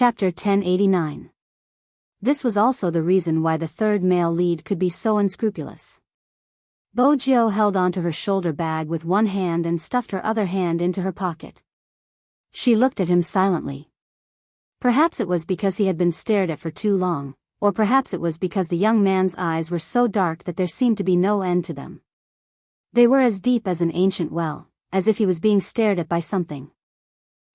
Chapter 1089. This was also the reason why the third male lead could be so unscrupulous. Bojo held onto her shoulder bag with one hand and stuffed her other hand into her pocket. She looked at him silently. Perhaps it was because he had been stared at for too long, or perhaps it was because the young man's eyes were so dark that there seemed to be no end to them. They were as deep as an ancient well, as if he was being stared at by something.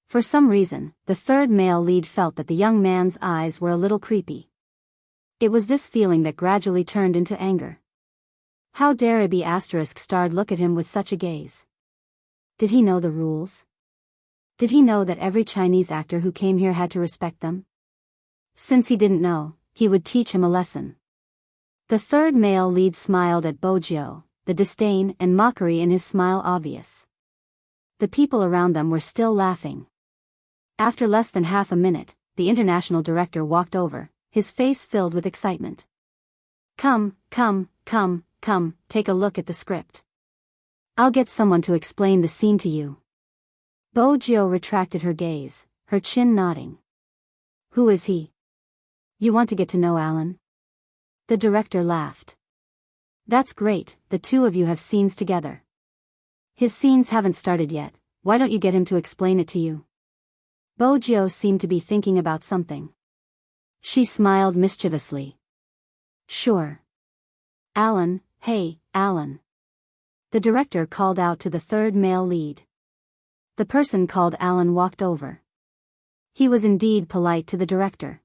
For some reason, the third male lead felt that the young man's eyes were a little creepy. It was this feeling that gradually turned into anger. How dare a B***** look at him with such a gaze? Did he know the rules? Did he know that every Chinese actor who came here had to respect them? Since he didn't know, he would teach him a lesson. The third male lead smiled at Bojo, the disdain and mockery in his smile obvious. The people around them were still laughing. After less than half a minute, the international director walked over, his face filled with excitement. Come, take a look at the script. I'll get someone to explain the scene to you. Bojo retracted her gaze, her chin nodding. Who is he? You want to get to know Alan? The director laughed. That's great, the two of you have scenes together. His scenes haven't started yet, why don't you get him to explain it to you? Bojo seemed to be thinking about something. She smiled mischievously. Sure. Alan, hey, Alan. The director called out to the third male lead. The person called Alan walked over. He was indeed polite to the director.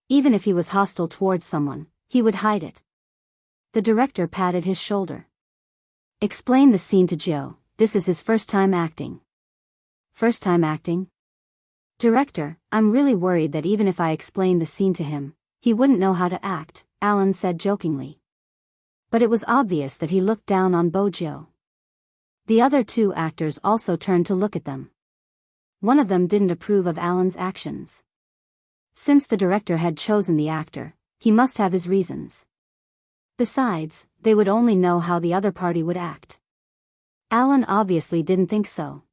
Even if he was hostile towards someone, he would hide it. The director patted his shoulder. Explain the scene to Joe, this is his first time acting. First time acting? Director, I'm really worried that even if I explained the scene to him, he wouldn't know how to act, Alan said jokingly. But it was obvious that he looked down on Bojo. The other two actors also turned to look at them. One of them didn't approve of Alan's actions. Since the director had chosen the actor, he must have his reasons. Besides, they would only know how the other party would act. Alan obviously didn't think so.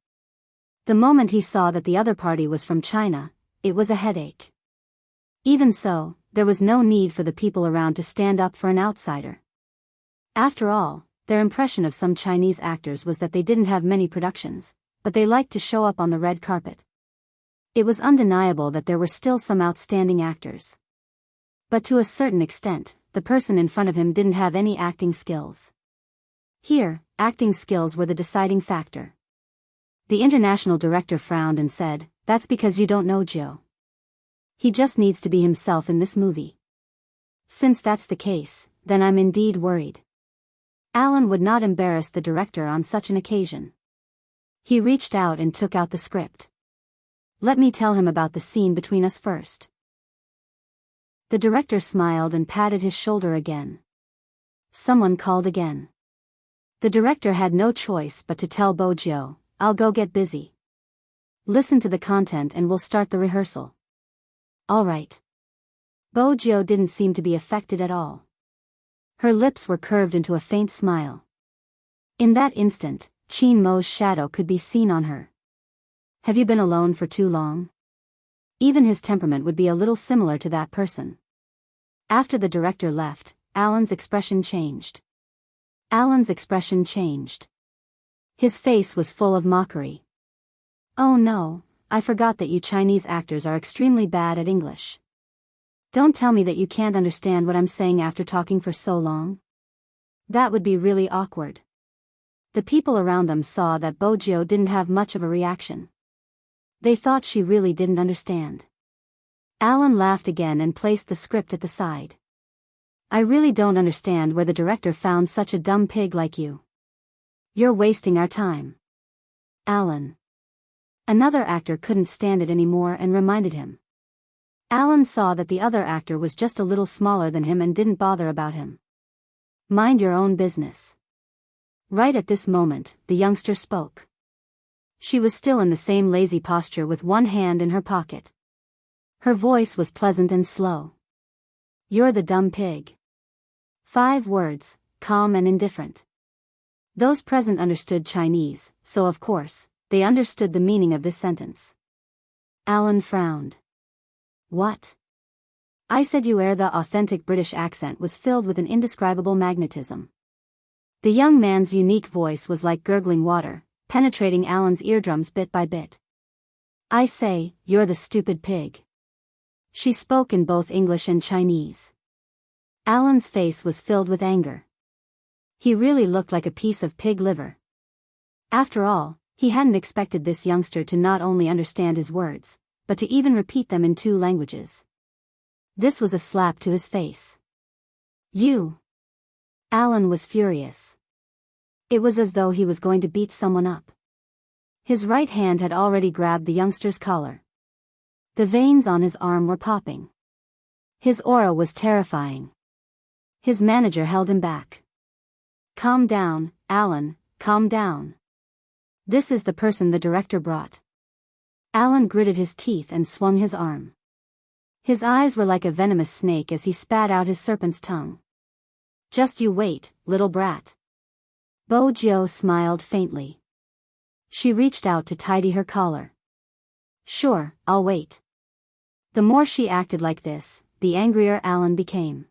The moment he saw that the other party was from China, it was a headache. Even so, there was no need for the people around to stand up for an outsider. After all, their impression of some Chinese actors was that they didn't have many productions, but they liked to show up on the red carpet. It was undeniable that there were still some outstanding actors. But to a certain extent, the person in front of him didn't have any acting skills. Here, acting skills were the deciding factor. The international director frowned and said, "That's because you don't know Joe. He just needs to be himself in this movie." Since that's the case, then I'm indeed worried. Alan would not embarrass the director on such an occasion. He reached out and took out the script. Let me tell him about the scene between us first. The director smiled and patted his shoulder again. Someone called again. The director had no choice but to tell Bojo, "I'll go get busy. Listen to the content and we'll start the rehearsal." All right. Bojo didn't seem to be affected at all. Her lips were curved into a faint smile. In that instant, Chin Mo's shadow could be seen on her. Have you been alone for too long? Even his temperament would be a little similar to that person. After the director left, Alan's expression changed. His face was full of mockery. Oh no, I forgot that you Chinese actors are extremely bad at English. Don't tell me that you can't understand what I'm saying after talking for so long. That would be really awkward. The people around them saw that Bojo didn't have much of a reaction. They thought she really didn't understand. Alan laughed again and placed the script at the side. I really don't understand where the director found such a dumb pig like you. You're wasting our time. Alan. Another actor couldn't stand it anymore and reminded him. Alan saw that the other actor was just a little smaller than him and didn't bother about him. Mind your own business. Right at this moment, the youngster spoke. She was still in the same lazy posture with one hand in her pocket. Her voice was pleasant and slow. You're the dumb pig. 5 words, calm and indifferent. Those present understood Chinese, so of course, they understood the meaning of this sentence. Alan frowned. What? I said you. The authentic British accent was filled with an indescribable magnetism. The young man's unique voice was like gurgling water, penetrating Alan's eardrums bit by bit. I say, you're the stupid pig. She spoke in both English and Chinese. Alan's face was filled with anger. He really looked like a piece of pig liver. After all, he hadn't expected this youngster to not only understand his words, but to even repeat them in 2 languages. This was a slap to his face. You! Alan was furious. It was as though he was going to beat someone up. His right hand had already grabbed the youngster's collar. The veins on his arm were popping. His aura was terrifying. His manager held him back. Calm down, Alan, calm down. This is the person the director brought. Alan gritted his teeth and swung his arm. His eyes were like a venomous snake as he spat out his serpent's tongue. Just you wait, little brat. Bo Jiao smiled faintly. She reached out to tidy her collar. Sure, I'll wait. The more she acted like this, the angrier Alan became.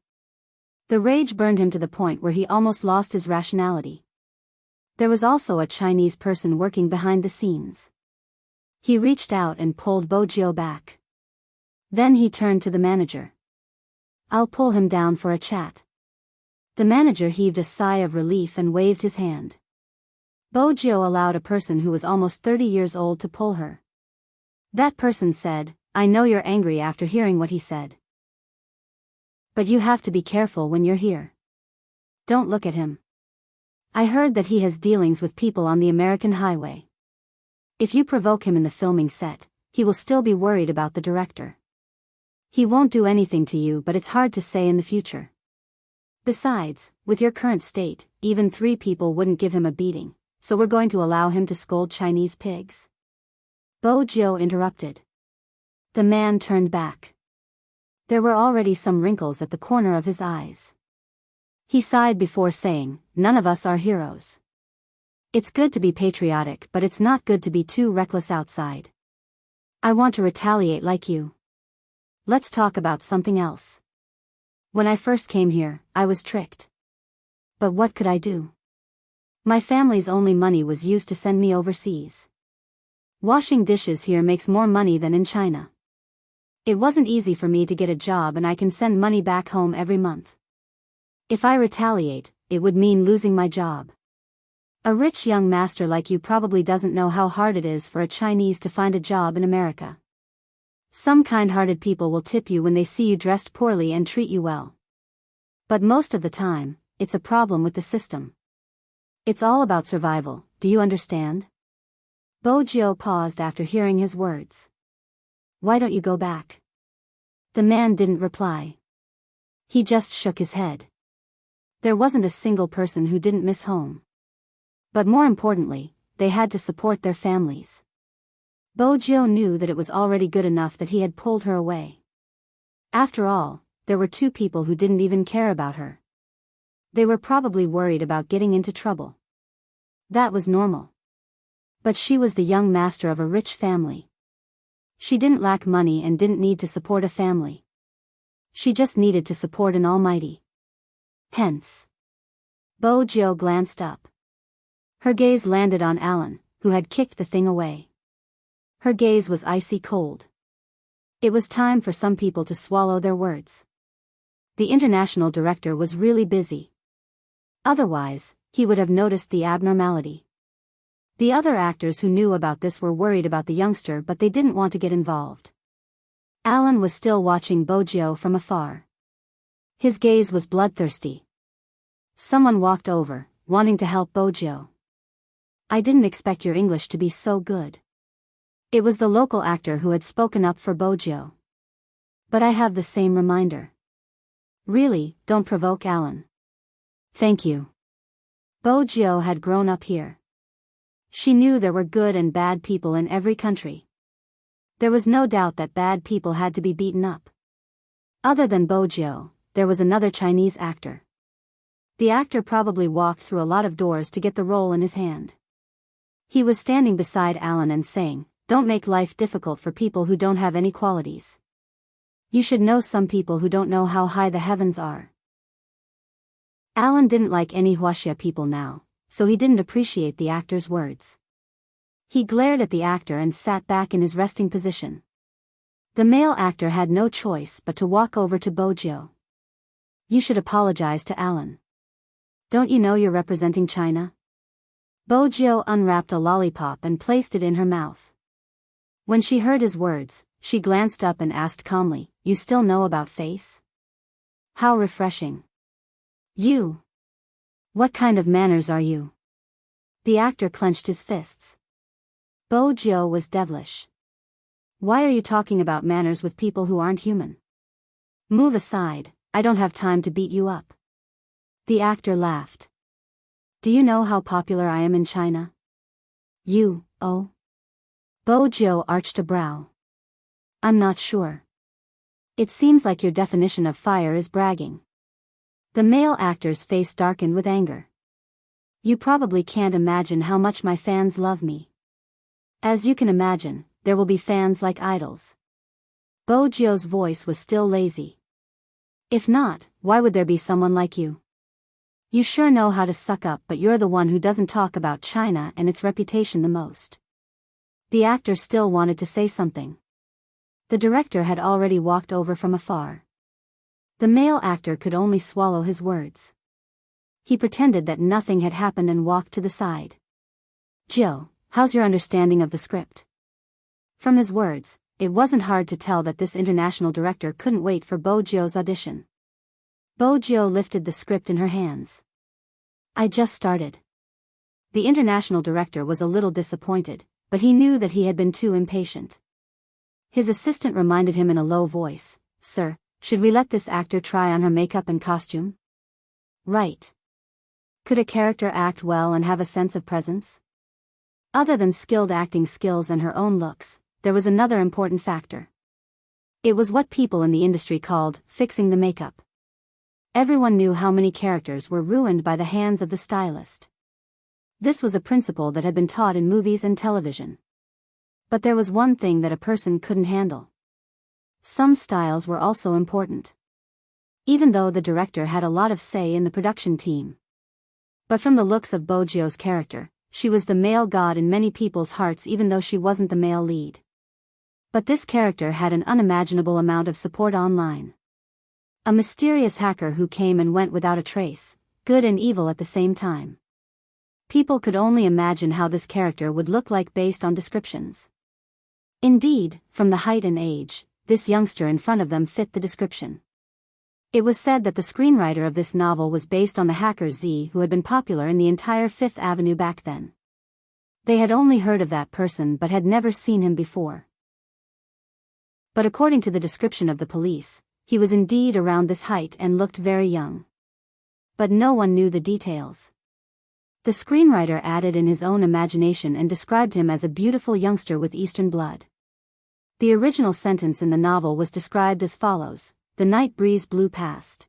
The rage burned him to the point where he almost lost his rationality. There was also a Chinese person working behind the scenes. He reached out and pulled Bo Jiao back. Then he turned to the manager. I'll pull him down for a chat. The manager heaved a sigh of relief and waved his hand. Bo Jiao allowed a person who was almost 30 years old to pull her. That person said, I know you're angry after hearing what he said. But you have to be careful when you're here. Don't look at him. I heard that he has dealings with people on the American highway. If you provoke him in the filming set, he will still be worried about the director. He won't do anything to you, but it's hard to say in the future. Besides, with your current state, even 3 people wouldn't give him a beating, so we're going to allow him to scold Chinese pigs? Bo Jiao interrupted. The man turned back. There were already some wrinkles at the corner of his eyes. He sighed before saying, none of us are heroes. It's good to be patriotic, but it's not good to be too reckless outside. I want to retaliate like you. Let's talk about something else. When I first came here, I was tricked. But what could I do? My family's only money was used to send me overseas. Washing dishes here makes more money than in China. It wasn't easy for me to get a job, and I can send money back home every month. If I retaliate, it would mean losing my job. A rich young master like you probably doesn't know how hard it is for a Chinese to find a job in America. Some kind-hearted people will tip you when they see you dressed poorly and treat you well. But most of the time, it's a problem with the system. It's all about survival, do you understand? Bo Jiao paused after hearing his words. Why don't you go back? The man didn't reply. He just shook his head. There wasn't a single person who didn't miss home. But more importantly, they had to support their families. Bo Jiao knew that it was already good enough that he had pulled her away. After all, there were 2 people who didn't even care about her. They were probably worried about getting into trouble. That was normal. But she was the young master of a rich family. She didn't lack money and didn't need to support a family. She just needed to support an almighty. Hence. Bo Jiao glanced up. Her gaze landed on Alan, who had kicked the thing away. Her gaze was icy cold. It was time for some people to swallow their words. The international director was really busy. Otherwise, he would have noticed the abnormality. The other actors who knew about this were worried about the youngster, but they didn't want to get involved. Alan was still watching Bo Jiao from afar. His gaze was bloodthirsty. Someone walked over, wanting to help Bo Jiao. I didn't expect your English to be so good. It was the local actor who had spoken up for Bo Jiao. But I have the same reminder. Really, don't provoke Alan. Thank you. Bo Jiao had grown up here. She knew there were good and bad people in every country. There was no doubt that bad people had to be beaten up. Other than Bo Jiao, there was another Chinese actor. The actor probably walked through a lot of doors to get the role in his hand. He was standing beside Alan and saying, "Don't make life difficult for people who don't have any qualities." You should know some people who don't know how high the heavens are. Alan didn't like any Huaxia people now, so he didn't appreciate the actor's words. He glared at the actor and sat back in his resting position. The male actor had no choice but to walk over to Bojiu. You should apologize to Alan. Don't you know you're representing China? Bojiu unwrapped a lollipop and placed it in her mouth. When she heard his words, she glanced up and asked calmly, "You still know about face? How refreshing. You. What kind of manners are you?" The actor clenched his fists. Bojiu was devilish. "Why are you talking about manners with people who aren't human? Move aside, I don't have time to beat you up." The actor laughed. "Do you know how popular I am in China?" "You, oh?" Bojiu arched a brow. "I'm not sure. It seems like your definition of fire is bragging." The male actor's face darkened with anger. "You probably can't imagine how much my fans love me. As you can imagine, there will be fans like idols." Bojiu's voice was still lazy. "If not, why would there be someone like you? You sure know how to suck up, but you're the one who doesn't talk about China and its reputation the most." The actor still wanted to say something. The director had already walked over from afar. The male actor could only swallow his words. He pretended that nothing had happened and walked to the side. "Joe, how's your understanding of the script?" From his words, it wasn't hard to tell that this international director couldn't wait for Bojiu's audition. Bojiu lifted the script in her hands. "I just started." The international director was a little disappointed, but he knew that he had been too impatient. His assistant reminded him in a low voice, "Sir, should we let this actor try on her makeup and costume?" "Right. Could a character act well and have a sense of presence?" Other than skilled acting skills and her own looks, there was another important factor. It was what people in the industry called fixing the makeup. Everyone knew how many characters were ruined by the hands of the stylist. This was a principle that had been taught in movies and television. But there was one thing that a person couldn't handle. Some styles were also important. Even though the director had a lot of say in the production team. But from the looks of Bojiu's character, she was the male god in many people's hearts even though she wasn't the male lead. But this character had an unimaginable amount of support online. A mysterious hacker who came and went without a trace, good and evil at the same time. People could only imagine how this character would look like based on descriptions. Indeed, from the height and age, this youngster in front of them fit the description. It was said that the screenwriter of this novel was based on the hacker Z who had been popular in the entire Fifth Avenue back then. They had only heard of that person but had never seen him before. But according to the description of the police, he was indeed around this height and looked very young. But no one knew the details. The screenwriter added in his own imagination and described him as a beautiful youngster with Eastern blood. The original sentence in the novel was described as follows: "The night breeze blew past."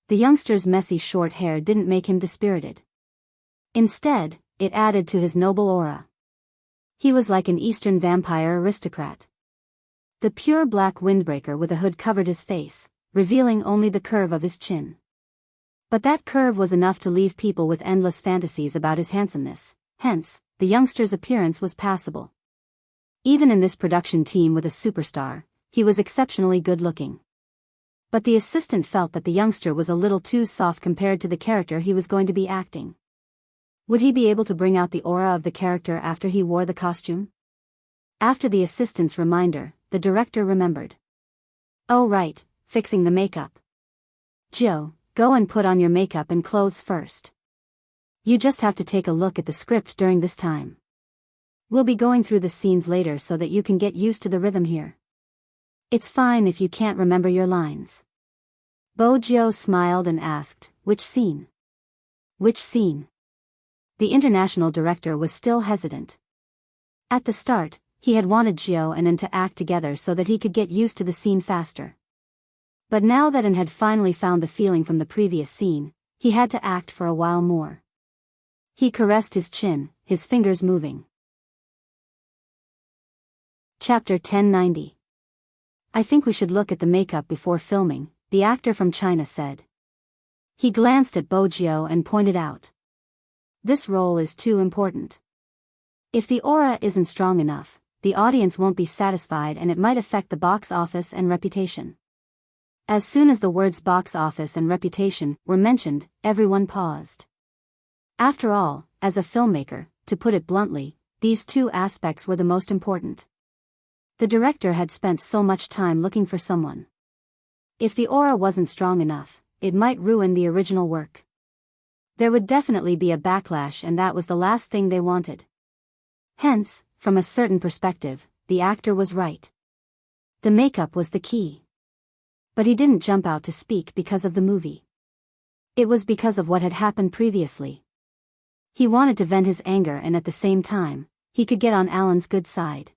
The youngster's messy short hair didn't make him dispirited. Instead, it added to his noble aura. He was like an Eastern vampire aristocrat. The pure black windbreaker with a hood covered his face, revealing only the curve of his chin. But that curve was enough to leave people with endless fantasies about his handsomeness, hence, the youngster's appearance was passable. Even in this production team with a superstar, he was exceptionally good-looking. But the assistant felt that the youngster was a little too soft compared to the character he was going to be acting. Would he be able to bring out the aura of the character after he wore the costume? After the assistant's reminder, the director remembered. "Oh right, fixing the makeup. Joe, go and put on your makeup and clothes first. You just have to take a look at the script during this time. We'll be going through the scenes later so that you can get used to the rhythm here. It's fine if you can't remember your lines." Bojiu smiled and asked, "Which scene?" "Which scene?" The international director was still hesitant. At the start, he had wanted Jiu and An to act together so that he could get used to the scene faster. But now that An had finally found the feeling from the previous scene, he had to act for a while more. He caressed his chin, his fingers moving. Chapter 1090. I think we should look at the makeup before filming, the actor from China said. He glanced at Bojiao and pointed out. This role is too important. If the aura isn't strong enough, the audience won't be satisfied and it might affect the box office and reputation. As soon as the words box office and reputation were mentioned, everyone paused. After all, as a filmmaker, to put it bluntly, these two aspects were the most important. The director had spent so much time looking for someone. If the aura wasn't strong enough, it might ruin the original work. There would definitely be a backlash, and that was the last thing they wanted. Hence, from a certain perspective, the actor was right. The makeup was the key. But he didn't jump out to speak because of the movie. It was because of what had happened previously. He wanted to vent his anger, and at the same time, he could get on Alan's good side.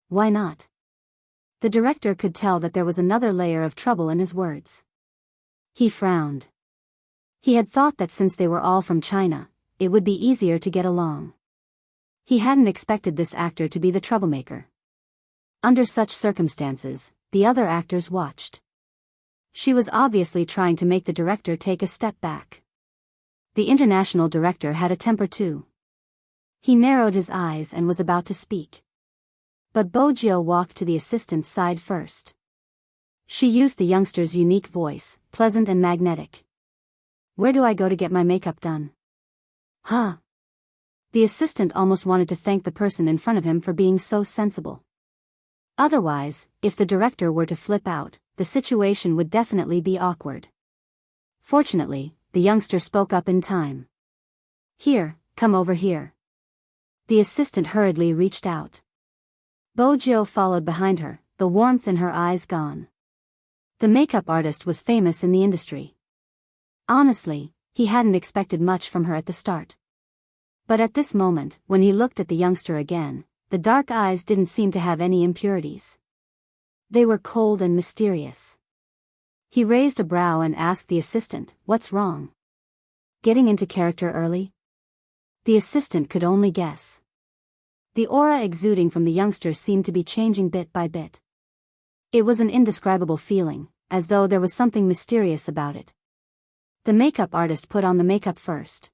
Why not? The director could tell that there was another layer of trouble in his words. He frowned. He had thought that since they were all from China, it would be easier to get along. He hadn't expected this actor to be the troublemaker. Under such circumstances, the other actors watched. She was obviously trying to make the director take a step back. The international director had a temper too. He narrowed his eyes and was about to speak. But Bojiao walked to the assistant's side first. She used the youngster's unique voice, pleasant and magnetic. Where do I go to get my makeup done? Huh? The assistant almost wanted to thank the person in front of him for being so sensible. Otherwise, if the director were to flip out, the situation would definitely be awkward. Fortunately, the youngster spoke up in time. Here, come over here. The assistant hurriedly reached out. Bojiao followed behind her, the warmth in her eyes gone. The makeup artist was famous in the industry. Honestly, he hadn't expected much from her at the start. But at this moment, when he looked at the youngster again, the dark eyes didn't seem to have any impurities. They were cold and mysterious. He raised a brow and asked the assistant, "What's wrong? Getting into character early?" The assistant could only guess. The aura exuding from the youngster seemed to be changing bit by bit. It was an indescribable feeling, as though there was something mysterious about it. The makeup artist put on the makeup first.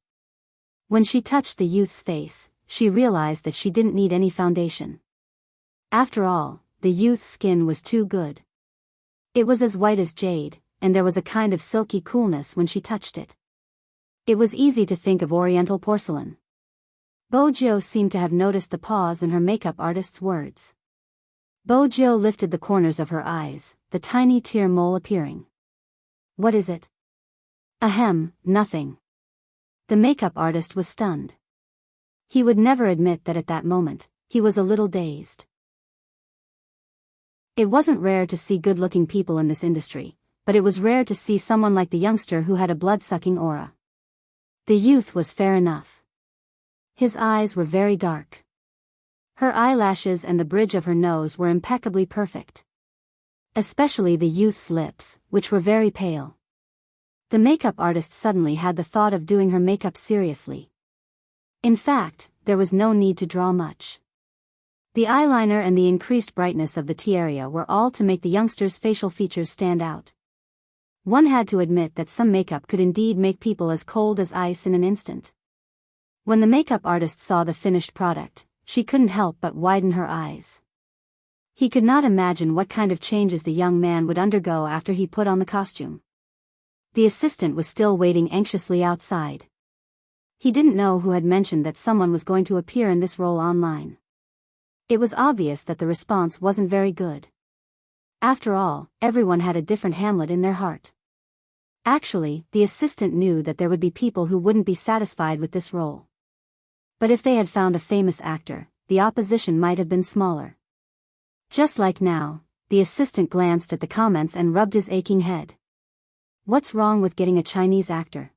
When she touched the youth's face, she realized that she didn't need any foundation. After all, the youth's skin was too good. It was as white as jade, and there was a kind of silky coolness when she touched it. It was easy to think of Oriental porcelain. Bojiao seemed to have noticed the pause in her makeup artist's words. Bojiao lifted the corners of her eyes, the tiny tear mole appearing. What is it? Ahem, nothing. The makeup artist was stunned. He would never admit that at that moment, he was a little dazed. It wasn't rare to see good-looking people in this industry, but it was rare to see someone like the youngster who had a blood-sucking aura. The youth was fair enough. His eyes were very dark. Her eyelashes and the bridge of her nose were impeccably perfect. Especially the youth's lips, which were very pale. The makeup artist suddenly had the thought of doing her makeup seriously. In fact, there was no need to draw much. The eyeliner and the increased brightness of the tiara were all to make the youngster's facial features stand out. One had to admit that some makeup could indeed make people as cold as ice in an instant. When the makeup artist saw the finished product, she couldn't help but widen her eyes. He could not imagine what kind of changes the young man would undergo after he put on the costume. The assistant was still waiting anxiously outside. He didn't know who had mentioned that someone was going to appear in this role online. It was obvious that the response wasn't very good. After all, everyone had a different Hamlet in their heart. Actually, the assistant knew that there would be people who wouldn't be satisfied with this role. But if they had found a famous actor, the opposition might have been smaller. Just like now, the assistant glanced at the comments and rubbed his aching head. What's wrong with getting a Chinese actor?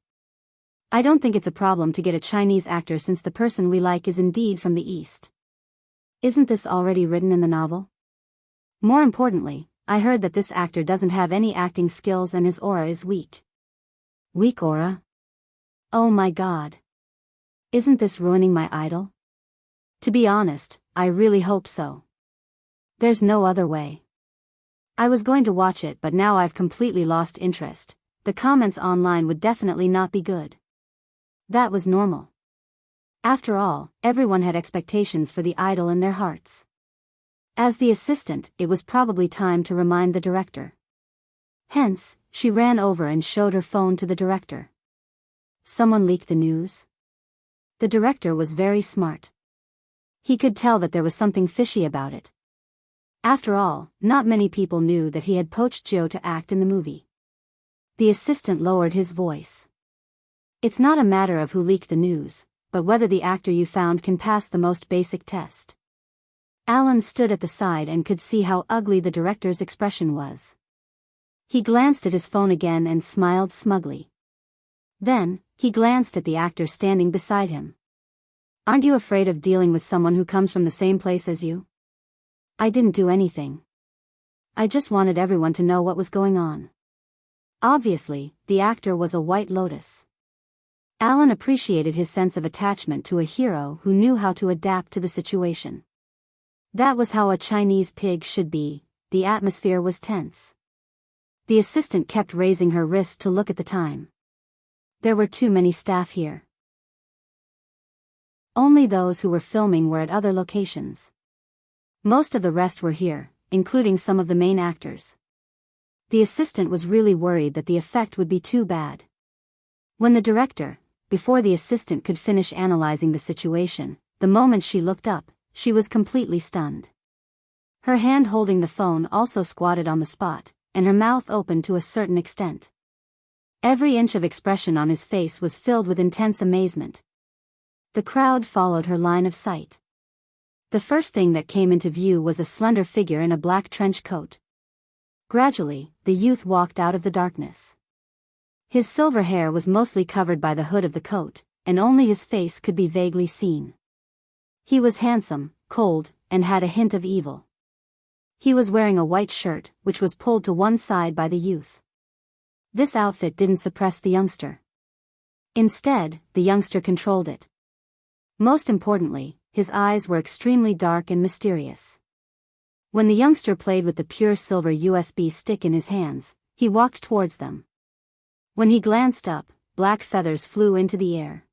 I don't think it's a problem to get a Chinese actor since the person we like is indeed from the East. Isn't this already written in the novel? More importantly, I heard that this actor doesn't have any acting skills and his aura is weak. Weak aura? Oh my God. Isn't this ruining my idol? To be honest, I really hope so. There's no other way. I was going to watch it, but now I've completely lost interest. The comments online would definitely not be good. That was normal. After all, everyone had expectations for the idol in their hearts. As the assistant, it was probably time to remind the director. Hence, she ran over and showed her phone to the director. Someone leaked the news? The director was very smart. He could tell that there was something fishy about it. After all, not many people knew that he had poached Joe to act in the movie. The assistant lowered his voice. It's not a matter of who leaked the news, but whether the actor you found can pass the most basic test. Alan stood at the side and could see how ugly the director's expression was. He glanced at his phone again and smiled smugly. Then, he glanced at the actor standing beside him. Aren't you afraid of dealing with someone who comes from the same place as you? I didn't do anything. I just wanted everyone to know what was going on. Obviously, the actor was a White Lotus. Alan appreciated his sense of attachment to a hero who knew how to adapt to the situation. That was how a Chinese pig should be. The atmosphere was tense. The assistant kept raising her wrist to look at the time. There were too many staff here. Only those who were filming were at other locations. Most of the rest were here, including some of the main actors. The assistant was really worried that the effect would be too bad. When the director, before the assistant could finish analyzing the situation, the moment she looked up, she was completely stunned. Her hand holding the phone also squatted on the spot, and her mouth opened to a certain extent. Every inch of expression on his face was filled with intense amazement. The crowd followed her line of sight. The first thing that came into view was a slender figure in a black trench coat. Gradually, the youth walked out of the darkness. His silver hair was mostly covered by the hood of the coat, and only his face could be vaguely seen. He was handsome, cold, and had a hint of evil. He was wearing a white shirt, which was pulled to one side by the youth. This outfit didn't suppress the youngster. Instead, the youngster controlled it. Most importantly, his eyes were extremely dark and mysterious. When the youngster played with the pure silver USB stick in his hands, he walked towards them. When he glanced up, black feathers flew into the air.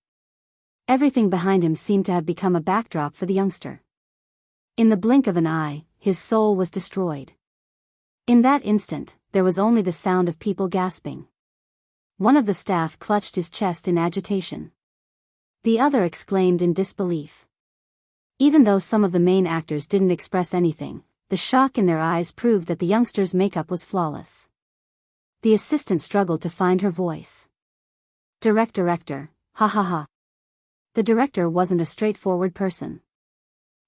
Everything behind him seemed to have become a backdrop for the youngster. In the blink of an eye, his soul was destroyed. In that instant, there was only the sound of people gasping. One of the staff clutched his chest in agitation. The other exclaimed in disbelief. Even though some of the main actors didn't express anything, the shock in their eyes proved that the youngster's makeup was flawless. The assistant struggled to find her voice. Director, ha ha ha. The director wasn't a straightforward person.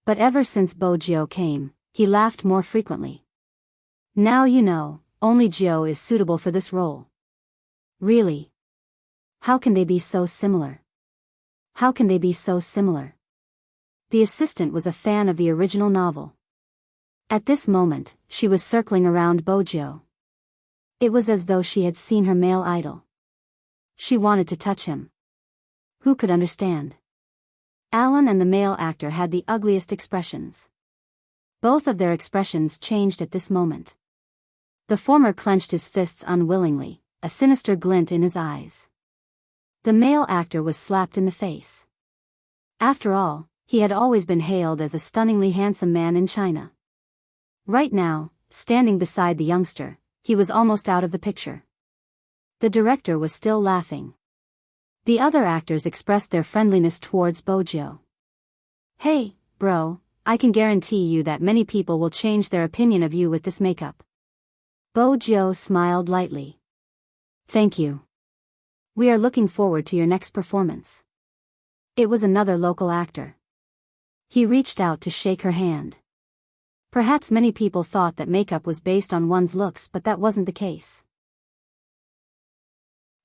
But ever since Bo Jio came, he laughed more frequently. Now you know, only Jio is suitable for this role. Really? How can they be so similar? How can they be so similar? The assistant was a fan of the original novel. At this moment, she was circling around Bo Jio. It was as though she had seen her male idol. She wanted to touch him. Who could understand? Alan and the male actor had the ugliest expressions. Both of their expressions changed at this moment. The former clenched his fists unwillingly, a sinister glint in his eyes. The male actor was slapped in the face. After all, he had always been hailed as a stunningly handsome man in China. Right now, standing beside the youngster, he was almost out of the picture. The director was still laughing. The other actors expressed their friendliness towards Bo Jio. Hey, bro, I can guarantee you that many people will change their opinion of you with this makeup. Bo Jio smiled lightly. Thank you. We are looking forward to your next performance. It was another local actor. He reached out to shake her hand. Perhaps many people thought that makeup was based on one's looks, but that wasn't the case.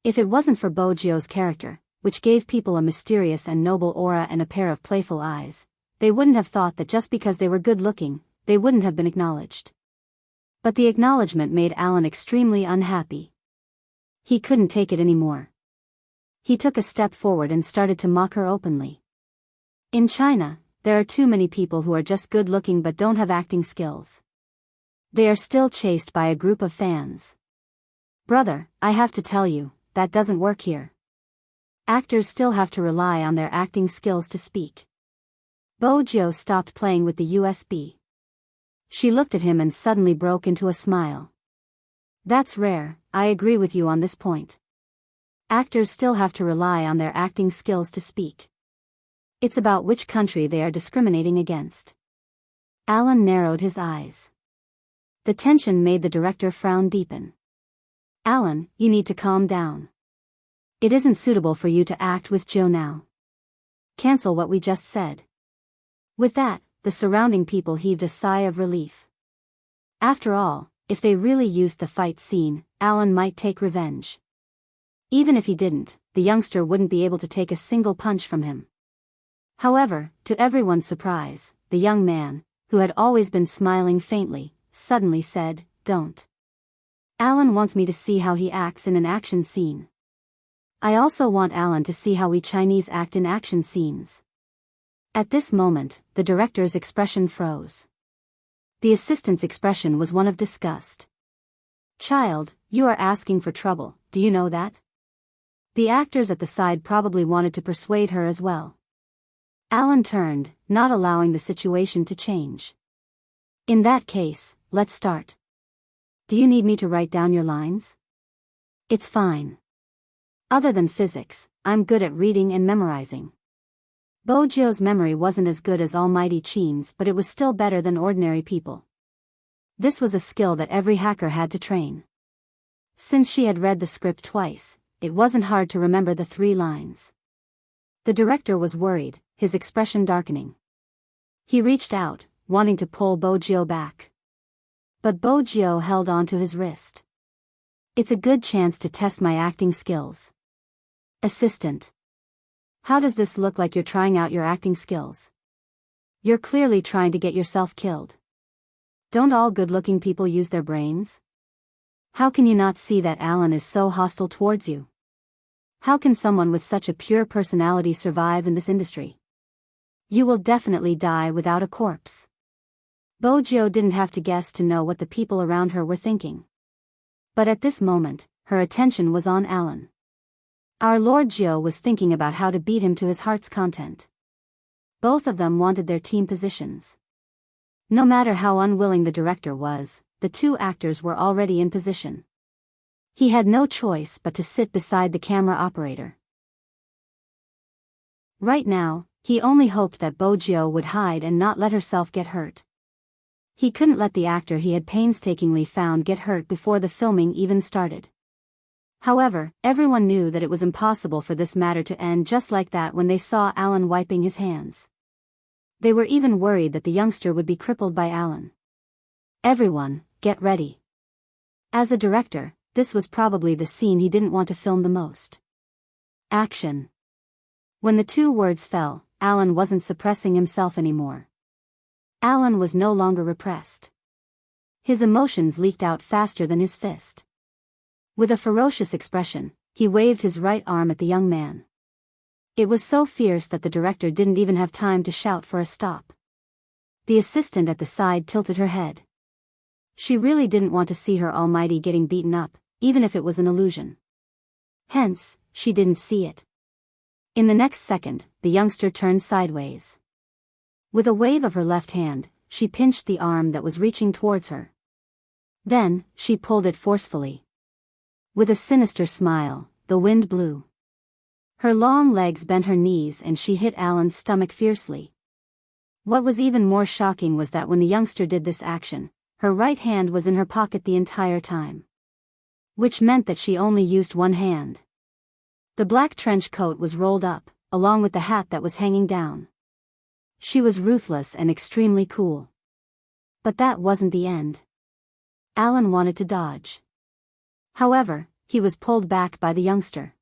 If it wasn't for Bo Jio's character, which gave people a mysterious and noble aura and a pair of playful eyes, they wouldn't have thought that just because they were good-looking, they wouldn't have been acknowledged. But the acknowledgement made Alan extremely unhappy. He couldn't take it anymore. He took a step forward and started to mock her openly. In China, there are too many people who are just good-looking but don't have acting skills. They are still chased by a group of fans. Brother, I have to tell you, that doesn't work here. Actors still have to rely on their acting skills to speak. Bojo stopped playing with the USB. She looked at him and suddenly broke into a smile. That's rare, I agree with you on this point. Actors still have to rely on their acting skills to speak. It's about which country they are discriminating against. Alan narrowed his eyes. The tension made the director frown deepen. Alan, you need to calm down. It isn't suitable for you to act with Joe now. Cancel what we just said. With that, the surrounding people heaved a sigh of relief. After all, if they really used the fight scene, Alan might take revenge. Even if he didn't, the youngster wouldn't be able to take a single punch from him. However, to everyone's surprise, the young man, who had always been smiling faintly, suddenly said, "Don't. Alan wants me to see how he acts in an action scene. I also want Alan to see how we Chinese act in action scenes." At this moment, the director's expression froze. The assistant's expression was one of disgust. "Child, you are asking for trouble, do you know that?" The actors at the side probably wanted to persuade her as well. Alan turned, not allowing the situation to change. "In that case, let's start. Do you need me to write down your lines?" "It's fine. Other than physics, I'm good at reading and memorizing." Bojo's memory wasn't as good as Almighty Chin's, but it was still better than ordinary people. This was a skill that every hacker had to train. Since she had read the script twice, it wasn't hard to remember the 3 lines. The director was worried, his expression darkening. He reached out, wanting to pull Bojo back. But Bojo held on to his wrist. "It's a good chance to test my acting skills." "Assistant. How does this look like you're trying out your acting skills? You're clearly trying to get yourself killed. Don't all good-looking people use their brains? How can you not see that Alan is so hostile towards you? How can someone with such a pure personality survive in this industry? You will definitely die without a corpse." Bojo didn't have to guess to know what the people around her were thinking. But at this moment, her attention was on Alan. Our Lord Joe was thinking about how to beat him to his heart's content. Both of them wanted their team positions. No matter how unwilling the director was, the 2 actors were already in position. He had no choice but to sit beside the camera operator. Right now, he only hoped that Bojo would hide and not let herself get hurt. He couldn't let the actor he had painstakingly found get hurt before the filming even started. However, everyone knew that it was impossible for this matter to end just like that when they saw Alan wiping his hands. They were even worried that the youngster would be crippled by Alan. "Everyone, get ready." As a director, this was probably the scene he didn't want to film the most. Action. When the 2 words fell, Alan wasn't suppressing himself anymore. Alan was no longer repressed. His emotions leaked out faster than his fist. With a ferocious expression, he waved his right arm at the young man. It was so fierce that the director didn't even have time to shout for a stop. The assistant at the side tilted her head. She really didn't want to see her almighty getting beaten up, even if it was an illusion. Hence, she didn't see it. In the next second, the youngster turned sideways. With a wave of her left hand, she pinched the arm that was reaching towards her. Then, she pulled it forcefully. With a sinister smile, the wind blew. Her long legs bent her knees and she hit Alan's stomach fiercely. What was even more shocking was that when the youngster did this action, her right hand was in her pocket the entire time. Which meant that she only used one hand. The black trench coat was rolled up, along with the hat that was hanging down. She was ruthless and extremely cool. But that wasn't the end. Alan wanted to dodge. However, he was pulled back by the youngster.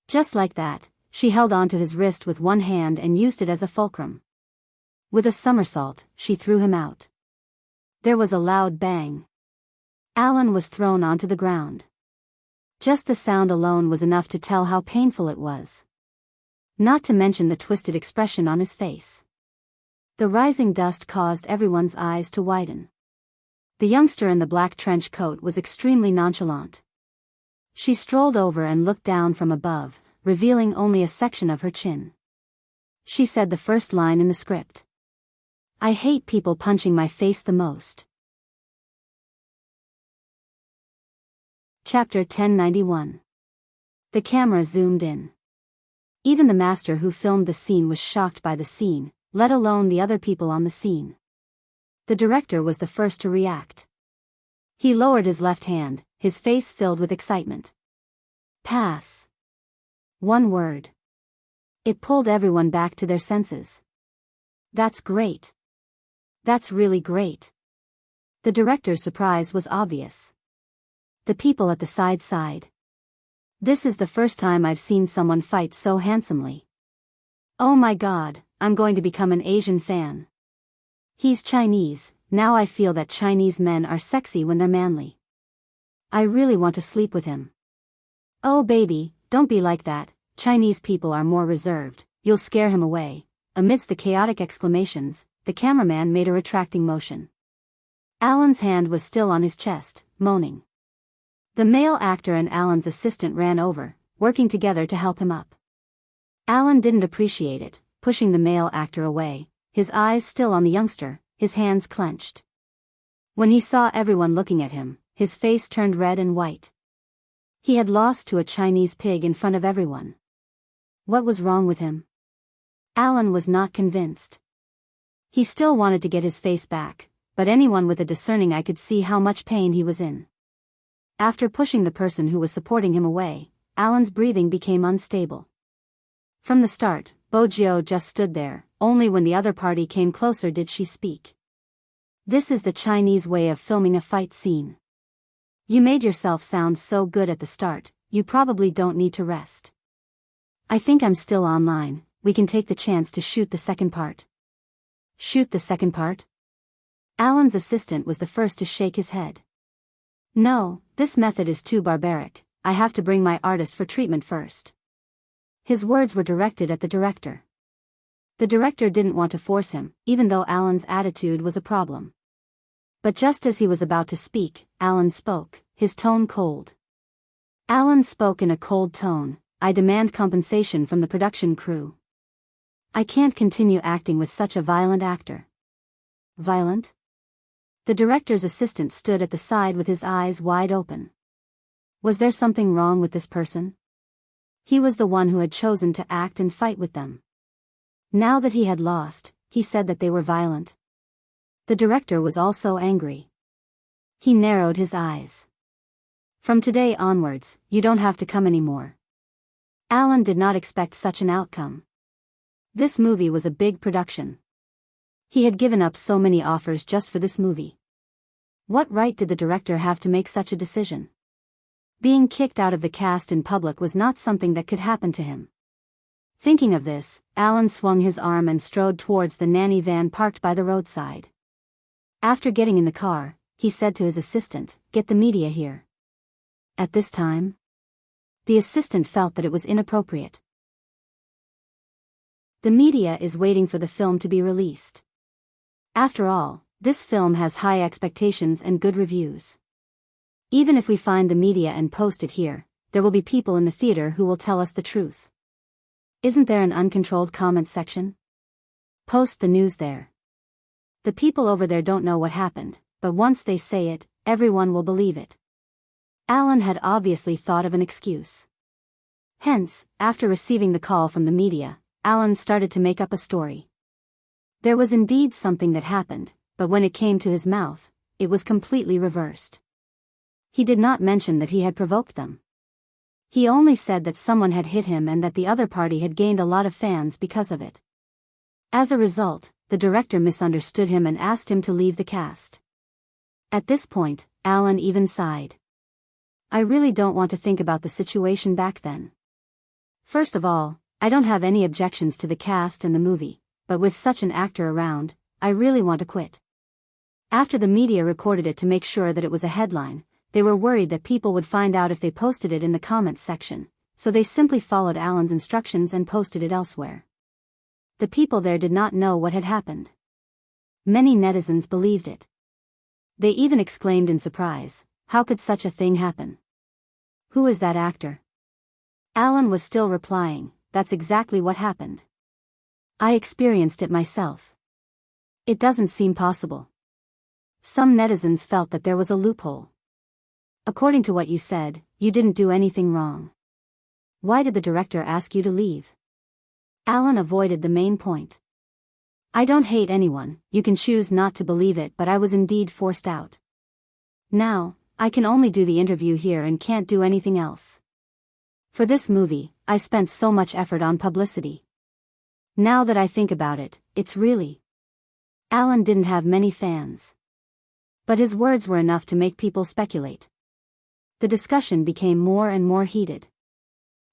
Just like that, she held onto his wrist with one hand and used it as a fulcrum. With a somersault, she threw him out. There was a loud bang. Alan was thrown onto the ground. Just the sound alone was enough to tell how painful it was. Not to mention the twisted expression on his face. The rising dust caused everyone's eyes to widen. The youngster in the black trench coat was extremely nonchalant. She strolled over and looked down from above, revealing only a section of her chin. She said the first line in the script. "I hate people punching my face the most." Chapter 1091. The camera zoomed in. Even the master who filmed the scene was shocked by the scene, let alone the other people on the scene. The director was the first to react. He lowered his left hand, his face filled with excitement. "Pass." One word. It pulled everyone back to their senses. "That's great. That's really great." The director's surprise was obvious. The people at the side sighed. "This is the first time I've seen someone fight so handsomely. Oh my God, I'm going to become an Asian fan. He's Chinese, now I feel that Chinese men are sexy when they're manly. I really want to sleep with him." "Oh baby, don't be like that, Chinese people are more reserved, you'll scare him away." Amidst the chaotic exclamations, the cameraman made a retracting motion. Alan's hand was still on his chest, moaning. The male actor and Alan's assistant ran over, working together to help him up. Alan didn't appreciate it, pushing the male actor away, his eyes still on the youngster, his hands clenched. When he saw everyone looking at him, his face turned red and white. He had lost to a Chinese pig in front of everyone. What was wrong with him? Alan was not convinced. He still wanted to get his face back, but anyone with a discerning eye could see how much pain he was in. After pushing the person who was supporting him away, Alan's breathing became unstable. From the start, Bojio just stood there, only when the other party came closer did she speak. "This is the Chinese way of filming a fight scene. You made yourself sound so good at the start, you probably don't need to rest. I think I'm still online, we can take the chance to shoot the second part." "Shoot the second part?" Alan's assistant was the first to shake his head. "No, this method is too barbaric, I have to bring my artist for treatment first." His words were directed at the director. The director didn't want to force him, even though Alan's attitude was a problem. But just as he was about to speak, Alan spoke, his tone cold. Alan spoke in a cold tone, "I demand compensation from the production crew. I can't continue acting with such a violent actor." "Violent?" The director's assistant stood at the side with his eyes wide open. Was there something wrong with this person? He was the one who had chosen to act and fight with them. Now that he had lost, he said that they were violent. The director was also angry. He narrowed his eyes. "From today onwards, you don't have to come anymore." Alan did not expect such an outcome. This movie was a big production. He had given up so many offers just for this movie. What right did the director have to make such a decision? Being kicked out of the cast in public was not something that could happen to him. Thinking of this, Alan swung his arm and strode towards the nanny van parked by the roadside. After getting in the car, he said to his assistant, "Get the media here." At this time? The assistant felt that it was inappropriate. The media is waiting for the film to be released. After all, this film has high expectations and good reviews. Even if we find the media and post it here, there will be people in the theater who will tell us the truth. Isn't there an uncontrolled comment section? Post the news there. The people over there don't know what happened, but once they say it, everyone will believe it. Alan had obviously thought of an excuse. Hence, after receiving the call from the media, Alan started to make up a story. There was indeed something that happened, but when it came to his mouth, it was completely reversed. He did not mention that he had provoked them. He only said that someone had hit him and that the other party had gained a lot of fans because of it. As a result, the director misunderstood him and asked him to leave the cast. At this point, Alan even sighed. "I really don't want to think about the situation back then. First of all, I don't have any objections to the cast and the movie, but with such an actor around, I really want to quit." After the media recorded it to make sure that it was a headline, they were worried that people would find out if they posted it in the comments section, so they simply followed Alan's instructions and posted it elsewhere. The people there did not know what had happened. Many netizens believed it. They even exclaimed in surprise, "How could such a thing happen? Who is that actor?" Alan was still replying, "That's exactly what happened. I experienced it myself. It doesn't seem possible." Some netizens felt that there was a loophole. "According to what you said, you didn't do anything wrong. Why did the director ask you to leave?" Alan avoided the main point. "I don't hate anyone, you can choose not to believe it, but I was indeed forced out. Now, I can only do the interview here and can't do anything else. For this movie, I spent so much effort on publicity. Now that I think about it, it's really..." Alan didn't have many fans. But his words were enough to make people speculate. The discussion became more and more heated.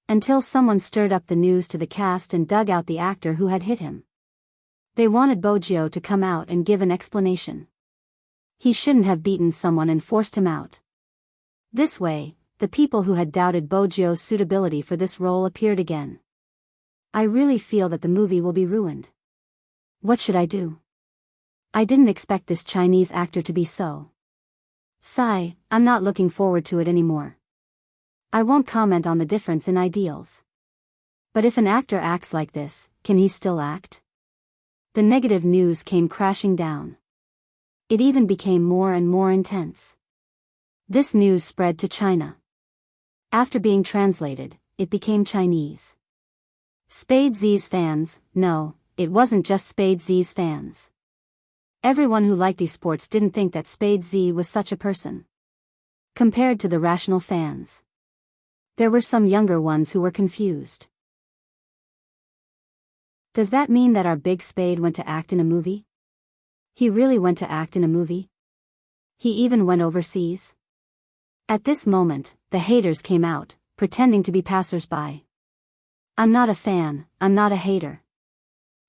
Until someone stirred up the news to the cast and dug out the actor who had hit him. They wanted Bojio to come out and give an explanation. He shouldn't have beaten someone and forced him out. This way, the people who had doubted Bojio's suitability for this role appeared again. "I really feel that the movie will be ruined. What should I do? I didn't expect this Chinese actor to be so. Sigh, I'm not looking forward to it anymore. I won't comment on the difference in ideals. But if an actor acts like this, can he still act?" The negative news came crashing down. It even became more and more intense. This news spread to China. After being translated, it became Chinese. Spade Z's fans, no, it wasn't just Spade Z's fans. Everyone who liked esports didn't think that Spade Z was such a person. Compared to the rational fans. There were some younger ones who were confused. Does that mean that our big Spade went to act in a movie? He really went to act in a movie? He even went overseas? At this moment, the haters came out, pretending to be passers-by. "I'm not a fan, I'm not a hater.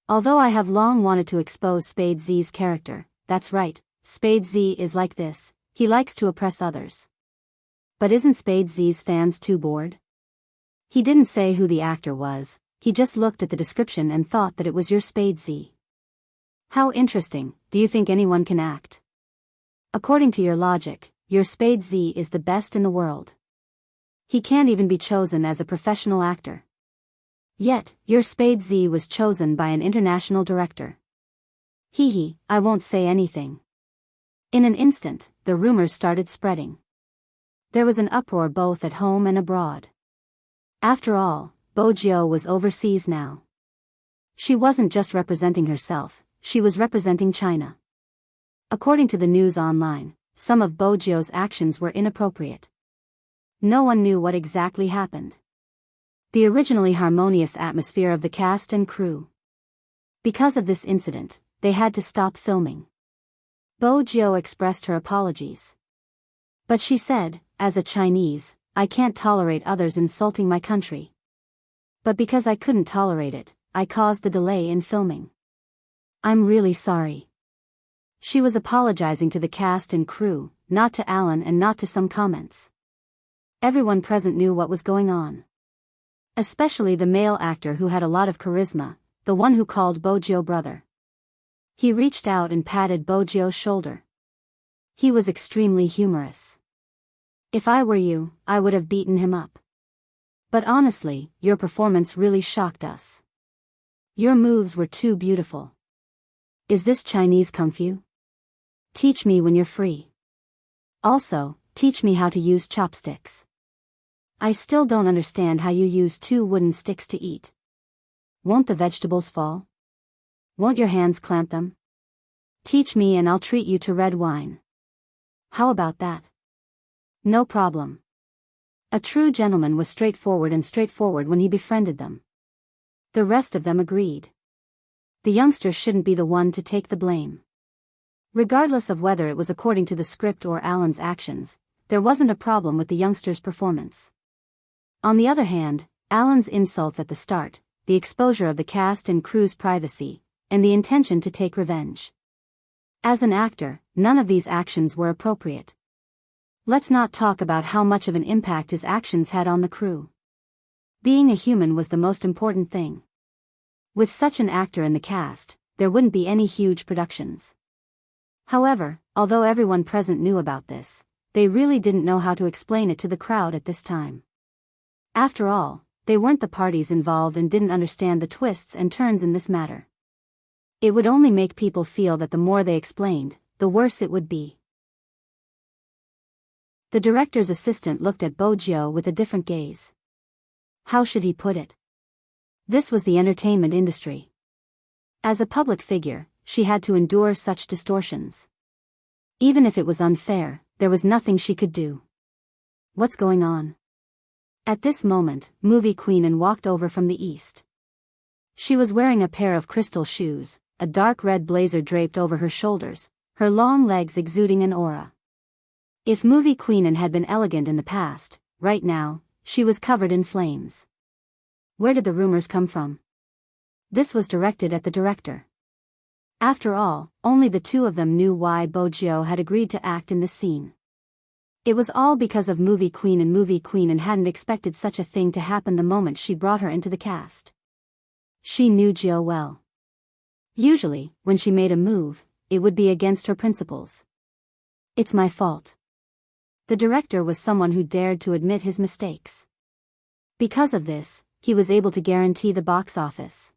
Although I have long wanted to expose Spade Z's character, that's right, Spade Z is like this, he likes to oppress others. But isn't Spade Z's fans too bored?" He didn't say who the actor was, he just looked at the description and thought that it was your Spade Z. How interesting, do you think anyone can act? According to your logic, your Spade Z is the best in the world. He can't even be chosen as a professional actor. Yet, your Spade Z was chosen by an international director. Hee, I won't say anything. In an instant, the rumors started spreading. There was an uproar both at home and abroad. After all, Bojio was overseas now. She wasn't just representing herself, she was representing China. According to the news online, some of Bojio's actions were inappropriate. No one knew what exactly happened. The originally harmonious atmosphere of the cast and crew. Because of this incident, they had to stop filming. Bojio expressed her apologies. But she said, "As a Chinese, I can't tolerate others insulting my country. But because I couldn't tolerate it, I caused the delay in filming. I'm really sorry." She was apologizing to the cast and crew, not to Alan and not to some comments. Everyone present knew what was going on. Especially the male actor who had a lot of charisma, the one who called Bojio brother. He reached out and patted Bojio's shoulder. He was extremely humorous. "If I were you, I would have beaten him up. But honestly, your performance really shocked us. Your moves were too beautiful. Is this Chinese Kung Fu? Teach me when you're free. Also, teach me how to use chopsticks. I still don't understand how you use 2 wooden sticks to eat. Won't the vegetables fall? Won't your hands clamp them? Teach me and I'll treat you to red wine. How about that?" No problem. A true gentleman was straightforward when he befriended them. The rest of them agreed. The youngster shouldn't be the one to take the blame. Regardless of whether it was according to the script or Alan's actions, there wasn't a problem with the youngster's performance. On the other hand, Alan's insults at the start, the exposure of the cast and crew's privacy, and the intention to take revenge. As an actor, none of these actions were appropriate. Let's not talk about how much of an impact his actions had on the crew. Being a human was the most important thing. With such an actor in the cast, there wouldn't be any huge productions. However, although everyone present knew about this, they really didn't know how to explain it to the crowd at this time. After all, they weren't the parties involved and didn't understand the twists and turns in this matter. It would only make people feel that the more they explained, the worse it would be. The director's assistant looked at Bojio with a different gaze. How should he put it? This was the entertainment industry. As a public figure, she had to endure such distortions. Even if it was unfair, there was nothing she could do. What's going on? At this moment, Movie Queen walked over from the east. She was wearing a pair of crystal shoes, a dark red blazer draped over her shoulders, her long legs exuding an aura. If Movie Queen had been elegant in the past, right now, she was covered in flames. Where did the rumors come from? This was directed at the director. After all, only the two of them knew why Bojio had agreed to act in this scene. It was all because of Movie Queen, and Movie Queen hadn't expected such a thing to happen the moment she brought her into the cast. She knew Jio well. Usually, when she made a move, it would be against her principles. It's my fault. The director was someone who dared to admit his mistakes. Because of this, he was able to guarantee the box office.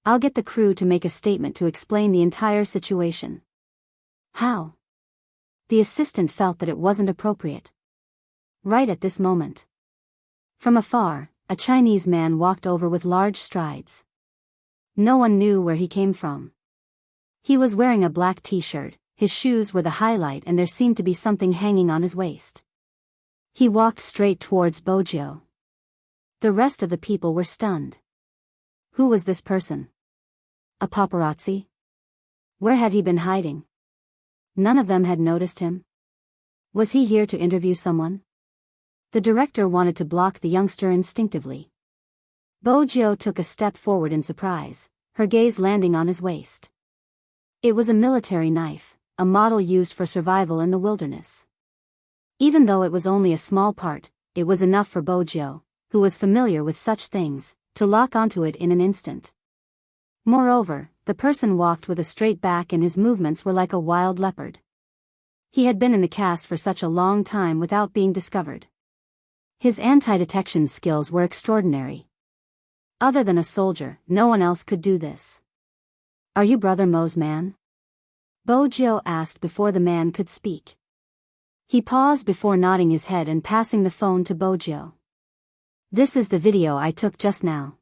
I'll get the crew to make a statement to explain the entire situation. How? The assistant felt that it wasn't appropriate. Right at this moment. From afar, a Chinese man walked over with large strides. No one knew where he came from. He was wearing a black t-shirt, his shoes were the highlight, and there seemed to be something hanging on his waist. He walked straight towards Bojio. The rest of the people were stunned. Who was this person? A paparazzi? Where had he been hiding? None of them had noticed him. Was he here to interview someone? The director wanted to block the youngster instinctively. Bojio took a step forward in surprise, her gaze landing on his waist. It was a military knife, a model used for survival in the wilderness. Even though it was only a small part, it was enough for Bojio, who was familiar with such things, to lock onto it in an instant. Moreover, the person walked with a straight back and his movements were like a wild leopard. He had been in the cast for such a long time without being discovered. His anti-detection skills were extraordinary. Other than a soldier, no one else could do this. Are you Brother Mo's man? Bojio asked before the man could speak. He paused before nodding his head and passing the phone to Bojio. This is the video I took just now.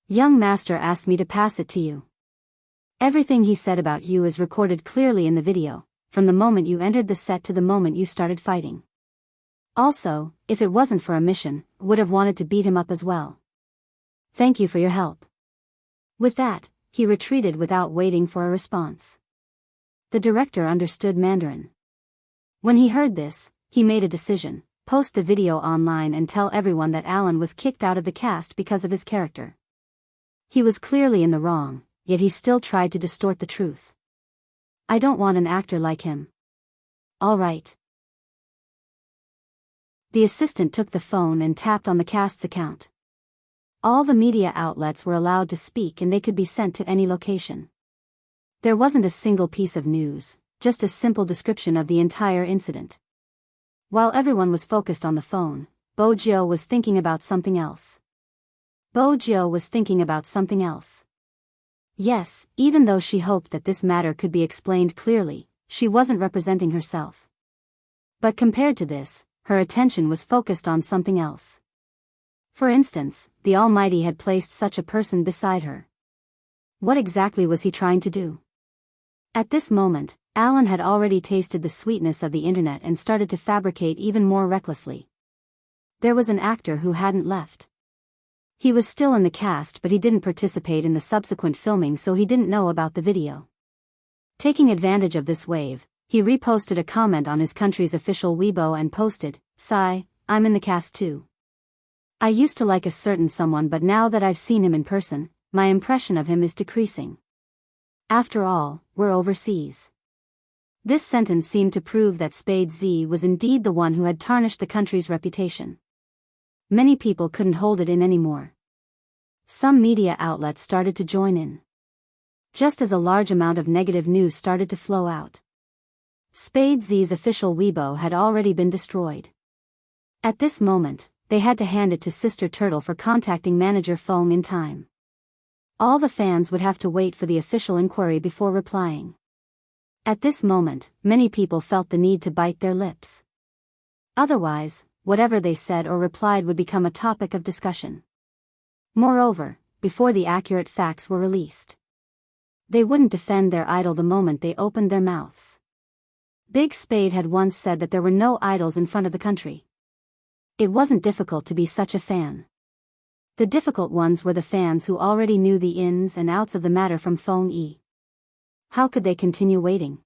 Young master asked me to pass it to you. Everything he said about you is recorded clearly in the video, from the moment you entered the set to the moment you started fighting. Also, if it wasn't for a mission, would have wanted to beat him up as well. Thank you for your help. With that, he retreated without waiting for a response. The director understood Mandarin. When he heard this, he made a decision: post the video online and tell everyone that Alan was kicked out of the cast because of his character. He was clearly in the wrong, yet he still tried to distort the truth. I don't want an actor like him. All right. The assistant took the phone and tapped on the cast's account. All the media outlets were allowed to speak and they could be sent to any location. There wasn't a single piece of news, just a simple description of the entire incident. While everyone was focused on the phone, Bojio was thinking about something else. Yes, even though she hoped that this matter could be explained clearly, she wasn't representing herself. But compared to this, her attention was focused on something else. For instance, the Almighty had placed such a person beside her. What exactly was he trying to do? At this moment, Alan had already tasted the sweetness of the internet and started to fabricate even more recklessly. There was an actor who hadn't left. He was still in the cast, but he didn't participate in the subsequent filming, so he didn't know about the video. Taking advantage of this wave, he reposted a comment on his country's official Weibo and posted, "Sigh, I'm in the cast too. I used to like a certain someone, but now that I've seen him in person, my impression of him is decreasing. After all, we're overseas." This sentence seemed to prove that Spade Z was indeed the one who had tarnished the country's reputation. Many people couldn't hold it in anymore. Some media outlets started to join in. just as a large amount of negative news started to flow out. Spade Z's official Weibo had already been destroyed. At this moment, they had to hand it to Sister Turtle for contacting manager Fong in time. All the fans would have to wait for the official inquiry before replying. At this moment, many people felt the need to bite their lips. Otherwise, whatever they said or replied would become a topic of discussion. Moreover, before the accurate facts were released, they wouldn't defend their idol the moment they opened their mouths. Big Spade had once said that there were no idols in front of the country. It wasn't difficult to be such a fan. The difficult ones were the fans who already knew the ins and outs of the matter from Fong Yi. How could they continue waiting?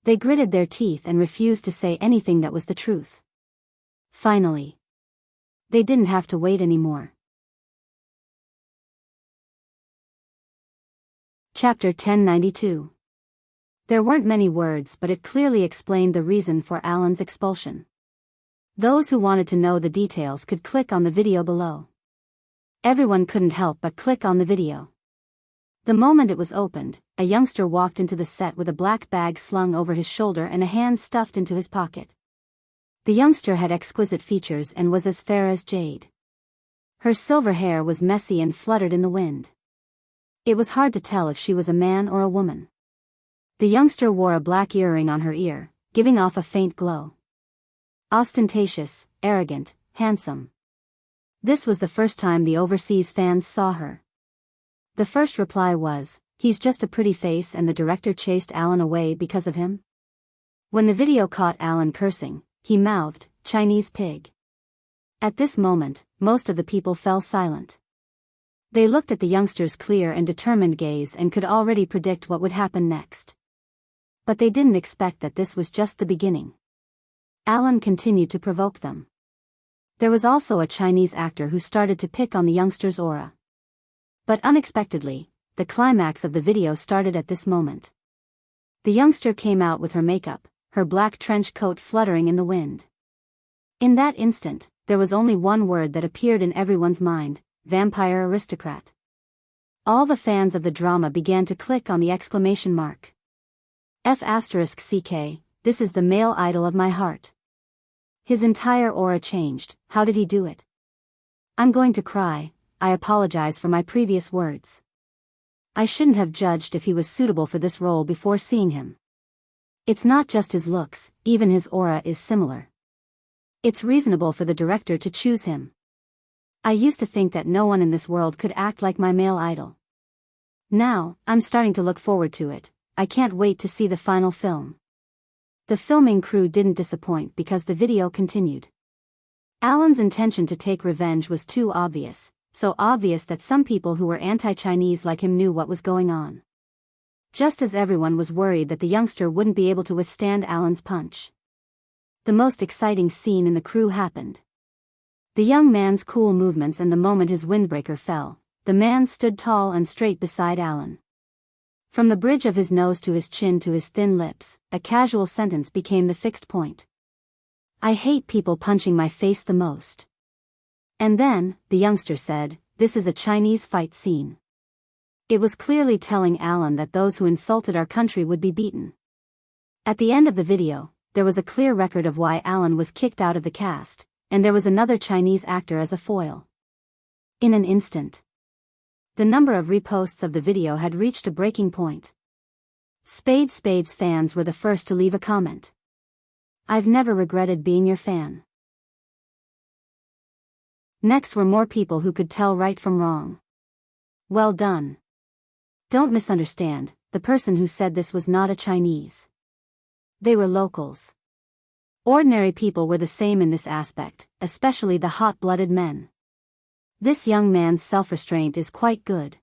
They gritted their teeth and refused to say anything that was the truth. Finally, they didn't have to wait anymore. Chapter 1092. There weren't many words, but it clearly explained the reason for Alan's expulsion. Those who wanted to know the details could click on the video below. Everyone couldn't help but click on the video. The moment it was opened, a youngster walked into the set with a black bag slung over his shoulder and a hand stuffed into his pocket. The youngster had exquisite features and was as fair as jade. Her silver hair was messy and fluttered in the wind. It was hard to tell if she was a man or a woman. The youngster wore a black earring on her ear, giving off a faint glow. Ostentatious, arrogant, handsome. This was the first time the overseas fans saw her. The first reply was, "He's just a pretty face," and the director chased Alan away because of him. When the video caught Alan cursing, he mouthed, "Chinese pig." At this moment, most of the people fell silent. They looked at the youngster's clear and determined gaze and could already predict what would happen next. But they didn't expect that this was just the beginning. Alan continued to provoke them. There was also a Chinese actor who started to pick on the youngster's aura. But unexpectedly, the climax of the video started at this moment. The youngster came out with her makeup, her black trench coat fluttering in the wind. In that instant, there was only one word that appeared in everyone's mind: vampire aristocrat. All the fans of the drama began to click on the exclamation mark. F***CK, this is the male idol of my heart. His entire aura changed. How did he do it? I'm going to cry. I apologize for my previous words. I shouldn't have judged if he was suitable for this role before seeing him. It's not just his looks, even his aura is similar. It's reasonable for the director to choose him. I used to think that no one in this world could act like my male idol. Now, I'm starting to look forward to it. I can't wait to see the final film. The filming crew didn't disappoint because the video continued. Alan's intention to take revenge was too obvious, so obvious that some people who were anti-Chinese like him knew what was going on. Just as everyone was worried that the youngster wouldn't be able to withstand Alan's punch. The most exciting scene in the crew happened. The young man's cool movements, and the moment his windbreaker fell, the man stood tall and straight beside Alan. From the bridge of his nose to his chin to his thin lips, a casual sentence became the fixed point. I hate people punching my face the most. And then, the youngster said, this is a Chinese fight scene. It was clearly telling Alan that those who insulted our country would be beaten. At the end of the video, there was a clear record of why Alan was kicked out of the cast, and there was another Chinese actor as a foil. In an instant, the number of reposts of the video had reached a breaking point. Spade's fans were the first to leave a comment. I've never regretted being your fan. Next were more people who could tell right from wrong. Well done. Don't misunderstand, the person who said this was not a Chinese. They were locals. Ordinary people were the same in this aspect, especially the hot-blooded men. This young man's self-restraint is quite good.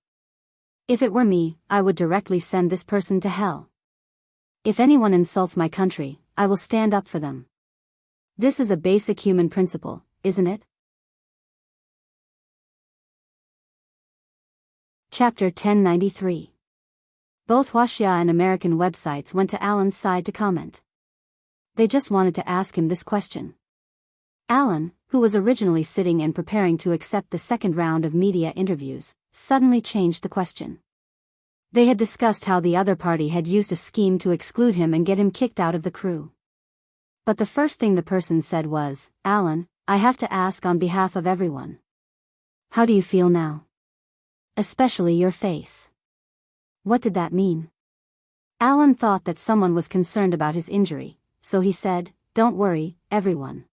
If it were me, I would directly send this person to hell. If anyone insults my country, I will stand up for them. This is a basic human principle, isn't it? Chapter 1093. Both Huaxia and American websites went to Alan's side to comment. They just wanted to ask him this question. Alan, who was originally sitting and preparing to accept the second round of media interviews, suddenly changed the question. They had discussed how the other party had used a scheme to exclude him and get him kicked out of the crew. But the first thing the person said was, "Alan, I have to ask on behalf of everyone. How do you feel now? Especially your face." What did that mean? Alan thought that someone was concerned about his injury, so he said, "Don't worry, everyone.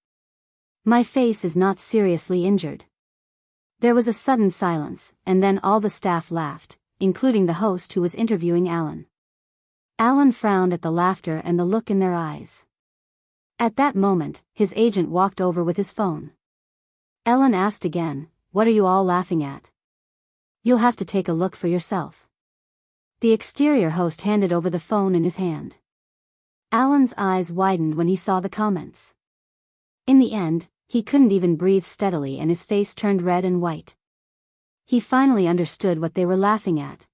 My face is not seriously injured." There was a sudden silence, and then all the staff laughed, including the host who was interviewing Alan. Alan frowned at the laughter and the look in their eyes. At that moment, his agent walked over with his phone. Ellen asked again, "What are you all laughing at? You'll have to take a look for yourself." The exterior host handed over the phone in his hand. Alan's eyes widened when he saw the comments. In the end, he couldn't even breathe steadily and his face turned red and white. He finally understood what they were laughing at.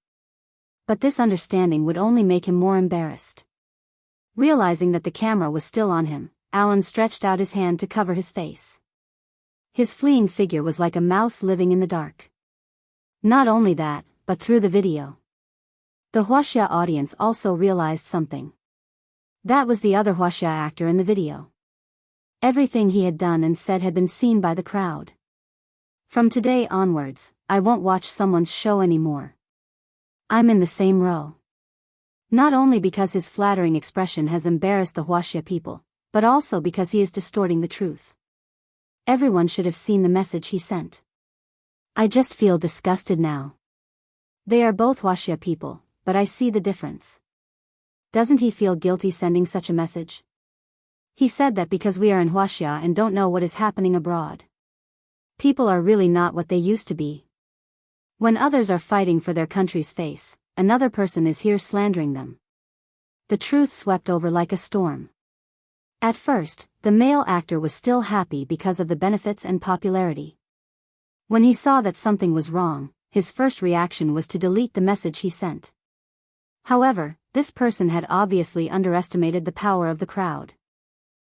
But this understanding would only make him more embarrassed. Realizing that the camera was still on him, Alan stretched out his hand to cover his face. His fleeing figure was like a mouse living in the dark. Not only that, but through the video, the Huaxia audience also realized something. That was the other Huaxia actor in the video. Everything he had done and said had been seen by the crowd. From today onwards, I won't watch someone's show anymore. I'm in the same row. Not only because his flattering expression has embarrassed the Huaxia people, but also because he is distorting the truth. Everyone should have seen the message he sent. I just feel disgusted now. They are both Huaxia people, but I see the difference. Doesn't he feel guilty sending such a message? He said that because we are in Huaxia and don't know what is happening abroad. People are really not what they used to be. When others are fighting for their country's face, another person is here slandering them. The truth swept over like a storm. At first, the male actor was still happy because of the benefits and popularity. When he saw that something was wrong, his first reaction was to delete the message he sent. However, this person had obviously underestimated the power of the crowd.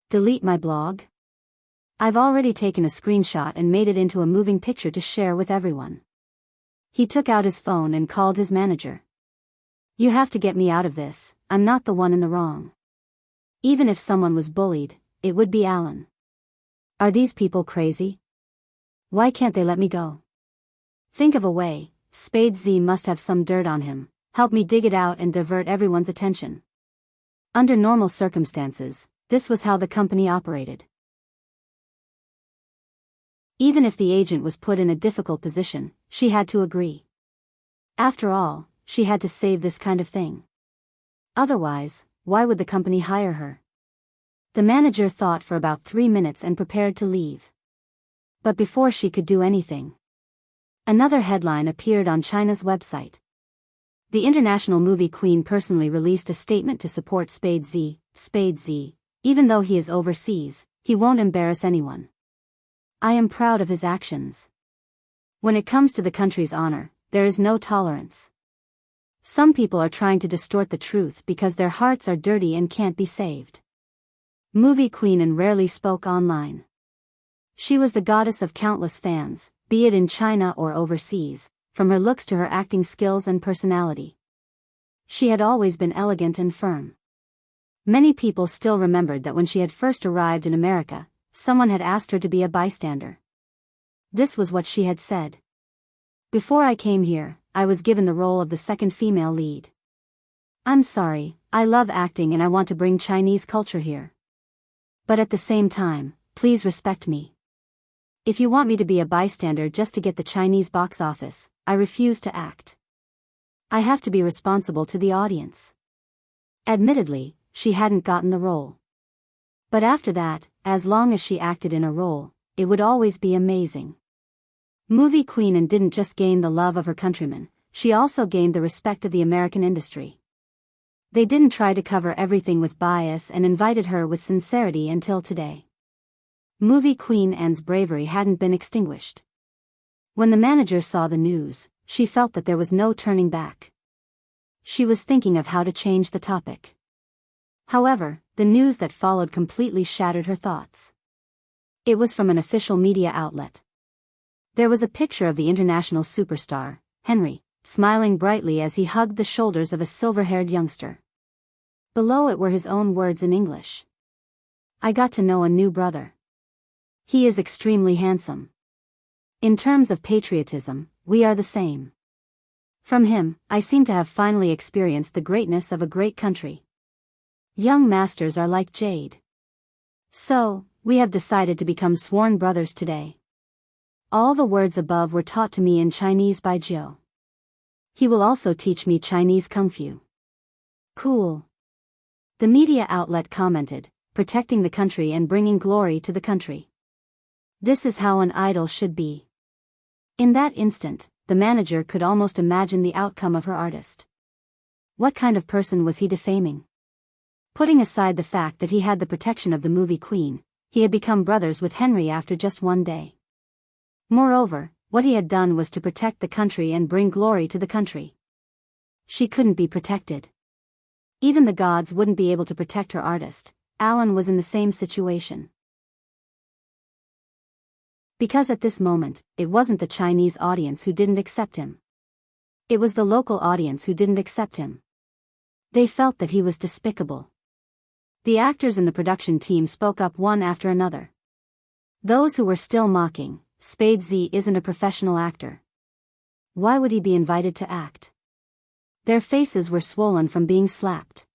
Delete my blog? I've already taken a screenshot and made it into a moving picture to share with everyone. He took out his phone and called his manager. You have to get me out of this, I'm not the one in the wrong. Even if someone was bullied, it would be Alan. Are these people crazy? Why can't they let me go? Think of a way, Spade Z must have some dirt on him, help me dig it out and divert everyone's attention. Under normal circumstances, this was how the company operated. Even if the agent was put in a difficult position, she had to agree. After all, she had to save this kind of thing. Otherwise, why would the company hire her? The manager thought for about 3 minutes and prepared to leave. But before she could do anything, another headline appeared on China's website. The international movie queen personally released a statement to support Spade Z. Spade Z, even though he is overseas, he won't embarrass anyone. I am proud of his actions. When it comes to the country's honor, there is no tolerance. Some people are trying to distort the truth because their hearts are dirty and can't be saved. Movie queen and rarely spoke online. She was the goddess of countless fans, be it in China or overseas, from her looks to her acting skills and personality. She had always been elegant and firm. Many people still remembered that when she had first arrived in America, someone had asked her to be a bystander. This was what she had said. Before I came here, I was given the role of the second female lead. I'm sorry, I love acting and I want to bring Chinese culture here. But at the same time, please respect me. If you want me to be a bystander just to get the Chinese box office, I refuse to act. I have to be responsible to the audience. Admittedly, she hadn't gotten the role. But after that, as long as she acted in a role, it would always be amazing. Movie queen and didn't just gain the love of her countrymen, she also gained the respect of the American industry. They didn't try to cover everything with bias and invited her with sincerity until today. Movie queen Anne's bravery hadn't been extinguished. When the manager saw the news, she felt that there was no turning back. She was thinking of how to change the topic. However, the news that followed completely shattered her thoughts. It was from an official media outlet. There was a picture of the international superstar, Henry, smiling brightly as he hugged the shoulders of a silver-haired youngster. Below it were his own words in English. I got to know a new brother. He is extremely handsome. In terms of patriotism, we are the same. From him, I seem to have finally experienced the greatness of a great country. Young masters are like jade. So, we have decided to become sworn brothers today. All the words above were taught to me in Chinese by Jiu. He will also teach me Chinese Kung Fu. Cool. The media outlet commented, protecting the country and bringing glory to the country. This is how an idol should be. In that instant, the manager could almost imagine the outcome of her artist. What kind of person was he defaming? Putting aside the fact that he had the protection of the movie queen, he had become brothers with Henry after just one day. Moreover, what he had done was to protect the country and bring glory to the country. She couldn't be protected. Even the gods wouldn't be able to protect her artist. Alan was in the same situation. Because at this moment, it wasn't the Chinese audience who didn't accept him. It was the local audience who didn't accept him. They felt that he was despicable. The actors in the production team spoke up one after another. Those who were still mocking, Spade Z isn't a professional actor. Why would he be invited to act? Their faces were swollen from being slapped.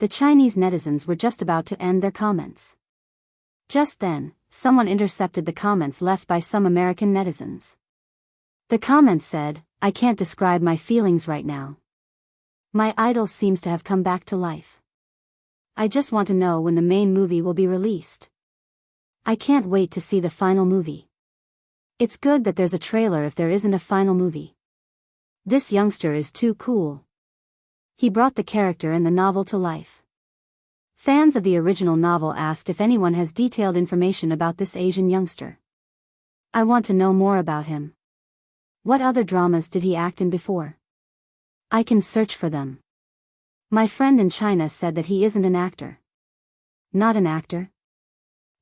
The Chinese netizens were just about to end their comments. Just then, someone intercepted the comments left by some American netizens. The comments said, "I can't describe my feelings right now. My idol seems to have come back to life. I just want to know when the main movie will be released. I can't wait to see the final movie. It's good that there's a trailer if there isn't a final movie. This youngster is too cool. He brought the character and the novel to life." Fans of the original novel asked if anyone has detailed information about this Asian youngster. I want to know more about him. What other dramas did he act in before? I can search for them. My friend in China said that he isn't an actor. Not an actor?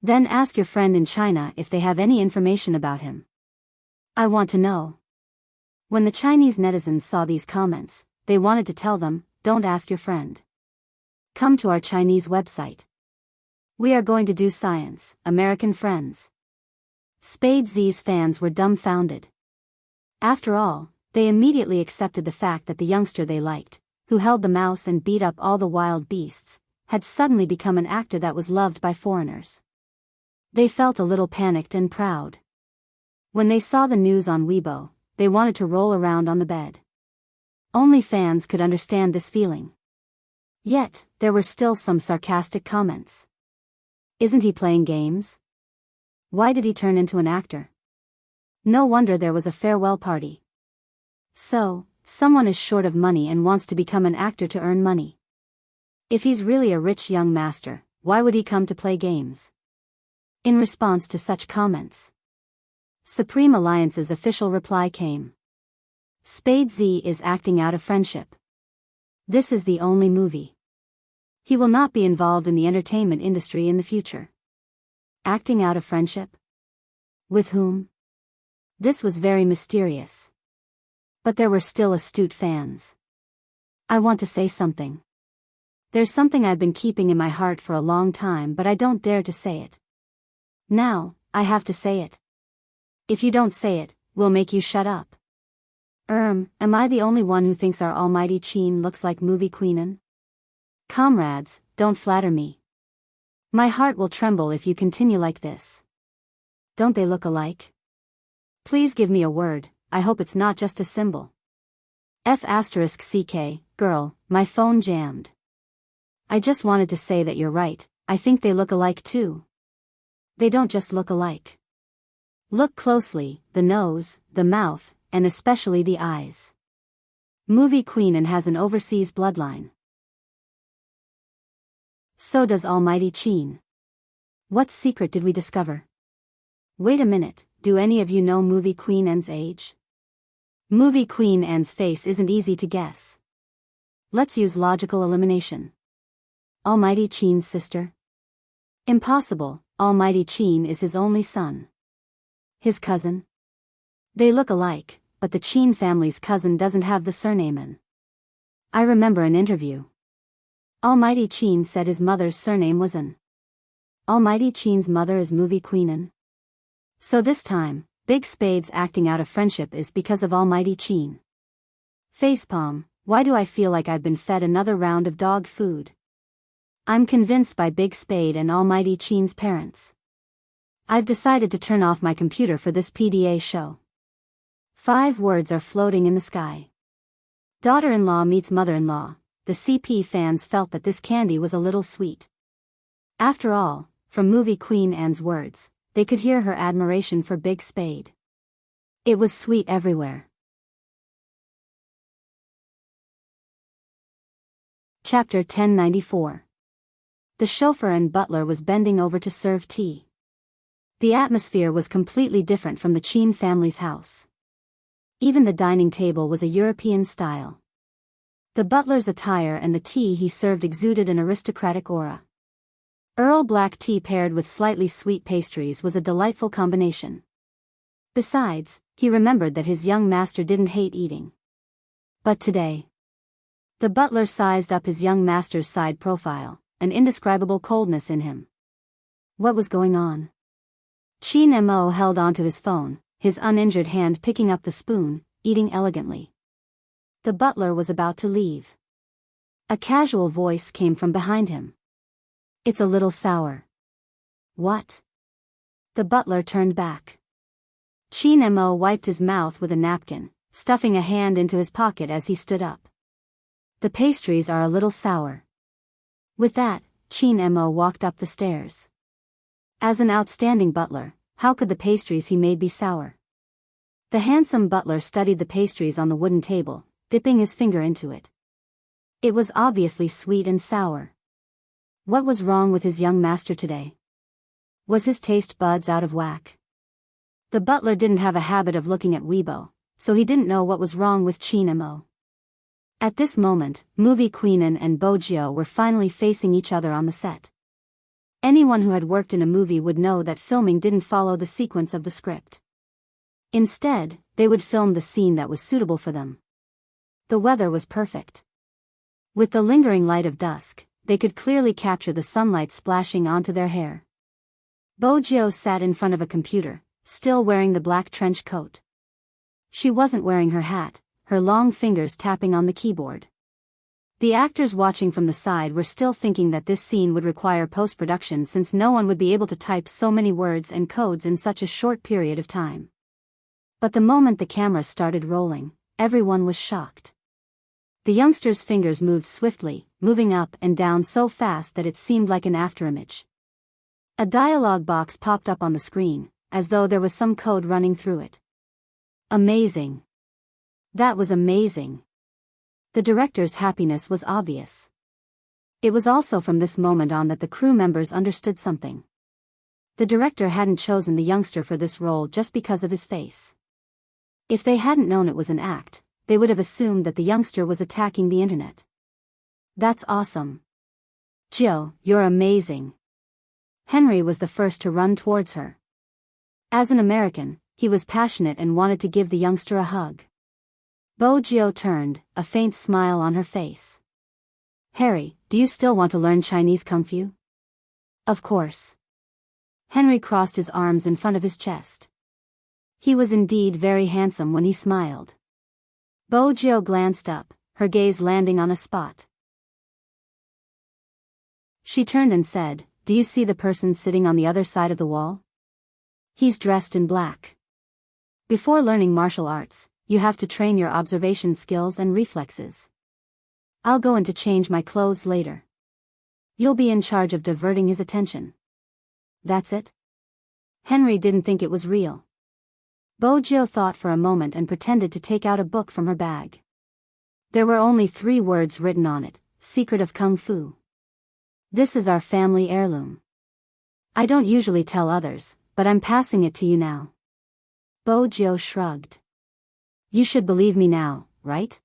Then ask your friend in China if they have any information about him. I want to know. When the Chinese netizens saw these comments, they wanted to tell them, don't ask your friend. Come to our Chinese website. We are going to do science, American friends. Spade Z's fans were dumbfounded. After all, they immediately accepted the fact that the youngster they liked, who held the mouse and beat up all the wild beasts, had suddenly become an actor that was loved by foreigners. They felt a little panicked and proud. When they saw the news on Weibo, they wanted to roll around on the bed. Only fans could understand this feeling. Yet, there were still some sarcastic comments. Isn't he playing games? Why did he turn into an actor? No wonder there was a farewell party. So, someone is short of money and wants to become an actor to earn money. If he's really a rich young master, why would he come to play games? In response to such comments, Supreme Alliance's official reply came. Spade Z is acting out of friendship. This is the only movie. He will not be involved in the entertainment industry in the future. Acting out of friendship? With whom? This was very mysterious. But there were still astute fans. I want to say something. There's something I've been keeping in my heart for a long time, but I don't dare to say it. Now, I have to say it. If you don't say it, we'll make you shut up. Am I the only one who thinks our almighty Qin looks like movie queenin? Comrades, don't flatter me. My heart will tremble if you continue like this. Don't they look alike? Please give me a word, I hope it's not just a symbol. F***CK, girl, my phone jammed. I just wanted to say that you're right, I think they look alike too. They don't just look alike. Look closely, the nose, the mouth, and especially the eyes. Movie queen and has an overseas bloodline. So does almighty Qin. What secret did we discover? Wait a minute, do any of you know movie Queen Anne's age? Movie Queen Anne's face isn't easy to guess. Let's use logical elimination. Almighty Qin's sister? Impossible, almighty Qin is his only son. His cousin? They look alike, but the Qin family's cousin doesn't have the surname An. I remember an interview. Almighty Qin said his mother's surname was An. Almighty Qin's mother is movie queen An. So this time, Big Spade's acting out of friendship is because of Almighty Qin. Facepalm, why do I feel like I've been fed another round of dog food? I'm convinced by Big Spade and Almighty Qin's parents. I've decided to turn off my computer for this PDA show. 5 words are floating in the sky. Daughter-in-law meets mother-in-law. The CP fans felt that this candy was a little sweet. After all, from movie queen Anne's words, they could hear her admiration for Big Spade. It was sweet everywhere. Chapter 1094. The chauffeur and butler was bending over to serve tea. The atmosphere was completely different from the Qin family's house. Even the dining table was a European style. The butler's attire and the tea he served exuded an aristocratic aura. Earl black tea paired with slightly sweet pastries was a delightful combination. Besides, he remembered that his young master didn't hate eating. But today, the butler sized up his young master's side profile, an indescribable coldness in him. What was going on? Qin Mo held onto his phone, his uninjured hand picking up the spoon, eating elegantly. The butler was about to leave. A casual voice came from behind him. It's a little sour. What? The butler turned back. Qin Mo wiped his mouth with a napkin, stuffing a hand into his pocket as he stood up. The pastries are a little sour. With that, Qin Mo walked up the stairs. As an outstanding butler, how could the pastries he made be sour? The handsome butler studied the pastries on the wooden table, dipping his finger into it. It was obviously sweet and sour. What was wrong with his young master today? Was his taste buds out of whack? The butler didn't have a habit of looking at Weibo, so he didn't know what was wrong with Qin Mo. At this moment, movie queen An and Bojio were finally facing each other on the set. Anyone who had worked in a movie would know that filming didn't follow the sequence of the script. Instead, they would film the scene that was suitable for them. The weather was perfect. With the lingering light of dusk, they could clearly capture the sunlight splashing onto their hair. Bojio sat in front of a computer, still wearing the black trench coat. She wasn't wearing her hat, her long fingers tapping on the keyboard. The actors watching from the side were still thinking that this scene would require post-production since no one would be able to type so many words and codes in such a short period of time. But the moment the camera started rolling, everyone was shocked. The youngster's fingers moved swiftly, moving up and down so fast that it seemed like an afterimage. A dialogue box popped up on the screen, as though there was some code running through it. Amazing. That was amazing. The director's happiness was obvious. It was also from this moment on that the crew members understood something. The director hadn't chosen the youngster for this role just because of his face. If they hadn't known it was an act, they would have assumed that the youngster was attacking the internet. That's awesome. Jill, you're amazing. Henry was the first to run towards her. As an American, he was passionate and wanted to give the youngster a hug. Bojio turned, a faint smile on her face. Harry, do you still want to learn Chinese Kung Fu? Of course. Henry crossed his arms in front of his chest. He was indeed very handsome when he smiled. Bojio glanced up, her gaze landing on a spot. She turned and said, Do you see the person sitting on the other side of the wall? He's dressed in black. Before learning martial arts, you have to train your observation skills and reflexes. I'll go in to change my clothes later. You'll be in charge of diverting his attention. That's it? Henry didn't think it was real. Bojio thought for a moment and pretended to take out a book from her bag. There were only 3 words written on it, Secret of Kung Fu. This is our family heirloom. I don't usually tell others, but I'm passing it to you now. Bojio shrugged. You should believe me now, right?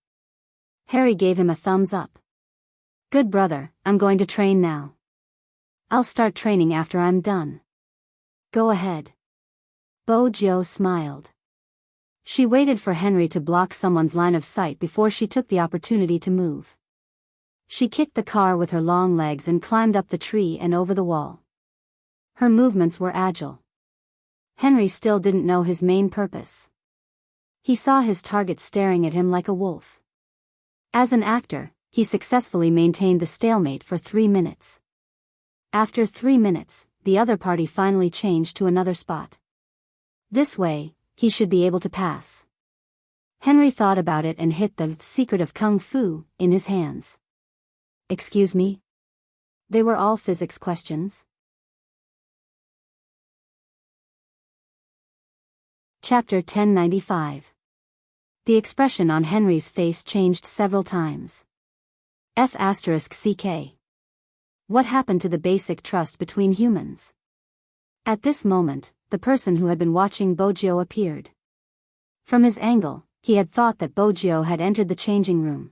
Harry gave him a thumbs up. Good brother, I'm going to train now. I'll start training after I'm done. Go ahead. Bojio smiled. She waited for Henry to block someone's line of sight before she took the opportunity to move. She kicked the car with her long legs and climbed up the tree and over the wall. Her movements were agile. Henry still didn't know his main purpose. He saw his target staring at him like a wolf. As an actor, he successfully maintained the stalemate for 3 minutes. After 3 minutes, the other party finally changed to another spot. This way, he should be able to pass. Henry thought about it and hit the secret of Kung Fu in his hands. Excuse me? They were all physics questions. Chapter 1095. The expression on Henry's face changed several times. F***ck. What happened to the basic trust between humans? At this moment, the person who had been watching Bogio appeared. From his angle, he had thought that Bogio had entered the changing room.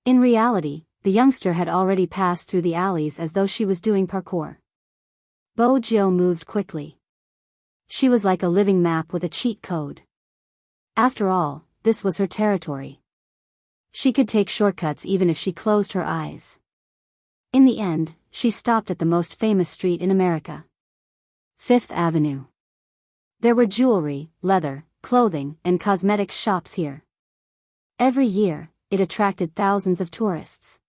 In reality, the youngster had already passed through the alleys as though she was doing parkour. Bogio moved quickly. She was like a living map with a cheat code. After all, this was her territory. She could take shortcuts even if she closed her eyes. In the end, she stopped at the most famous street in America. 5th Avenue. There were jewelry, leather, clothing, and cosmetics shops here. Every year, it attracted thousands of tourists.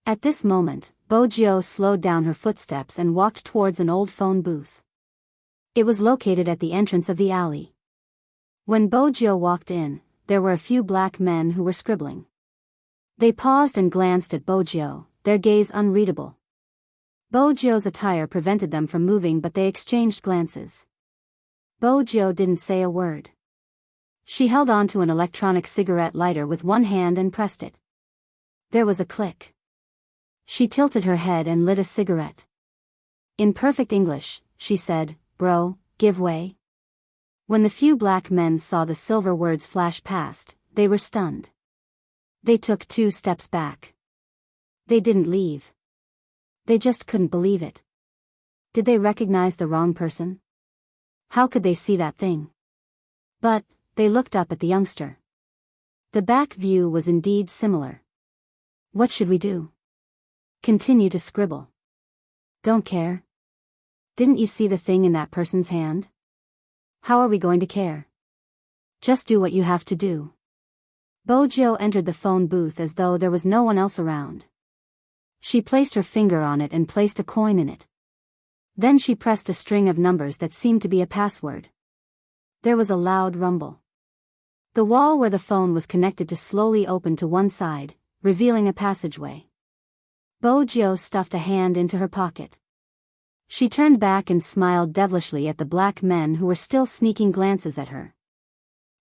At this moment, Bogio slowed down her footsteps and walked towards an old phone booth. It was located at the entrance of the alley. When Bogio walked in, there were a few black men who were scribbling. They paused and glanced at Bogio, their gaze unreadable. Bogio's attire prevented them from moving, but they exchanged glances. Bogio didn't say a word. She held on to an electronic cigarette lighter with one hand and pressed it. There was a click. She tilted her head and lit a cigarette. In perfect English, she said, "Bro, give way." When the few black men saw the silver words flash past, they were stunned. They took 2 steps back. They didn't leave. They just couldn't believe it. Did they recognize the wrong person? How could they see that thing? But, they looked up at the youngster. The back view was indeed similar. What should we do? Continue to scribble. Don't care. Didn't you see the thing in that person's hand? How are we going to care? Just do what you have to do. Bogio entered the phone booth as though there was no one else around. She placed her finger on it and placed a coin in it. Then she pressed a string of numbers that seemed to be a password. There was a loud rumble. The wall where the phone was connected to slowly opened to one side, revealing a passageway. Bogio stuffed a hand into her pocket. She turned back and smiled devilishly at the black men who were still sneaking glances at her.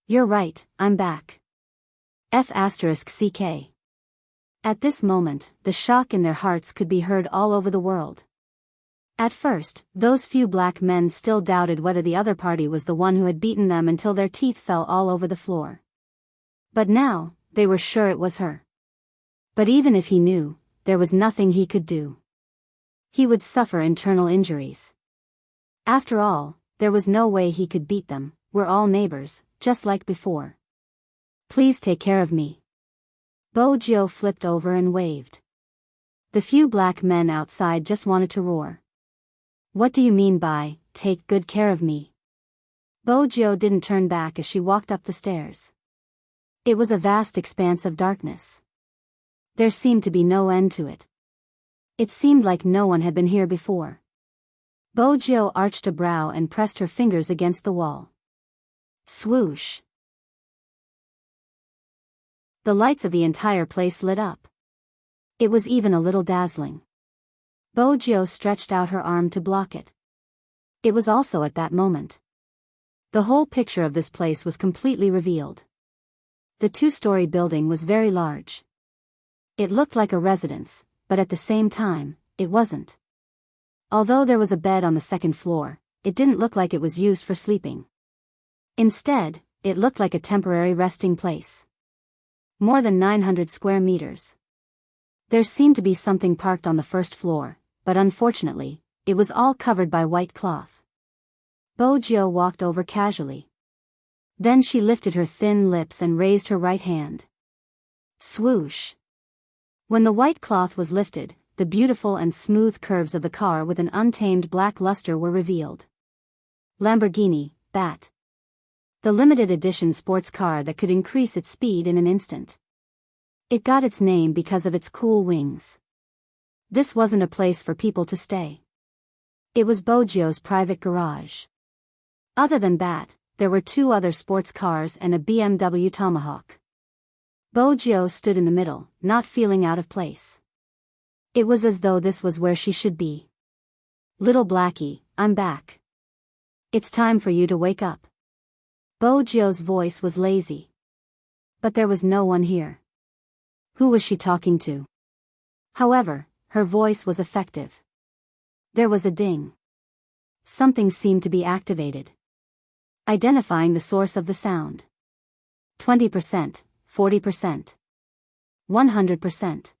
"You're right, I'm back. F***ck. At this moment, the shock in their hearts could be heard all over the world. At first, those few black men still doubted whether the other party was the one who had beaten them until their teeth fell all over the floor. But now, they were sure it was her. But even if he knew, there was nothing he could do. He would suffer internal injuries. After all, there was no way he could beat them. We're all neighbors, just like before. Please take care of me. Bogio flipped over and waved. The few black men outside just wanted to roar. What do you mean by, take good care of me? Bogio didn't turn back as she walked up the stairs. It was a vast expanse of darkness. There seemed to be no end to it. It seemed like no one had been here before. Bogio arched a brow and pressed her fingers against the wall. Swoosh. The lights of the entire place lit up. It was even a little dazzling. Bogio stretched out her arm to block it. It was also at that moment. The whole picture of this place was completely revealed. The 2-story building was very large. It looked like a residence, but at the same time, it wasn't. Although there was a bed on the 2nd floor, it didn't look like it was used for sleeping. Instead, it looked like a temporary resting place. More than 900 square meters. There seemed to be something parked on the 1st floor, but unfortunately, it was all covered by white cloth. Bogio walked over casually. Then she lifted her thin lips and raised her right hand. Swoosh! When the white cloth was lifted, the beautiful and smooth curves of the car with an untamed black luster were revealed. Lamborghini, Bat. The limited edition sports car that could increase its speed in an instant. It got its name because of its cool wings. This wasn't a place for people to stay. It was Bogio's private garage. Other than Bat, there were 2 other sports cars and a BMW Tomahawk. Bogio stood in the middle, not feeling out of place. It was as though this was where she should be. Little Blackie, I'm back. It's time for you to wake up. Bogio's voice was lazy. But there was no one here. Who was she talking to? However, her voice was effective. There was a ding. Something seemed to be activated. Identifying the source of the sound. 20%, 40%. 100%.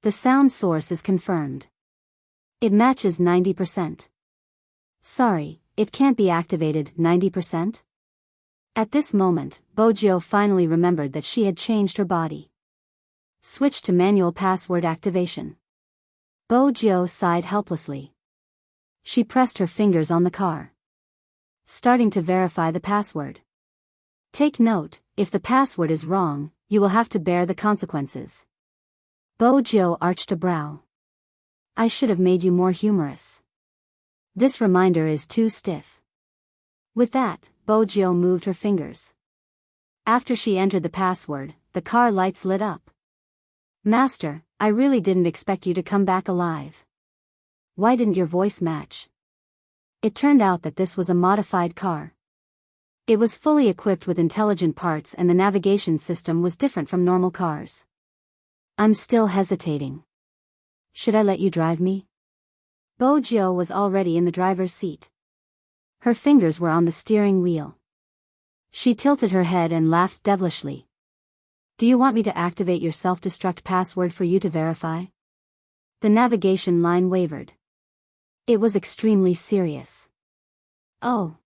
The sound source is confirmed. It matches 90%. Sorry, it can't be activated 90%? At this moment, Bogio finally remembered that she had changed her body. Switch to manual password activation. Bogio sighed helplessly. She pressed her fingers on the car. Starting to verify the password. Take note, if the password is wrong, you will have to bear the consequences. Bogio arched a brow. I should have made you more humorous. This reminder is too stiff. With that, Bogio moved her fingers. After she entered the password, the car lights lit up. Master, I really didn't expect you to come back alive. Why didn't your voice match? It turned out that this was a modified car. It was fully equipped with intelligent parts and the navigation system was different from normal cars. I'm still hesitating. Should I let you drive me? Bogio was already in the driver's seat. Her fingers were on the steering wheel. She tilted her head and laughed devilishly. Do you want me to activate your self-destruct password for you to verify? The navigation line wavered. It was extremely serious. Oh.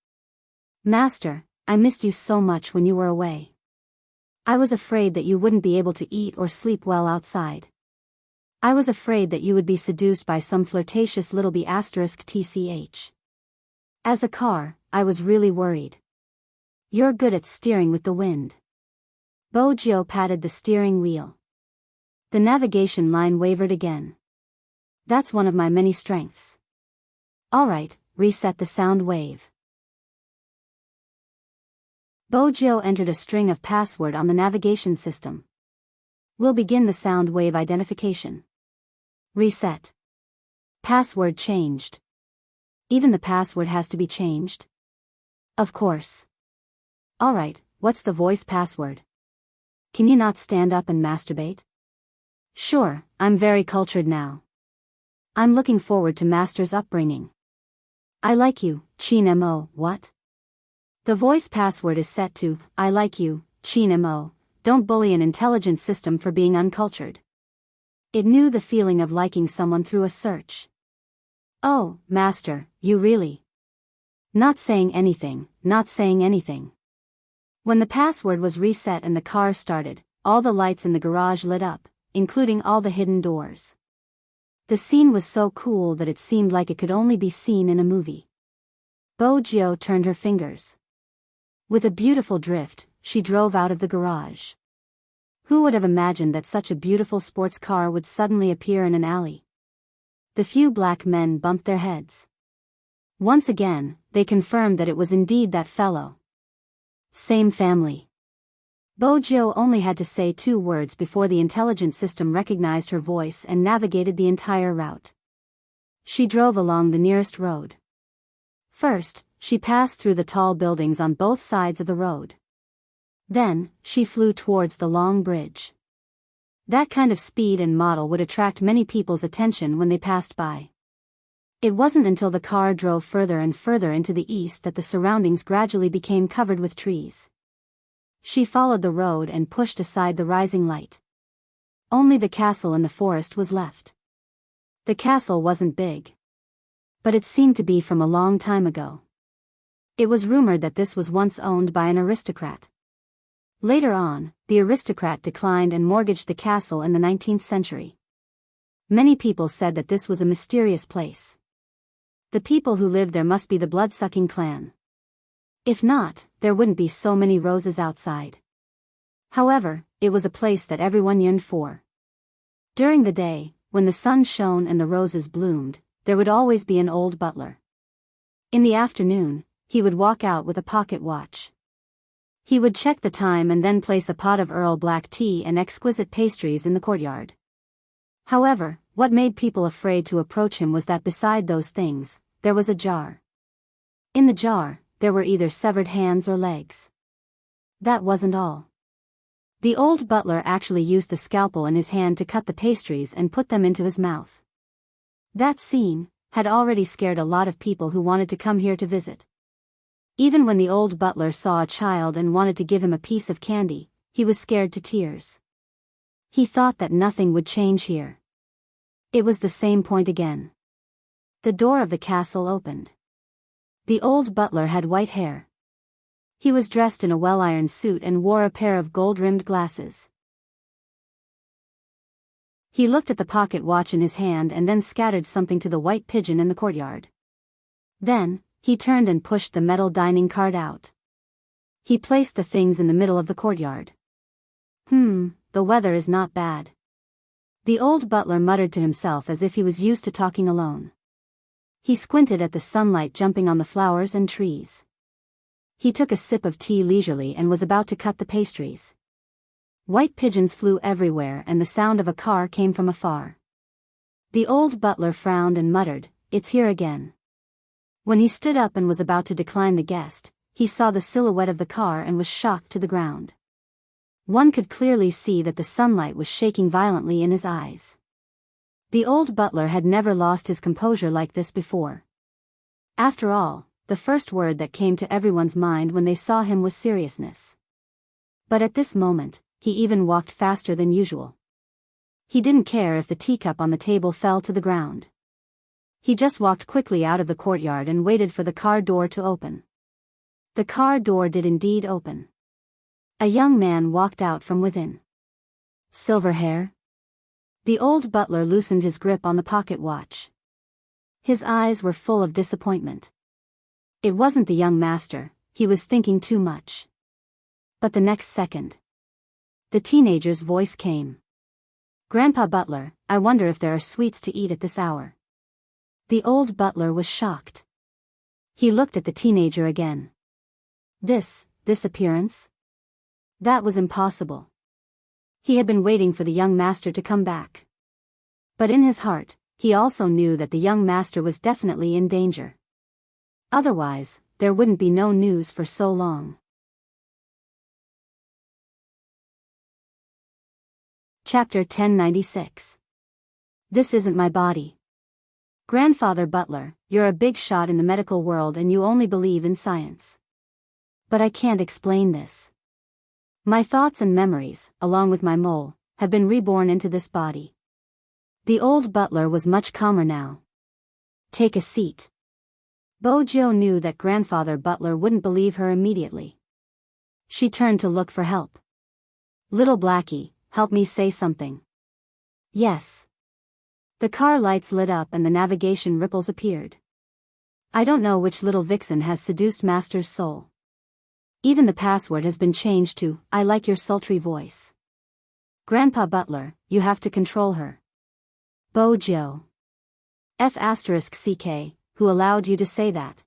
Master, I missed you so much when you were away. I was afraid that you wouldn't be able to eat or sleep well outside. I was afraid that you would be seduced by some flirtatious little bee *tch. As a car, I was really worried. You're good at steering with the wind. Bogio patted the steering wheel. The navigation line wavered again. That's one of my many strengths. Alright, reset the sound wave. Bogio entered a string of password on the navigation system. We'll begin the sound wave identification. Reset. Password changed. Even the password has to be changed? Of course. Alright, what's the voice password? Can you not stand up and masturbate? Sure, I'm very cultured now. I'm looking forward to Master's upbringing. I like you, Chin Mo, what? The voice password is set to, I like you, Chin Mo, don't bully an intelligent system for being uncultured. It knew the feeling of liking someone through a search. Oh, Master, you really? Not saying anything, not saying anything. When the password was reset and the car started, all the lights in the garage lit up, including all the hidden doors. The scene was so cool that it seemed like it could only be seen in a movie. Bogio turned her fingers. With a beautiful drift, she drove out of the garage. Who would have imagined that such a beautiful sports car would suddenly appear in an alley? The few black men bumped their heads. Once again, they confirmed that it was indeed that fellow. Same family. Bogio only had to say 2 words before the intelligent system recognized her voice and navigated the entire route. She drove along the nearest road. First, she passed through the tall buildings on both sides of the road. Then, she flew towards the long bridge. That kind of speed and model would attract many people's attention when they passed by. It wasn't until the car drove further and further into the east that the surroundings gradually became covered with trees. She followed the road and pushed aside the rising light. Only the castle in the forest was left. The castle wasn't big. But it seemed to be from a long time ago. It was rumored that this was once owned by an aristocrat. Later on, the aristocrat declined and mortgaged the castle in the 19th century. Many people said that this was a mysterious place. The people who lived there must be the blood-sucking clan. If not, there wouldn't be so many roses outside. However, it was a place that everyone yearned for. During the day, when the sun shone and the roses bloomed, there would always be an old butler. In the afternoon, he would walk out with a pocket watch. He would check the time and then place a pot of Earl Black tea and exquisite pastries in the courtyard. However, what made people afraid to approach him was that beside those things, there was a jar. In the jar, there were either severed hands or legs. That wasn't all. The old butler actually used the scalpel in his hand to cut the pastries and put them into his mouth. That scene had already scared a lot of people who wanted to come here to visit. Even when the old butler saw a child and wanted to give him a piece of candy, he was scared to tears. He thought that nothing would change here. It was the same point again. The door of the castle opened. The old butler had white hair. He was dressed in a well-ironed suit and wore a pair of gold-rimmed glasses. He looked at the pocket watch in his hand and then scattered something to the white pigeon in the courtyard. Then, he turned and pushed the metal dining cart out. He placed the things in the middle of the courtyard. The weather is not bad. The old butler muttered to himself as if he was used to talking alone. He squinted at the sunlight jumping on the flowers and trees. He took a sip of tea leisurely and was about to cut the pastries. White pigeons flew everywhere and the sound of a car came from afar. The old butler frowned and muttered, "It's here again." When he stood up and was about to decline the guest, he saw the silhouette of the car and was shocked to the ground. One could clearly see that the sunlight was shaking violently in his eyes. The old butler had never lost his composure like this before. After all, the first word that came to everyone's mind when they saw him was seriousness. But at this moment, he even walked faster than usual. He didn't care if the teacup on the table fell to the ground. He just walked quickly out of the courtyard and waited for the car door to open. The car door did indeed open. A young man walked out from within. Silver hair? The old butler loosened his grip on the pocket watch. His eyes were full of disappointment. It wasn't the young master, he was thinking too much. But the next second, the teenager's voice came. "Grandpa Butler, I wonder if there are sweets to eat at this hour." The old butler was shocked. He looked at the teenager again. This appearance? That was impossible. He had been waiting for the young master to come back. But in his heart, he also knew that the young master was definitely in danger. Otherwise, there wouldn't be no news for so long. Chapter 1096. This isn't my body. Grandfather Butler, you're a big shot in the medical world and you only believe in science. But I can't explain this. My thoughts and memories, along with my mole, have been reborn into this body. The old butler was much calmer now. Take a seat. Bojo knew that Grandfather Butler wouldn't believe her immediately. She turned to look for help. "Little Blackie, help me say something." "Yes." The car lights lit up and the navigation ripples appeared. I don't know which little vixen has seduced Master's soul. Even the password has been changed to, "I like your sultry voice." Grandpa Butler, you have to control her. Bojo. F***ck, who allowed you to say that?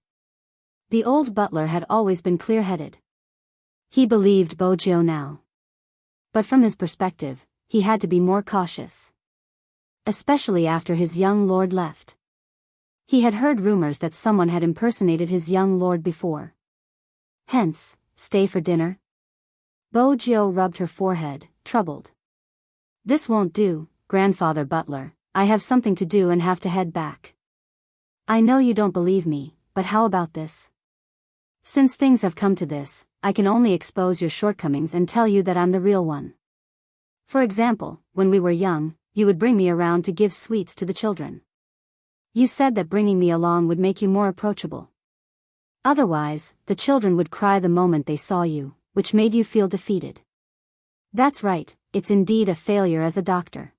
The old butler had always been clear-headed. He believed Bojo now. But from his perspective, he had to be more cautious. Especially after his young lord left. He had heard rumors that someone had impersonated his young lord before. Hence, stay for dinner? Bojo rubbed her forehead, troubled. This won't do, Grandfather Butler, I have something to do and have to head back. I know you don't believe me, but how about this? Since things have come to this, I can only expose your shortcomings and tell you that I'm the real one. For example, when we were young, you would bring me around to give sweets to the children. You said that bringing me along would make you more approachable. Otherwise, the children would cry the moment they saw you, which made you feel defeated. That's right, it's indeed a failure as a doctor.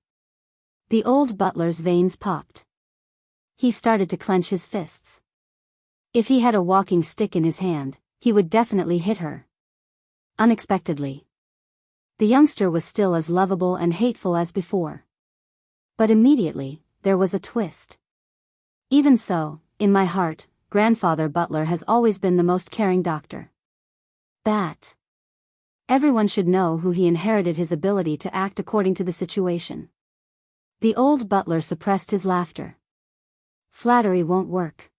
The old butler's veins popped. He started to clench his fists. If he had a walking stick in his hand, he would definitely hit her. Unexpectedly, the youngster was still as lovable and hateful as before. But immediately, there was a twist. Even so, in my heart, Grandfather Butler has always been the most caring doctor. Bat. Everyone should know who he inherited his ability to act according to the situation. The old butler suppressed his laughter. Flattery won't work.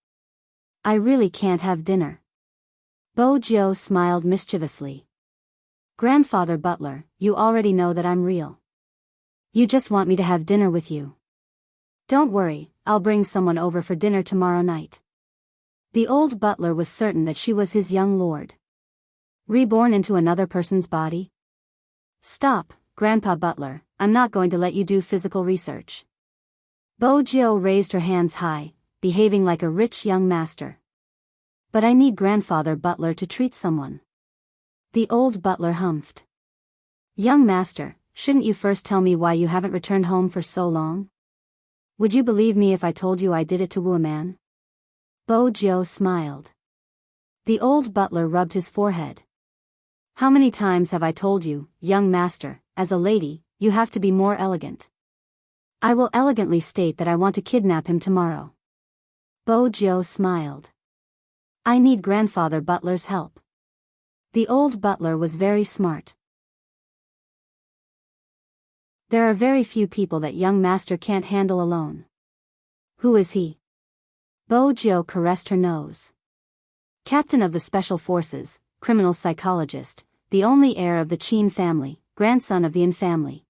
I really can't have dinner. Bojo smiled mischievously. Grandfather Butler, you already know that I'm real. You just want me to have dinner with you. Don't worry, I'll bring someone over for dinner tomorrow night. The old butler was certain that she was his young lord. Reborn into another person's body? Stop, Grandpa Butler, I'm not going to let you do physical research. Bojo raised her hands high, behaving like a rich young master. But I need Grandfather Butler to treat someone. The old butler humphed. Young master, shouldn't you first tell me why you haven't returned home for so long? Would you believe me if I told you I did it to woo a man? Bojo smiled. The old butler rubbed his forehead. How many times have I told you, young master, as a lady, you have to be more elegant. I will elegantly state that I want to kidnap him tomorrow. Bojo smiled. I need Grandfather Butler's help. The old butler was very smart. There are very few people that young master can't handle alone. Who is he? Bojo caressed her nose. Captain of the Special Forces, criminal psychologist, the only heir of the Chin family, grandson of the Yin family.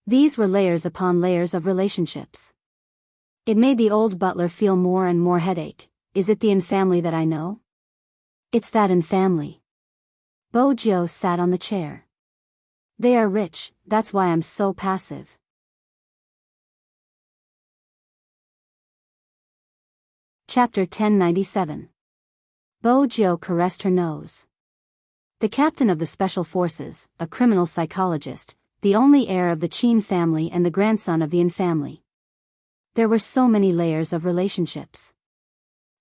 These were layers upon layers of relationships. It made the old butler feel more and more headache. Is it the Yin family that I know? It's that Yin family. Bojo sat on the chair. They are rich, that's why I'm so passive. Chapter 1097. Bojo caressed her nose. The captain of the Special Forces, a criminal psychologist, the only heir of the Chin family and the grandson of the Yin family. There were so many layers of relationships.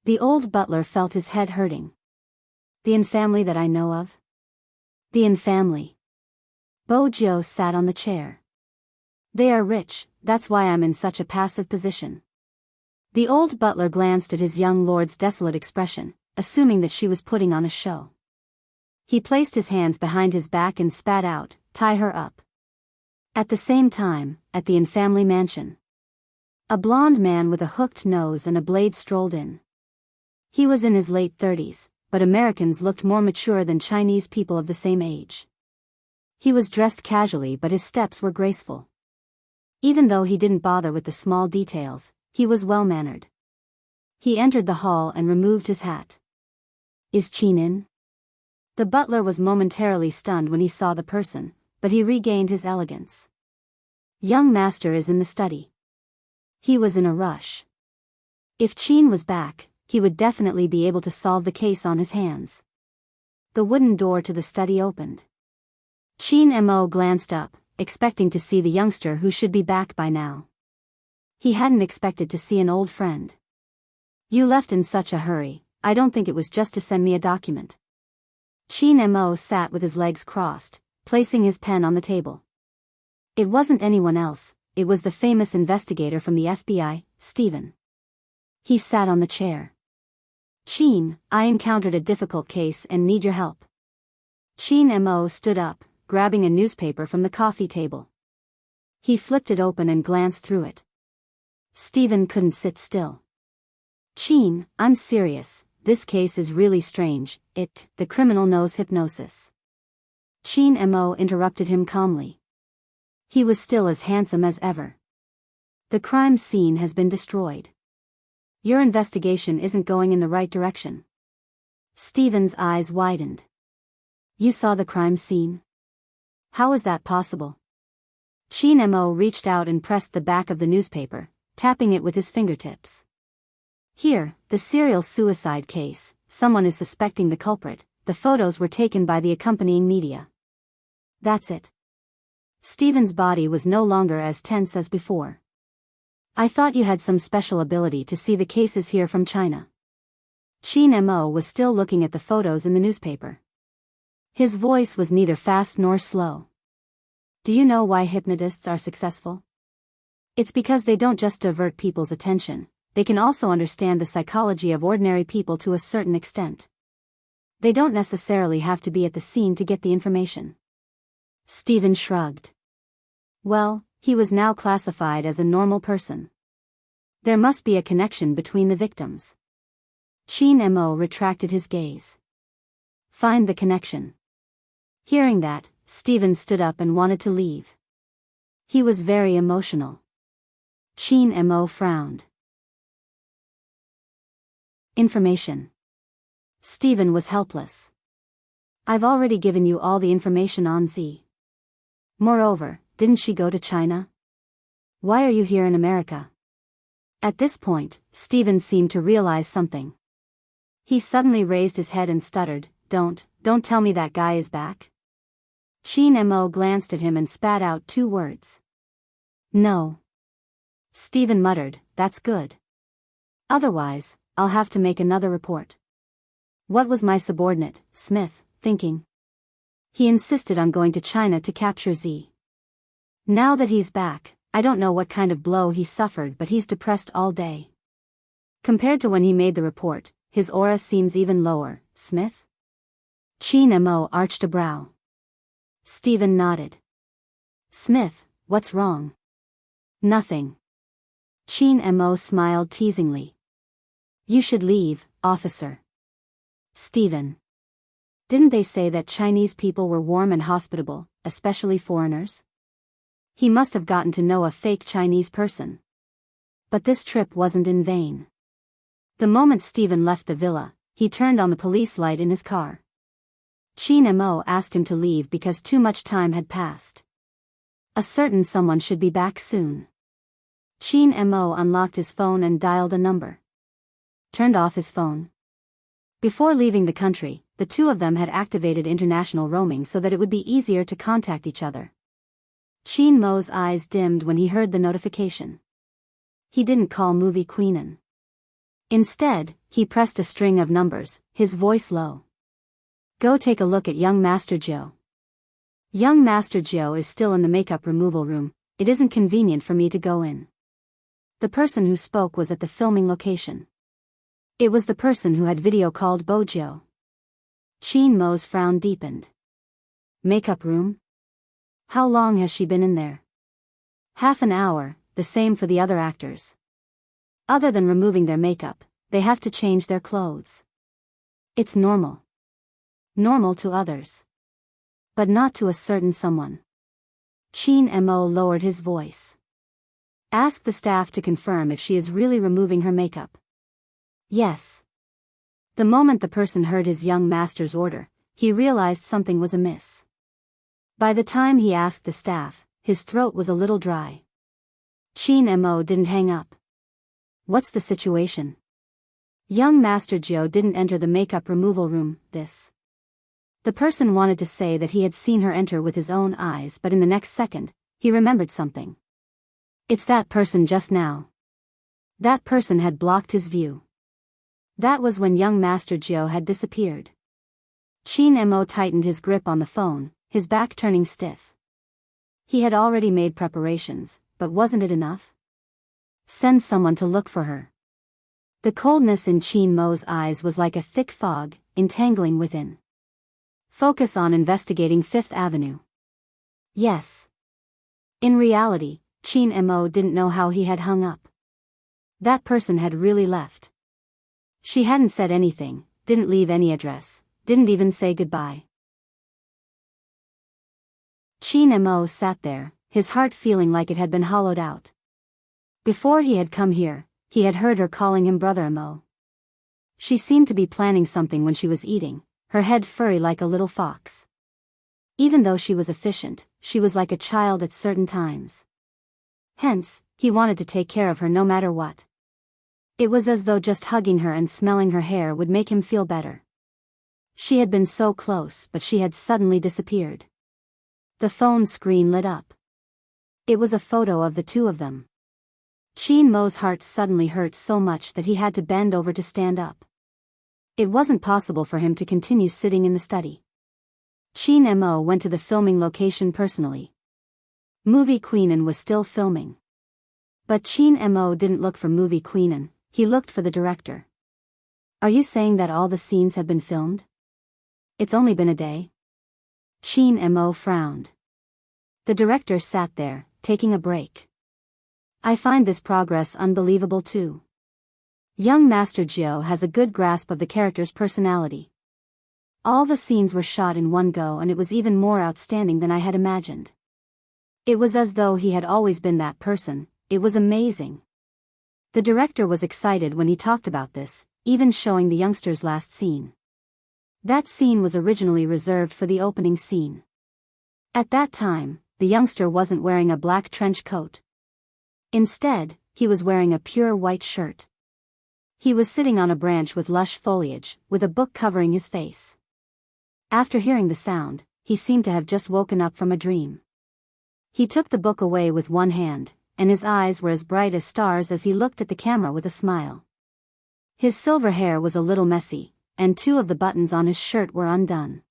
The old butler felt his head hurting. The Yin family that I know of? The Yin family. Bojo sat on the chair. They are rich, that's why I'm in such a passive position. The old butler glanced at his young lord's desolate expression, assuming that she was putting on a show. He placed his hands behind his back and spat out, "Tie her up." At the same time, at the Yin family mansion, a blond man with a hooked nose and a blade strolled in. He was in his late 30s, but Americans looked more mature than Chinese people of the same age. He was dressed casually, but his steps were graceful. Even though he didn't bother with the small details, he was well-mannered. He entered the hall and removed his hat. Is Chin in? The butler was momentarily stunned when he saw the person, but he regained his elegance. Young master is in the study. He was in a rush. If Chin was back, he would definitely be able to solve the case on his hands. The wooden door to the study opened. Chin Mo glanced up, expecting to see the youngster who should be back by now. He hadn't expected to see an old friend. You left in such a hurry, I don't think it was just to send me a document. Chin Mo sat with his legs crossed, placing his pen on the table. It wasn't anyone else, it was the famous investigator from the FBI, Stephen. He sat on the chair. Chin, I encountered a difficult case and need your help. Chin Mo stood up, grabbing a newspaper from the coffee table. He flipped it open and glanced through it. Stephen couldn't sit still. Chin, I'm serious, this case is really strange, the criminal knows hypnosis. Chin Mo interrupted him calmly. He was still as handsome as ever. The crime scene has been destroyed. Your investigation isn't going in the right direction. Stephen's eyes widened. You saw the crime scene? How is that possible? Chin Mo reached out and pressed the back of the newspaper, tapping it with his fingertips. Here, the serial suicide case, someone is suspecting the culprit. The photos were taken by the accompanying media. That's it. Stephen's body was no longer as tense as before. I thought you had some special ability to see the cases here from China. Qin Mo was still looking at the photos in the newspaper. His voice was neither fast nor slow. Do you know why hypnotists are successful? It's because they don't just divert people's attention, they can also understand the psychology of ordinary people to a certain extent. They don't necessarily have to be at the scene to get the information. Stephen shrugged. Well, he was now classified as a normal person. There must be a connection between the victims. Qin Mo retracted his gaze. Find the connection. Hearing that, Stephen stood up and wanted to leave. He was very emotional. Qin Mo frowned. Information. Stephen was helpless. I've already given you all the information on Z. Moreover, didn't she go to China? Why are you here in America? At this point, Stephen seemed to realize something. He suddenly raised his head and stuttered, Don't tell me that guy is back. Qin Mo glanced at him and spat out 2 words. No. Stephen muttered, That's good. Otherwise, I'll have to make another report. What was my subordinate, Smith, thinking? He insisted on going to China to capture Z. Now that he's back, I don't know what kind of blow he suffered, but he's depressed all day. Compared to when he made the report, his aura seems even lower. Smith? Qin Mo arched a brow. Stephen nodded. Smith, what's wrong? Nothing. Qin Mo smiled teasingly. You should leave, officer. Stephen. Didn't they say that Chinese people were warm and hospitable, especially foreigners? He must have gotten to know a fake Chinese person. But this trip wasn't in vain. The moment Stephen left the villa, he turned on the police light in his car. Qin Mo asked him to leave because too much time had passed. A certain someone should be back soon. Qin Mo unlocked his phone and dialed a number. Turned off his phone. Before leaving the country, the two of them had activated international roaming so that it would be easier to contact each other. Qin Mo's eyes dimmed when he heard the notification. He didn't call movie Queenan. Instead, he pressed a string of numbers, his voice low. Go take a look at young Master Joe. Young Master Joe is still in the makeup removal room. It isn't convenient for me to go in. The person who spoke was at the filming location. It was the person who had video called Bojo. Qin Mo's frown deepened. Makeup room? How long has she been in there? Half an hour, the same for the other actors. Other than removing their makeup, they have to change their clothes. It's normal. Normal to others. But not to a certain someone. Qin Mo lowered his voice. Ask the staff to confirm if she is really removing her makeup. Yes. The moment the person heard his young master's order, he realized something was amiss. By the time he asked the staff, his throat was a little dry. Qin Mo didn't hang up. What's the situation? Young Master Joe didn't enter the makeup removal room, The person wanted to say that he had seen her enter with his own eyes, but in the next second, he remembered something. It's that person just now. That person had blocked his view. That was when young Master Joe had disappeared. Qin Mo tightened his grip on the phone, his back turning stiff. He had already made preparations, but wasn't it enough? Send someone to look for her. The coldness in Qin Mo's eyes was like a thick fog, entangling within. Focus on investigating Fifth Avenue. Yes. In reality, Qin Mo didn't know how he had hung up. That person had really left. She hadn't said anything, didn't leave any address, didn't even say goodbye. Qin Mo sat there, his heart feeling like it had been hollowed out. Before he had come here, he had heard her calling him Brother Mo. She seemed to be planning something when she was eating, her head furry like a little fox. Even though she was efficient, she was like a child at certain times. Hence, he wanted to take care of her no matter what. It was as though just hugging her and smelling her hair would make him feel better. She had been so close, but she had suddenly disappeared. The phone screen lit up. It was a photo of the two of them. Chin Mo's heart suddenly hurt so much that he had to bend over to stand up. It wasn't possible for him to continue sitting in the study. Chin Mo went to the filming location personally. Movie Queenan was still filming. But Chin Mo didn't look for Movie Queenan, he looked for the director. Are you saying that all the scenes have been filmed? It's only been a day. Chin Mo frowned. The director sat there, taking a break. I find this progress unbelievable too. Young Master Jiao has a good grasp of the character's personality. All the scenes were shot in one go, and it was even more outstanding than I had imagined. It was as though he had always been that person. It was amazing. The director was excited when he talked about this, even showing the youngster's last scene. That scene was originally reserved for the opening scene. At that time, the youngster wasn't wearing a black trench coat. Instead, he was wearing a pure white shirt. He was sitting on a branch with lush foliage, with a book covering his face. After hearing the sound, he seemed to have just woken up from a dream. He took the book away with one hand, and his eyes were as bright as stars as he looked at the camera with a smile. His silver hair was a little messy, and two of the buttons on his shirt were undone.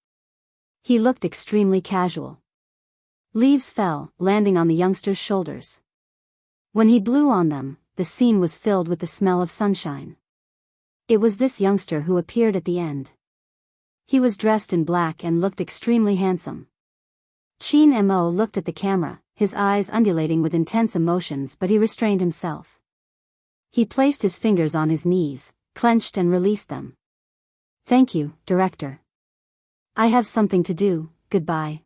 He looked extremely casual. Leaves fell, landing on the youngster's shoulders. When he blew on them, the scene was filled with the smell of sunshine. It was this youngster who appeared at the end. He was dressed in black and looked extremely handsome. Chin Mo looked at the camera, his eyes undulating with intense emotions, but he restrained himself. He placed his fingers on his knees, clenched and released them. Thank you, director. I have something to do, goodbye.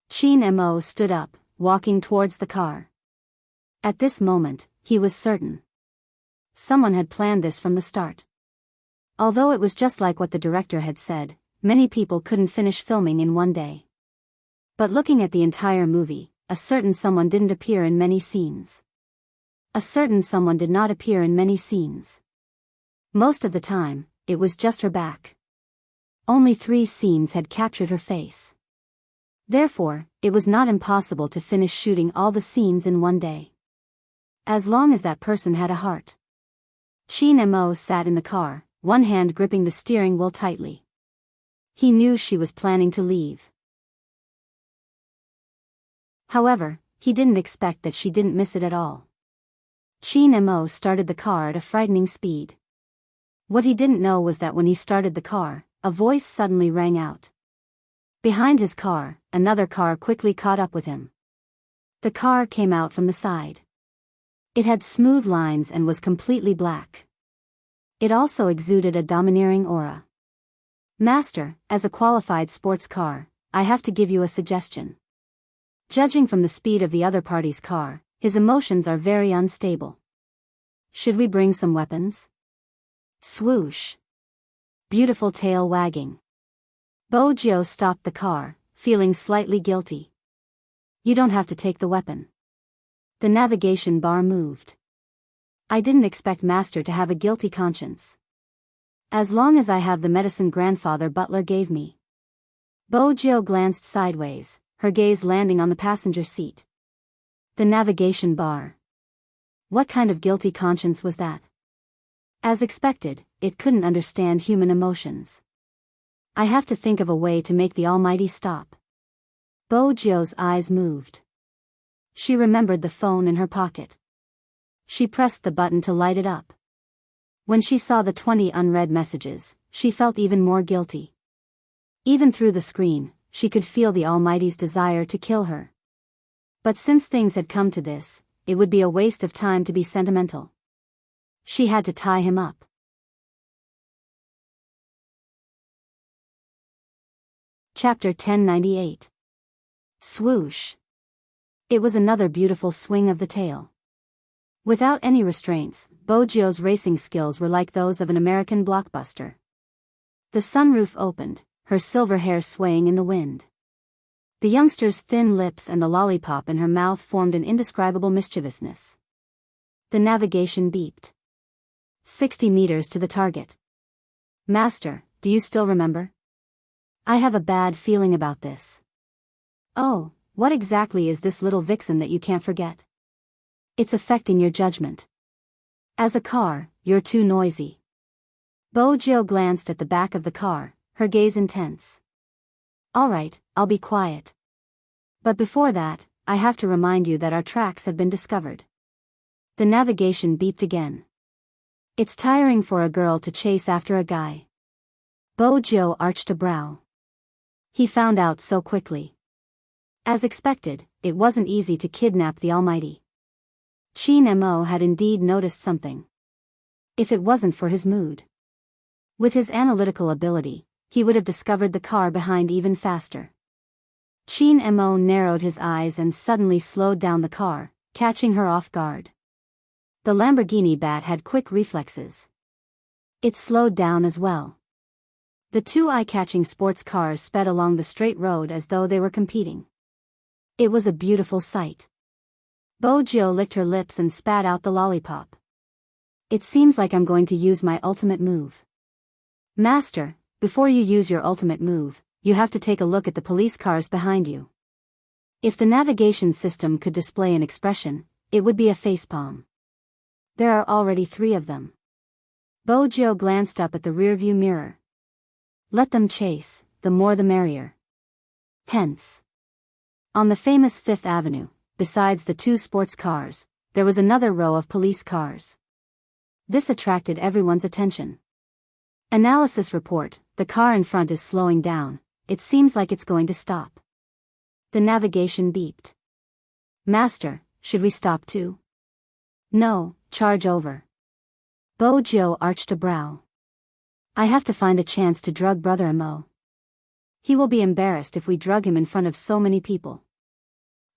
Chin Mo stood up, walking towards the car. At this moment, he was certain. Someone had planned this from the start. Although it was just like what the director had said, many people couldn't finish filming in one day. But looking at the entire movie, a certain someone didn't appear in many scenes. A certain someone did not appear in many scenes. Most of the time, it was just her back. Only 3 scenes had captured her face. Therefore, it was not impossible to finish shooting all the scenes in one day. As long as that person had a heart. Chin Mo sat in the car, one hand gripping the steering wheel tightly. He knew she was planning to leave. However, he didn't expect that she didn't miss it at all. Chin Mo started the car at a frightening speed. What he didn't know was that when he started the car, a voice suddenly rang out. Behind his car, another car quickly caught up with him. The car came out from the side. It had smooth lines and was completely black. It also exuded a domineering aura. Master, as a qualified sports car, I have to give you a suggestion. Judging from the speed of the other party's car, his emotions are very unstable. Should we bring some weapons? Swoosh. Beautiful tail wagging. Bo Jiao stopped the car, feeling slightly guilty. You don't have to take the weapon. The navigation bar moved. I didn't expect Master to have a guilty conscience. As long as I have the medicine grandfather Butler gave me. Bo Jiao glanced sideways, her gaze landing on the passenger seat. The navigation bar. What kind of guilty conscience was that? As expected, it couldn't understand human emotions. I have to think of a way to make the Almighty stop. Bo Jiao's eyes moved. She remembered the phone in her pocket. She pressed the button to light it up. When she saw the 20 unread messages, she felt even more guilty. Even through the screen, she could feel the Almighty's desire to kill her. But since things had come to this, it would be a waste of time to be sentimental. She had to tie him up. Chapter 1098. Swoosh. It was another beautiful swing of the tail. Without any restraints, Bo Jiao's racing skills were like those of an American blockbuster. The sunroof opened, her silver hair swaying in the wind. The youngster's thin lips and the lollipop in her mouth formed an indescribable mischievousness. The navigation beeped. 60 meters to the target. Master, do you still remember? I have a bad feeling about this. Oh, what exactly is this little vixen that you can't forget? It's affecting your judgment. As a car, you're too noisy. Bojo glanced at the back of the car, her gaze intense. All right, I'll be quiet. But before that, I have to remind you that our tracks have been discovered. The navigation beeped again. It's tiring for a girl to chase after a guy. Bojo arched a brow. He found out so quickly. As expected, it wasn't easy to kidnap the Almighty. Chin Mo had indeed noticed something. If it wasn't for his mood. With his analytical ability, he would have discovered the car behind even faster. Chin Mo narrowed his eyes and suddenly slowed down the car, catching her off guard. The Lamborghini Bat had quick reflexes. It slowed down as well. The two eye-catching sports cars sped along the straight road as though they were competing. It was a beautiful sight. Bojo licked her lips and spat out the lollipop. It seems like I'm going to use my ultimate move. Master, before you use your ultimate move, you have to take a look at the police cars behind you. If the navigation system could display an expression, it would be a facepalm. There are already 3 of them. Bojo glanced up at the rearview mirror. Let them chase, the more the merrier. Hence. On the famous Fifth Avenue, besides the 2 sports cars, there was another row of police cars. This attracted everyone's attention. Analysis report, the car in front is slowing down, it seems like it's going to stop. The navigation beeped. Master, should we stop too? No, charge over. Bojo arched a brow. I have to find a chance to drug Brother Mo. He will be embarrassed if we drug him in front of so many people.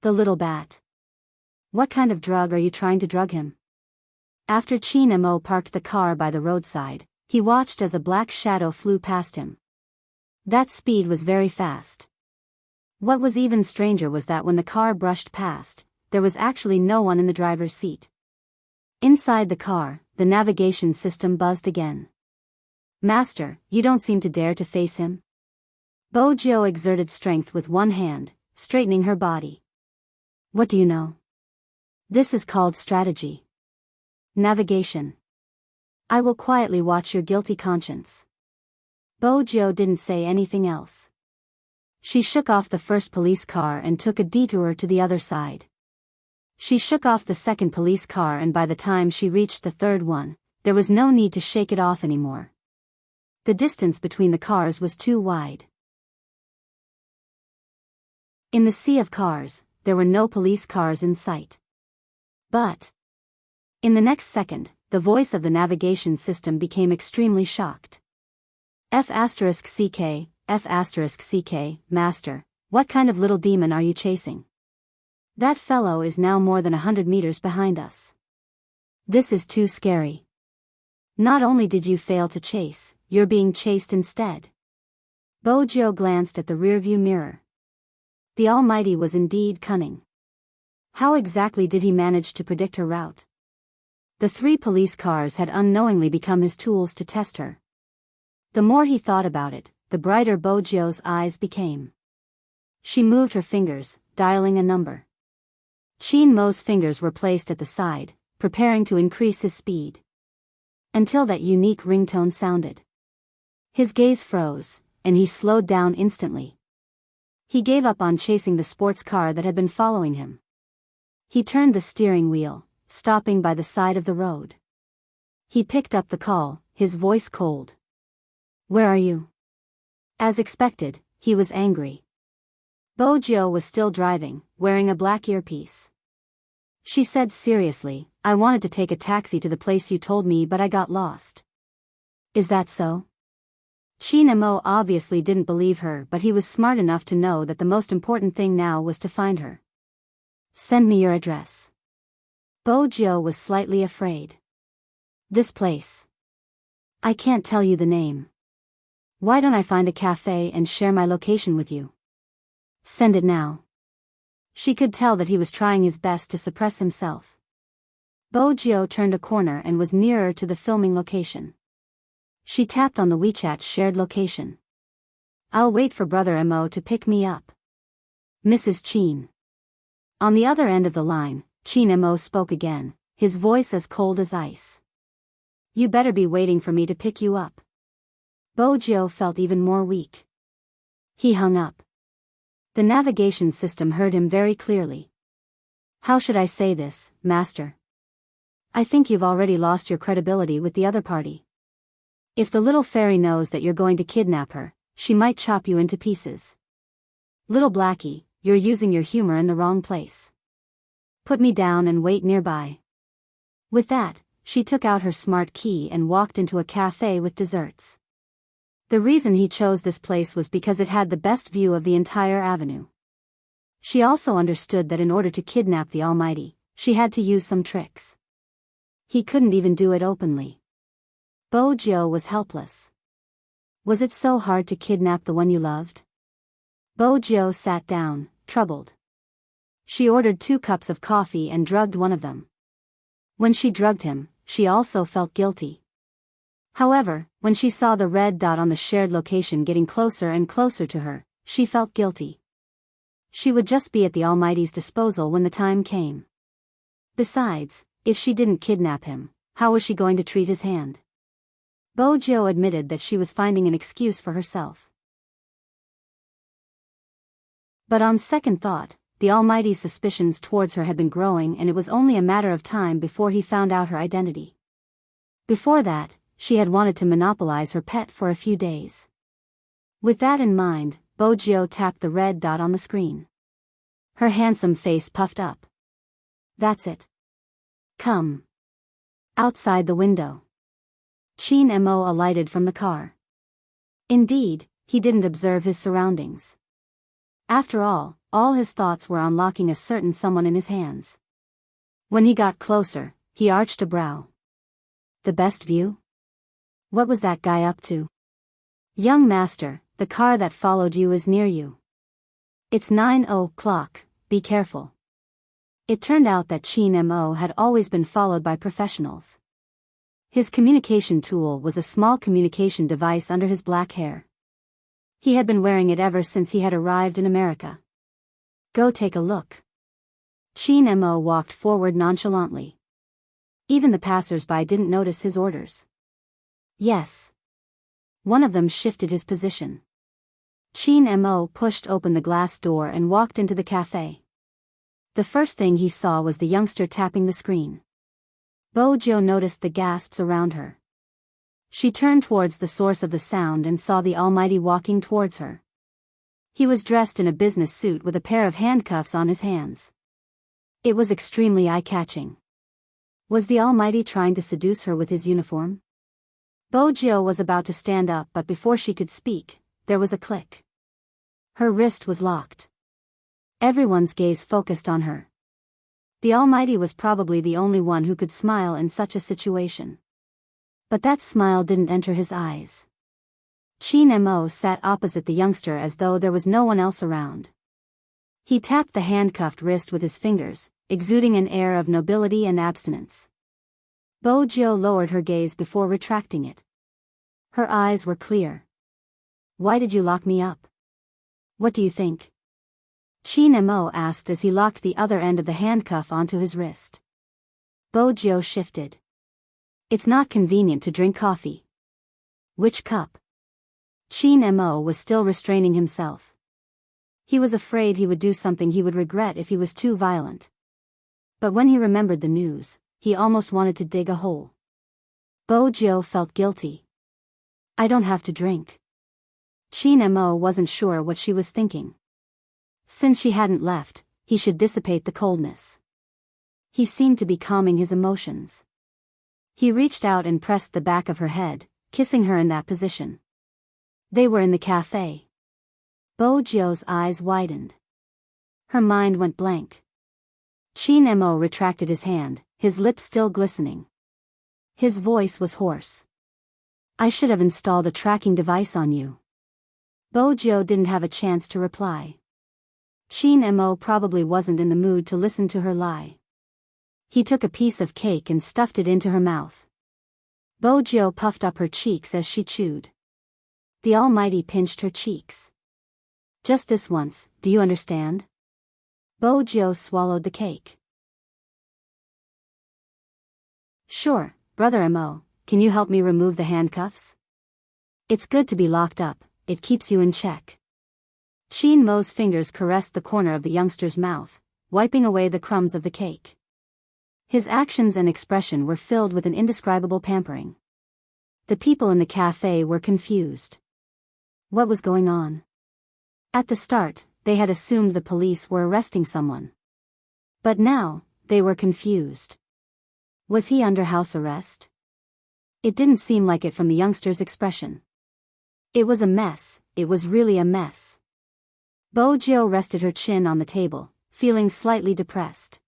The little bat. What kind of drug are you trying to drug him? After Chin Mo parked the car by the roadside, he watched as a black shadow flew past him. That speed was very fast. What was even stranger was that when the car brushed past, there was actually no one in the driver's seat. Inside the car, the navigation system buzzed again. Master, you don't seem to dare to face him? Bojo exerted strength with one hand, straightening her body. What do you know? This is called strategy. Navigation. I will quietly watch your guilty conscience. Bojo didn't say anything else. She shook off the first police car and took a detour to the other side. She shook off the second police car, and by the time she reached the third one, there was no need to shake it off anymore. The distance between the cars was too wide. In the sea of cars, there were no police cars in sight. But in the next second, the voice of the navigation system became extremely shocked. F***CK, F***CK, Master, what kind of little demon are you chasing? That fellow is now more than 100 meters behind us. This is too scary. Not only did you fail to chase, you're being chased instead. Bojo glanced at the rearview mirror. The Almighty was indeed cunning. How exactly did he manage to predict her route? The 3 police cars had unknowingly become his tools to test her. The more he thought about it, the brighter Bojo's eyes became. She moved her fingers, dialing a number. Chin Mo's fingers were placed at the side, preparing to increase his speed. Until that unique ringtone sounded. His gaze froze, and he slowed down instantly. He gave up on chasing the sports car that had been following him. He turned the steering wheel, stopping by the side of the road. He picked up the call, his voice cold. Where are you? As expected, he was angry. Bojo was still driving, wearing a black earpiece. She said seriously, I wanted to take a taxi to the place you told me, but I got lost. Is that so? Chin Mo obviously didn't believe her, but he was smart enough to know that the most important thing now was to find her. Send me your address. Bojo was slightly afraid. This place. I can't tell you the name. Why don't I find a cafe and share my location with you? Send it now. She could tell that he was trying his best to suppress himself. Bojio turned a corner and was nearer to the filming location. She tapped on the WeChat shared location. "I'll wait for Brother Mo to pick me up. Mrs. Chin." On the other end of the line, Chin Mo spoke again, his voice as cold as ice. "You better be waiting for me to pick you up." Bojio felt even more weak. He hung up. The navigation system heard him very clearly. "How should I say this, Master? I think you've already lost your credibility with the other party. If the little fairy knows that you're going to kidnap her, she might chop you into pieces. Little Blackie, you're using your humor in the wrong place. Put me down and wait nearby." With that, she took out her smart key and walked into a cafe with desserts. The reason he chose this place was because it had the best view of the entire avenue. She also understood that in order to kidnap the Almighty, she had to use some tricks. He couldn't even do it openly. Bojio was helpless. Was it so hard to kidnap the one you loved? Bojio sat down, troubled. She ordered 2 cups of coffee and drugged one of them. When she drugged him, she also felt guilty. However, when she saw the red dot on the shared location getting closer and closer to her, she felt guilty. She would just be at the Almighty's disposal when the time came. Besides, if she didn't kidnap him, how was she going to treat his hand? Bojio admitted that she was finding an excuse for herself. But on second thought, the Almighty's suspicions towards her had been growing, and it was only a matter of time before he found out her identity. Before that, she had wanted to monopolize her pet for a few days. With that in mind, Bojio tapped the red dot on the screen. Her handsome face puffed up. "That's it. Come." Outside the window, Chin Mo alighted from the car. Indeed, he didn't observe his surroundings. After all his thoughts were on locking a certain someone in his hands. When he got closer, he arched a brow. "The best view? What was that guy up to?" "Young master, the car that followed you is near you. It's 9:00, be careful." It turned out that Chin Mo had always been followed by professionals. His communication tool was a small communication device under his black hair. He had been wearing it ever since he had arrived in America. "Go take a look." Chin Mo walked forward nonchalantly. Even the passers-by didn't notice his orders. "Yes." One of them shifted his position. Chin Mo pushed open the glass door and walked into the cafe. The first thing he saw was the youngster tapping the screen. Bojio noticed the gasps around her. She turned towards the source of the sound and saw the Almighty walking towards her. He was dressed in a business suit with a pair of handcuffs on his hands. It was extremely eye-catching. Was the Almighty trying to seduce her with his uniform? Bojio was about to stand up, but before she could speak, there was a click. Her wrist was locked. Everyone's gaze focused on her. The Almighty was probably the only one who could smile in such a situation. But that smile didn't enter his eyes. Chin Mo sat opposite the youngster as though there was no one else around. He tapped the handcuffed wrist with his fingers, exuding an air of nobility and abstinence. Bojio lowered her gaze before retracting it. Her eyes were clear. "Why did you lock me up? What do you think?" Chin Mo asked as he locked the other end of the handcuff onto his wrist. Bojio shifted. "It's not convenient to drink coffee." "Which cup?" Chin Mo was still restraining himself. He was afraid he would do something he would regret if he was too violent. But when he remembered the news, he almost wanted to dig a hole. Bojio felt guilty. "I don't have to drink." Chin Mo wasn't sure what she was thinking. Since she hadn't left, he should dissipate the coldness. He seemed to be calming his emotions. He reached out and pressed the back of her head, kissing her in that position. They were in the cafe. Bojio's eyes widened. Her mind went blank. Chin Mo retracted his hand, his lips still glistening. His voice was hoarse. "I should have installed a tracking device on you." Bojio didn't have a chance to reply. Chin Mo probably wasn't in the mood to listen to her lie. He took a piece of cake and stuffed it into her mouth. Bojo puffed up her cheeks as she chewed. The Almighty pinched her cheeks. Just this once, do you understand? Bojo swallowed the cake. Sure, Brother Mo, can you help me remove the handcuffs? It's good to be locked up, it keeps you in check. Chin Mo's fingers caressed the corner of the youngster's mouth, wiping away the crumbs of the cake. His actions and expression were filled with an indescribable pampering. The people in the cafe were confused. What was going on? At the start, they had assumed the police were arresting someone. But now, they were confused. Was he under house arrest? It didn't seem like it from the youngster's expression. It was a mess, it was really a mess. Bojo rested her chin on the table, feeling slightly depressed.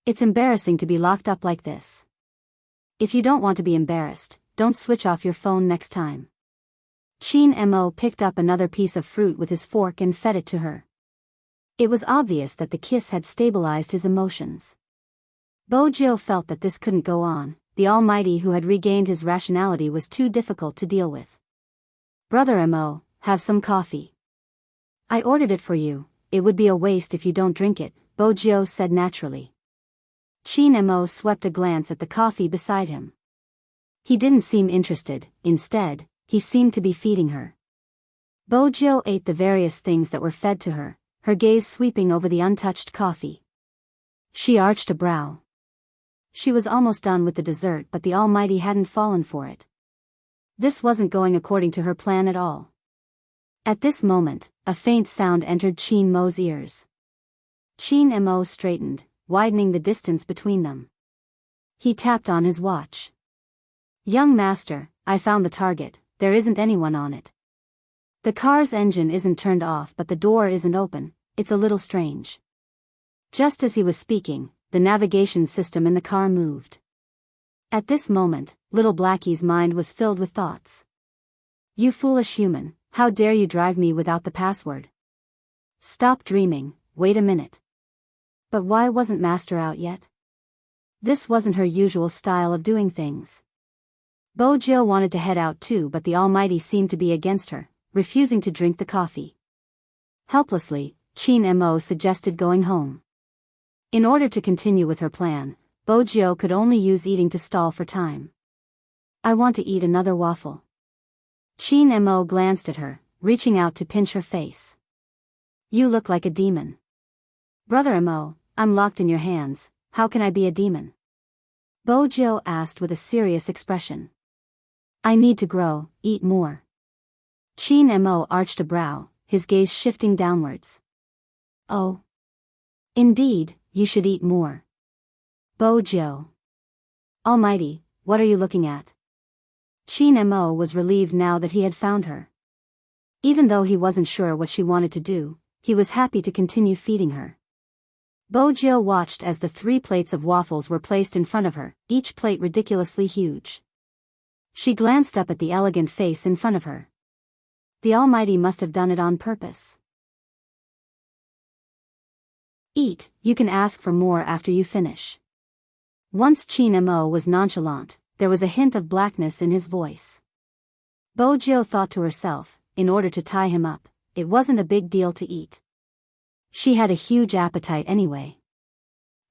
It's embarrassing to be locked up like this. If you don't want to be embarrassed, don't switch off your phone next time. Chin Mo picked up another piece of fruit with his fork and fed it to her. It was obvious that the kiss had stabilized his emotions. Bojo felt that this couldn't go on. The Almighty who had regained his rationality was too difficult to deal with. Brother Mo, have some coffee. I ordered it for you, it would be a waste if you don't drink it, Bojo said naturally. Chin Mo swept a glance at the coffee beside him. He didn't seem interested, instead, he seemed to be feeding her. Bojo ate the various things that were fed to her, her gaze sweeping over the untouched coffee. She arched a brow. She was almost done with the dessert, but the Almighty hadn't fallen for it. This wasn't going according to her plan at all. At this moment, a faint sound entered Chin Mo's ears. Chin Mo straightened, widening the distance between them. He tapped on his watch. Young master, I found the target, there isn't anyone on it. The car's engine isn't turned off but the door isn't open, it's a little strange. Just as he was speaking, the navigation system in the car moved. At this moment, little Blackie's mind was filled with thoughts. You foolish human, how dare you drive me without the password? Stop dreaming, wait a minute. But why wasn't Master out yet? This wasn't her usual style of doing things. Bojo wanted to head out too, but the Almighty seemed to be against her, refusing to drink the coffee. Helplessly, Chin Mo suggested going home. In order to continue with her plan, Bojo could only use eating to stall for time. I want to eat another waffle. Chin Mo glanced at her, reaching out to pinch her face. You look like a demon. Brother Mo, I'm locked in your hands, how can I be a demon? Bojo asked with a serious expression. I need to grow, eat more. Chin Mo arched a brow, his gaze shifting downwards. Oh. Indeed, you should eat more. Bojo. Almighty, what are you looking at? Chin Mo was relieved now that he had found her. Even though he wasn't sure what she wanted to do, he was happy to continue feeding her. Bojo watched as the 3 plates of waffles were placed in front of her, each plate ridiculously huge. She glanced up at the elegant face in front of her. The Almighty must have done it on purpose. Eat, you can ask for more after you finish. Once Chin Mo was nonchalant, there was a hint of blackness in his voice. Bojo thought to herself, in order to tie him up, it wasn't a big deal to eat. She had a huge appetite anyway.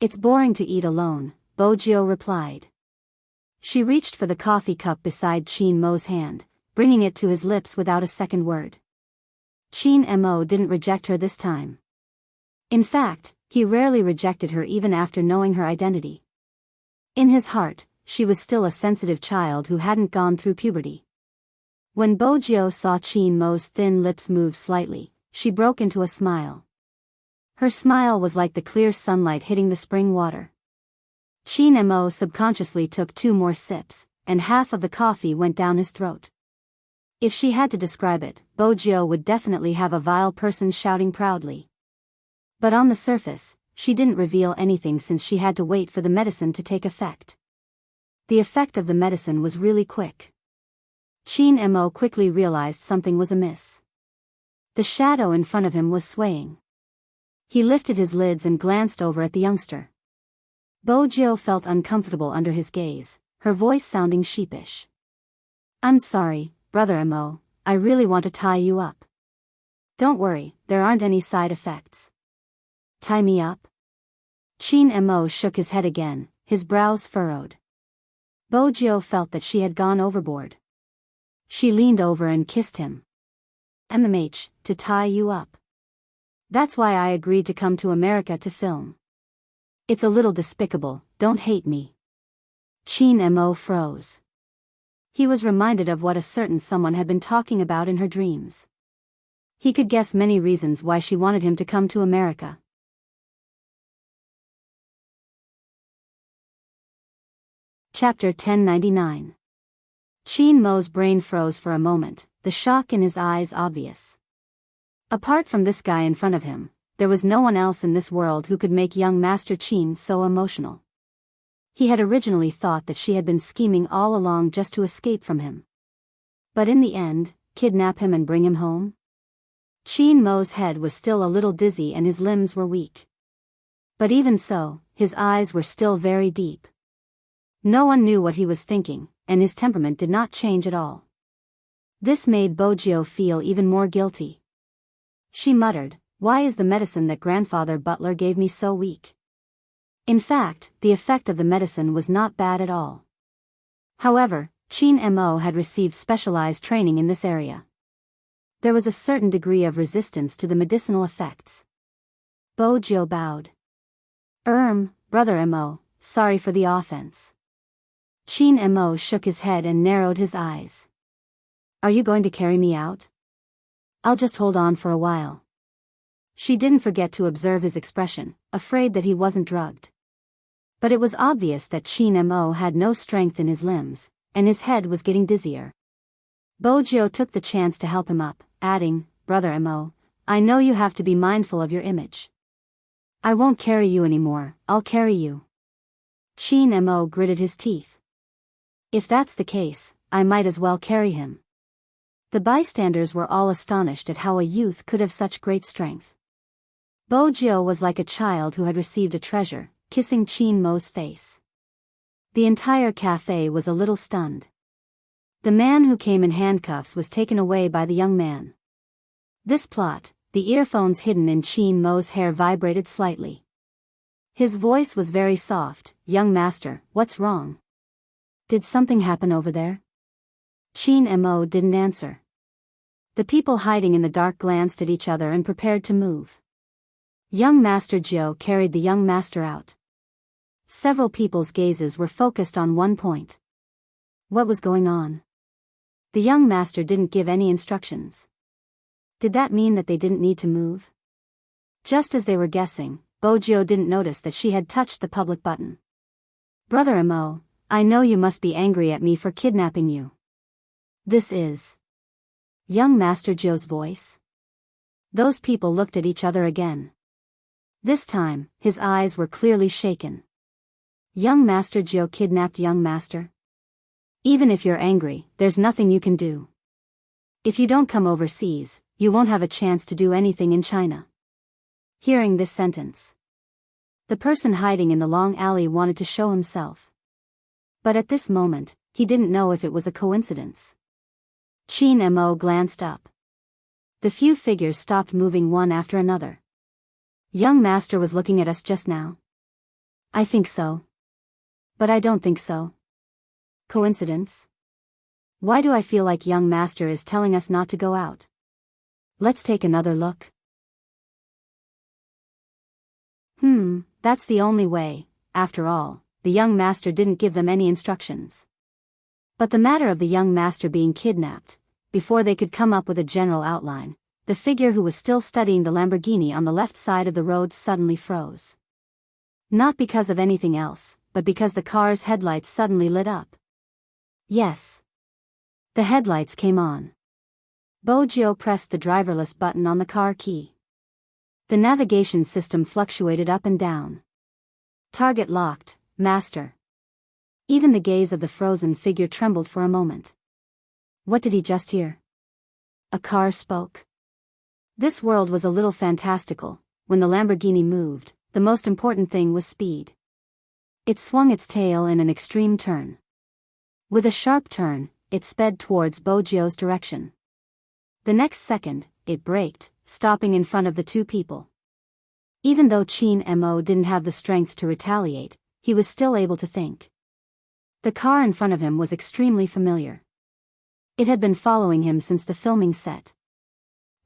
It's boring to eat alone, Bojo replied. She reached for the coffee cup beside Chin Mo's hand, bringing it to his lips without a second word. Chin Mo didn't reject her this time. In fact, he rarely rejected her even after knowing her identity. In his heart, she was still a sensitive child who hadn't gone through puberty. When Bojo saw Chin Mo's thin lips move slightly, she broke into a smile. Her smile was like the clear sunlight hitting the spring water. Chin Mo subconsciously took 2 more sips, and half of the coffee went down his throat. If she had to describe it, Bojo would definitely have a vile person shouting proudly. But on the surface, she didn't reveal anything since she had to wait for the medicine to take effect. The effect of the medicine was really quick. Chin Mo quickly realized something was amiss. The shadow in front of him was swaying. He lifted his lids and glanced over at the youngster. Bojo felt uncomfortable under his gaze, her voice sounding sheepish. I'm sorry, Brother Mo, I really want to tie you up. Don't worry, there aren't any side effects. Tie me up? Chin Mo shook his head again, his brows furrowed. Bojo felt that she had gone overboard. She leaned over and kissed him. To tie you up. That's why I agreed to come to America to film. It's a little despicable, don't hate me. Chin Mo froze. He was reminded of what a certain someone had been talking about in her dreams. He could guess many reasons why she wanted him to come to America. Chapter 1099. Chin Mo's brain froze for a moment, the shock in his eyes obvious. Apart from this guy in front of him, there was no one else in this world who could make young Master Chin so emotional. He had originally thought that she had been scheming all along just to escape from him. But in the end, kidnap him and bring him home? Chin Mo's head was still a little dizzy and his limbs were weak. But even so, his eyes were still very deep. No one knew what he was thinking, and his temperament did not change at all. This made Bojo feel even more guilty. She muttered, "Why is the medicine that Grandfather Butler gave me so weak?" In fact, the effect of the medicine was not bad at all. However, Chin Mo had received specialized training in this area. There was a certain degree of resistance to the medicinal effects. Bojo bowed. Brother Mo, sorry for the offense. Chin Mo shook his head and narrowed his eyes. Are you going to carry me out? I'll just hold on for a while. She didn't forget to observe his expression, afraid that he wasn't drugged. But it was obvious that Chin Mo had no strength in his limbs, and his head was getting dizzier. Bojo took the chance to help him up, adding, Brother Mo, I know you have to be mindful of your image. I won't carry you anymore, I'll carry you. Chin Mo gritted his teeth. If that's the case, I might as well carry him. The bystanders were all astonished at how a youth could have such great strength. Bojo was like a child who had received a treasure, kissing Chin Mo's face. The entire cafe was a little stunned. The man who came in handcuffs was taken away by the young man. This plot, the earphones hidden in Chin Mo's hair vibrated slightly. His voice was very soft. Young master, what's wrong? Did something happen over there? Chin Mo didn't answer. The people hiding in the dark glanced at each other and prepared to move. Young Master Joe carried the young master out. Several people's gazes were focused on one point. What was going on? The young master didn't give any instructions. Did that mean that they didn't need to move? Just as they were guessing, Bojo didn't notice that she had touched the public button. Brother Mo, I know you must be angry at me for kidnapping you. This is young Master Joe's voice. Those people looked at each other again. This time, his eyes were clearly shaken. Young Master Joe kidnapped young master? Even if you're angry, there's nothing you can do. If you don't come overseas, you won't have a chance to do anything in China. Hearing this sentence, the person hiding in the long alley wanted to show himself. But at this moment, he didn't know if it was a coincidence. Chin Mo glanced up. The few figures stopped moving one after another. Young master was looking at us just now. I think so. But I don't think so. Coincidence? Why do I feel like young master is telling us not to go out? Let's take another look. That's the only way. After all, the young master didn't give them any instructions. But the matter of the young master being kidnapped, before they could come up with a general outline, the figure who was still studying the Lamborghini on the left side of the road suddenly froze. Not because of anything else, but because the car's headlights suddenly lit up. Yes. The headlights came on. Bojo pressed the driverless button on the car key. The navigation system fluctuated up and down. Target locked, master. Even the gaze of the frozen figure trembled for a moment. What did he just hear? A car spoke. This world was a little fantastical. When the Lamborghini moved, the most important thing was speed. It swung its tail in an extreme turn. With a sharp turn, it sped towards Bojio's direction. The next second, it braked, stopping in front of the two people. Even though Chin Mo didn't have the strength to retaliate, he was still able to think. The car in front of him was extremely familiar. It had been following him since the filming set.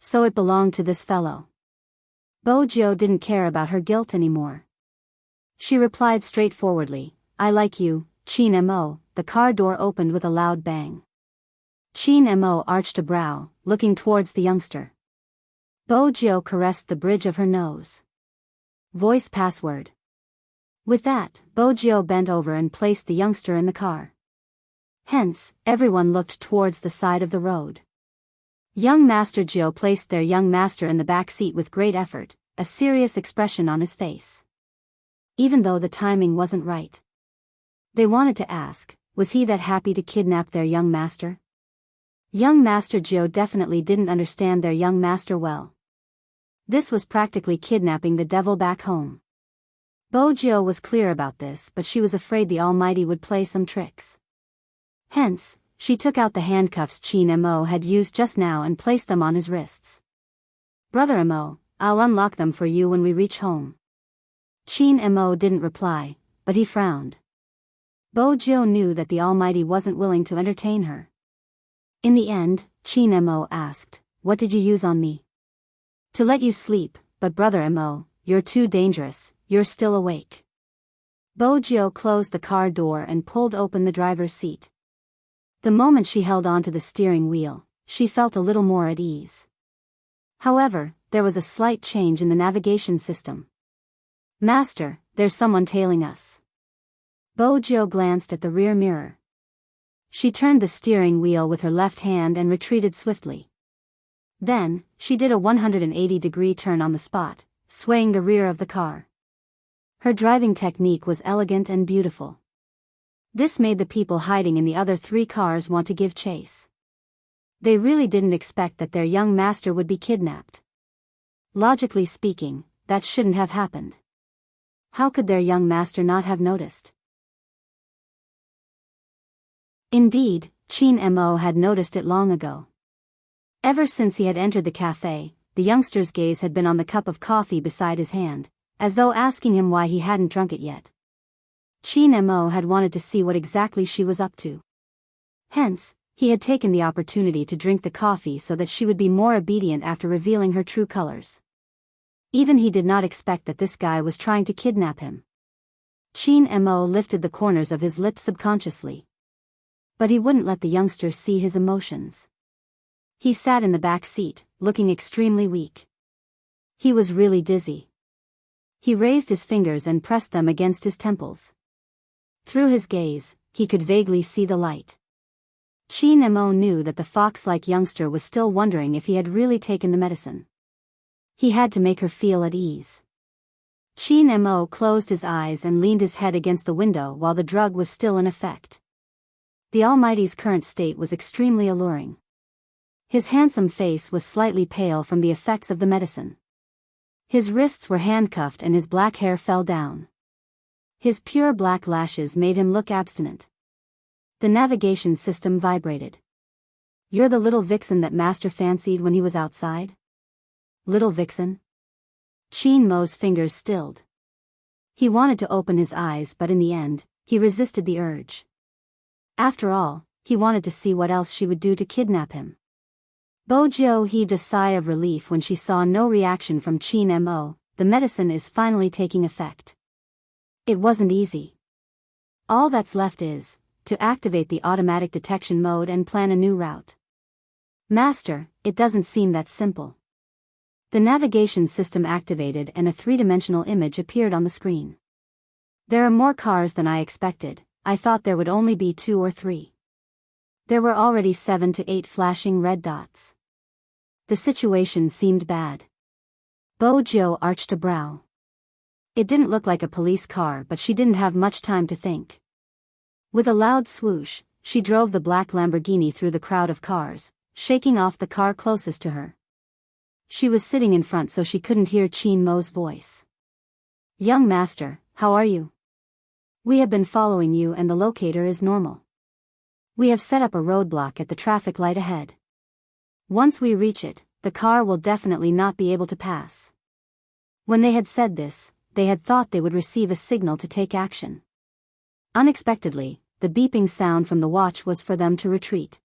So it belonged to this fellow. Bojio didn't care about her guilt anymore. She replied straightforwardly, "I like you, Chin Mo." The car door opened with a loud bang. Chin Mo arched a brow, looking towards the youngster. Bojio caressed the bridge of her nose. Voice password. With that, Bojio bent over and placed the youngster in the car. Hence, everyone looked towards the side of the road. Young Master Jio placed their young master in the back seat with great effort, a serious expression on his face. Even though the timing wasn't right. They wanted to ask, was he that happy to kidnap their young master? Young Master Jio definitely didn't understand their young master well. This was practically kidnapping the devil back home. Bojio was clear about this, but she was afraid the Almighty would play some tricks. Hence, she took out the handcuffs Chin Mo had used just now and placed them on his wrists. "Brother Mo, I'll unlock them for you when we reach home." Chin Mo didn't reply, but he frowned. Bojio knew that the Almighty wasn't willing to entertain her. In the end, Chin Mo asked, "What did you use on me?" "To let you sleep, but Brother Mo, you're too dangerous, you're still awake." Bojio closed the car door and pulled open the driver's seat. The moment she held onto the steering wheel, she felt a little more at ease. However, there was a slight change in the navigation system. "Master, there's someone tailing us." Bojio glanced at the rear mirror. She turned the steering wheel with her left hand and retreated swiftly. Then, she did a 180-degree turn on the spot, swaying the rear of the car. Her driving technique was elegant and beautiful. This made the people hiding in the other three cars want to give chase. They really didn't expect that their young master would be kidnapped. Logically speaking, that shouldn't have happened. How could their young master not have noticed? Indeed, Chin Mo had noticed it long ago. Ever since he had entered the cafe, the youngster's gaze had been on the cup of coffee beside his hand, as though asking him why he hadn't drunk it yet. Chin Mo had wanted to see what exactly she was up to. Hence, he had taken the opportunity to drink the coffee so that she would be more obedient after revealing her true colors. Even he did not expect that this guy was trying to kidnap him. Chin Mo lifted the corners of his lips subconsciously. But he wouldn't let the youngster see his emotions. He sat in the back seat, looking extremely weak. He was really dizzy. He raised his fingers and pressed them against his temples. Through his gaze, he could vaguely see the light. Chin Mo knew that the fox-like youngster was still wondering if he had really taken the medicine. He had to make her feel at ease. Chin Mo closed his eyes and leaned his head against the window while the drug was still in effect. The Almighty's current state was extremely alluring. His handsome face was slightly pale from the effects of the medicine. His wrists were handcuffed and his black hair fell down. His pure black lashes made him look abstinent. The navigation system vibrated. "You're the little vixen that Master fancied when he was outside?" "Little vixen?" Chin Mo's fingers stilled. He wanted to open his eyes, but in the end, he resisted the urge. After all, he wanted to see what else she would do to kidnap him. Bojio heaved a sigh of relief when she saw no reaction from Chin Mo. The medicine is finally taking effect. It wasn't easy. All that's left is to activate the automatic detection mode and plan a new route. "Master, it doesn't seem that simple." The navigation system activated and a three-dimensional image appeared on the screen. "There are more cars than I expected. I thought there would only be 2 or 3. There were already 7 to 8 flashing red dots." The situation seemed bad. Bojio arched a brow. It didn't look like a police car, but she didn't have much time to think. With a loud swoosh, she drove the black Lamborghini through the crowd of cars, shaking off the car closest to her. She was sitting in front so she couldn't hear Chin Mo's voice. "Young master, how are you?" We have been following you and the locator is normal. We have set up a roadblock at the traffic light ahead. Once we reach it, the car will definitely not be able to pass. When they had said this, they had thought they would receive a signal to take action. Unexpectedly, the beeping sound from the watch was for them to retreat.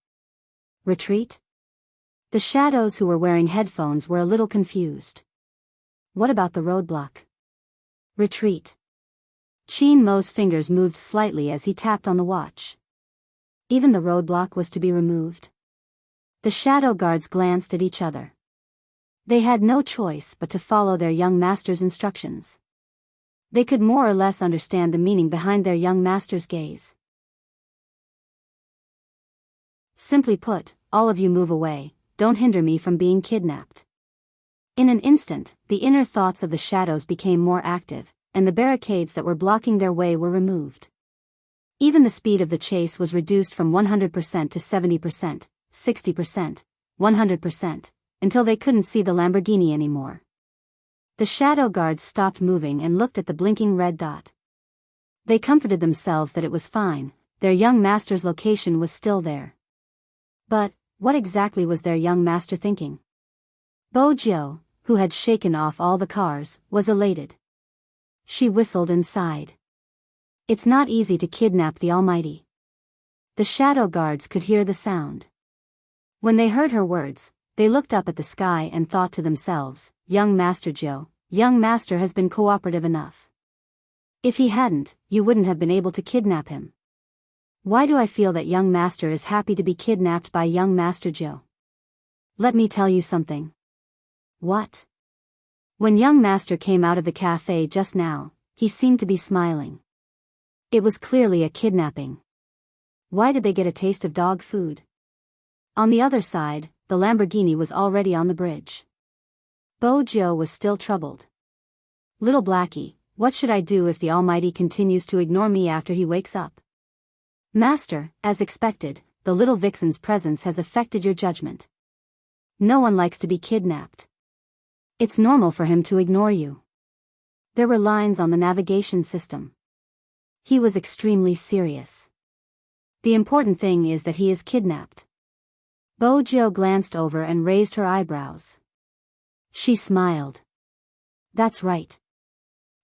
Retreat? The shadows who were wearing headphones were a little confused. What about the roadblock? Retreat. Chin Mo's fingers moved slightly as he tapped on the watch. Even the roadblock was to be removed. The shadow guards glanced at each other. They had no choice but to follow their young master's instructions. They could more or less understand the meaning behind their young master's gaze. Simply put, all of you move away, don't hinder me from being kidnapped. In an instant, the inner thoughts of the shadows became more active, and the barricades that were blocking their way were removed. Even the speed of the chase was reduced from 100% to 70%, 60%, 100%, until they couldn't see the Lamborghini anymore. The shadow guards stopped moving and looked at the blinking red dot. They comforted themselves that it was fine, their young master's location was still there. But, what exactly was their young master thinking? Bojo, who had shaken off all the cars, was elated. She whistled and sighed. It's not easy to kidnap the Almighty. The shadow guards could hear the sound. When they heard her words, they looked up at the sky and thought to themselves, young Master Joe, young master has been cooperative enough. If he hadn't, you wouldn't have been able to kidnap him. Why do I feel that young master is happy to be kidnapped by young Master Joe? Let me tell you something. What? When young master came out of the cafe just now, he seemed to be smiling. It was clearly a kidnapping. Why did they get a taste of dog food? On the other side, the Lamborghini was already on the bridge. Bojo was still troubled. Little Blackie, what should I do if the Almighty continues to ignore me after he wakes up? Master, as expected, the little vixen's presence has affected your judgment. No one likes to be kidnapped. It's normal for him to ignore you. There were lines on the navigation system. He was extremely serious. The important thing is that he is kidnapped. Bojo glanced over and raised her eyebrows. She smiled. That's right.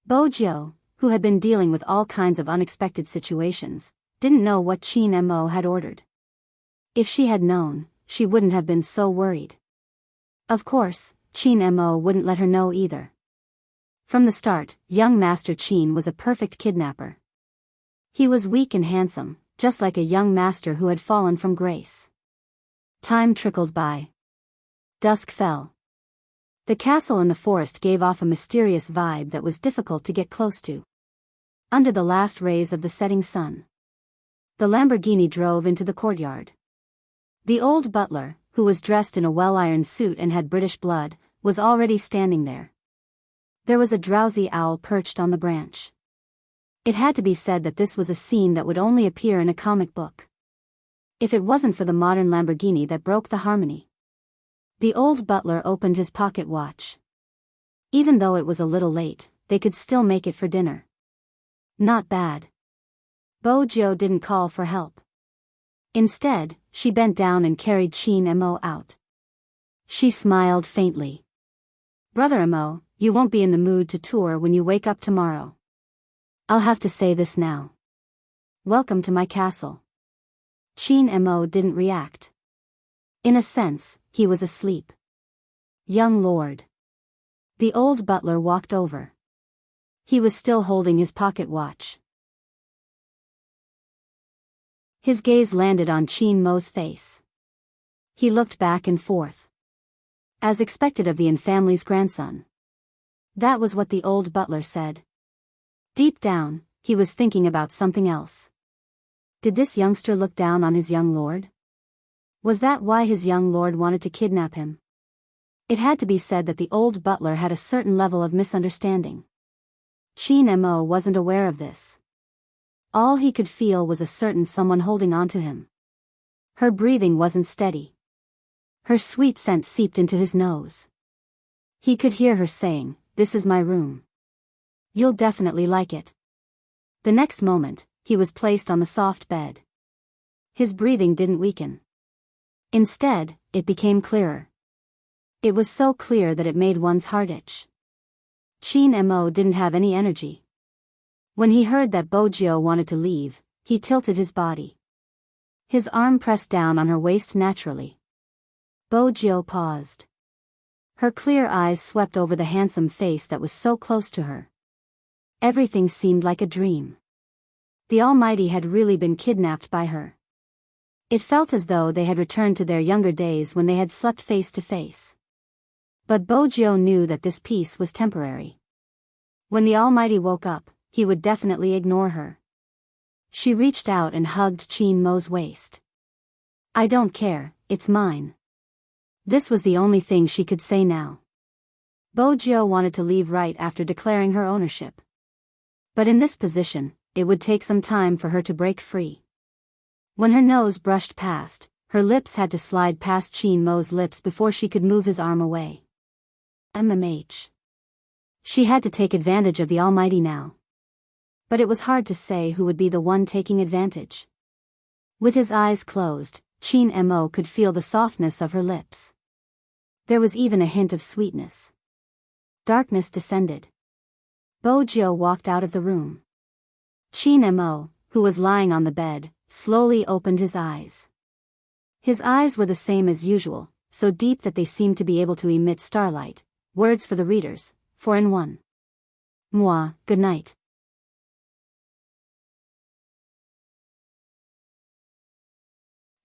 Bojo, who had been dealing with all kinds of unexpected situations, didn't know what Chin Mo had ordered. If she had known, she wouldn't have been so worried. Of course, Chin Mo wouldn't let her know either. From the start, young Master Chin was a perfect kidnapper. He was weak and handsome, just like a young master who had fallen from grace. Time trickled by. Dusk fell. The castle in the forest gave off a mysterious vibe that was difficult to get close to. Under the last rays of the setting sun, the Lamborghini drove into the courtyard. The old butler, who was dressed in a well-ironed suit and had British blood, was already standing there. There was a drowsy owl perched on the branch. It had to be said that this was a scene that would only appear in a comic book. If it wasn't for the modern Lamborghini that broke the harmony. The old butler opened his pocket watch. Even though it was a little late, they could still make it for dinner. Not bad. Bojo didn't call for help. Instead, she bent down and carried Chin Mo out. She smiled faintly. Brother Mo, you won't be in the mood to tour when you wake up tomorrow. I'll have to say this now. Welcome to my castle. Chin Mo didn't react. In a sense, he was asleep. Young lord. The old butler walked over. He was still holding his pocket watch. His gaze landed on Chin Mo's face. He looked back and forth. As expected of the Yin family's grandson. That was what the old butler said. Deep down, he was thinking about something else. Did this youngster look down on his young lord? Was that why his young lord wanted to kidnap him? It had to be said that the old butler had a certain level of misunderstanding. Chin Mo wasn't aware of this. All he could feel was a certain someone holding on to him. Her breathing wasn't steady. Her sweet scent seeped into his nose. He could hear her saying, "This is my room. You'll definitely like it." The next moment, he was placed on the soft bed. His breathing didn't weaken. Instead, it became clearer. It was so clear that it made one's heart itch. Chin Mo didn't have any energy. When he heard that Bojio wanted to leave, he tilted his body. His arm pressed down on her waist naturally. Bojio paused. Her clear eyes swept over the handsome face that was so close to her. Everything seemed like a dream. The Almighty had really been kidnapped by her. It felt as though they had returned to their younger days when they had slept face to face. But Bojio knew that this peace was temporary. When the Almighty woke up, he would definitely ignore her. She reached out and hugged Chin Mo's waist. "I don't care, it's mine." This was the only thing she could say now. Bojio wanted to leave right after declaring her ownership. But in this position, it would take some time for her to break free. When her nose brushed past, her lips had to slide past Chin Mo's lips before she could move his arm away. MMH. She had to take advantage of the Almighty now. But it was hard to say who would be the one taking advantage. With his eyes closed, Chin Mo could feel the softness of her lips. There was even a hint of sweetness. Darkness descended. Bojio walked out of the room. Chin Mo, who was lying on the bed, slowly opened his eyes. His eyes were the same as usual, so deep that they seemed to be able to emit starlight. Words for the readers, 4-in-1. Moi, good night.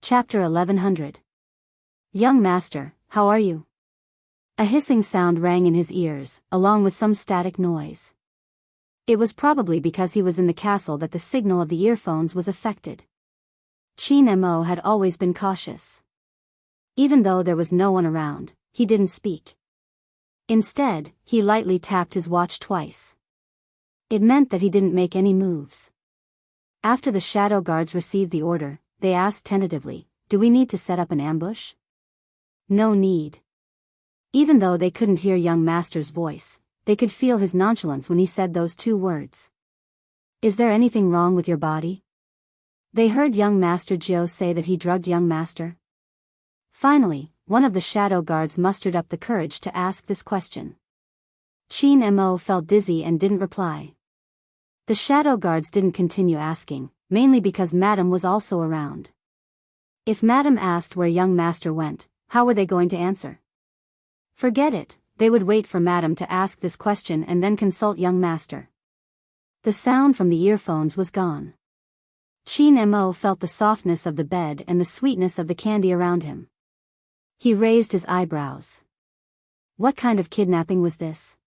Chapter 1100. Young master, how are you? A hissing sound rang in his ears, along with some static noise. It was probably because he was in the castle that the signal of the earphones was affected. Chin Mo had always been cautious. Even though there was no one around, he didn't speak. Instead, he lightly tapped his watch twice. It meant that he didn't make any moves. After the shadow guards received the order, they asked tentatively, "Do we need to set up an ambush?" No need. Even though they couldn't hear young master's voice, they could feel his nonchalance when he said those two words. "Is there anything wrong with your body?" They heard young master Jio say that he drugged young master. Finally, one of the shadow guards mustered up the courage to ask this question. Chin Mo felt dizzy and didn't reply. The shadow guards didn't continue asking, mainly because Madam was also around. If Madam asked where young master went, how were they going to answer? Forget it, they would wait for Madam to ask this question and then consult young master. The sound from the earphones was gone. Chin Mo felt the softness of the bed and the sweetness of the candy around him. He raised his eyebrows. What kind of kidnapping was this?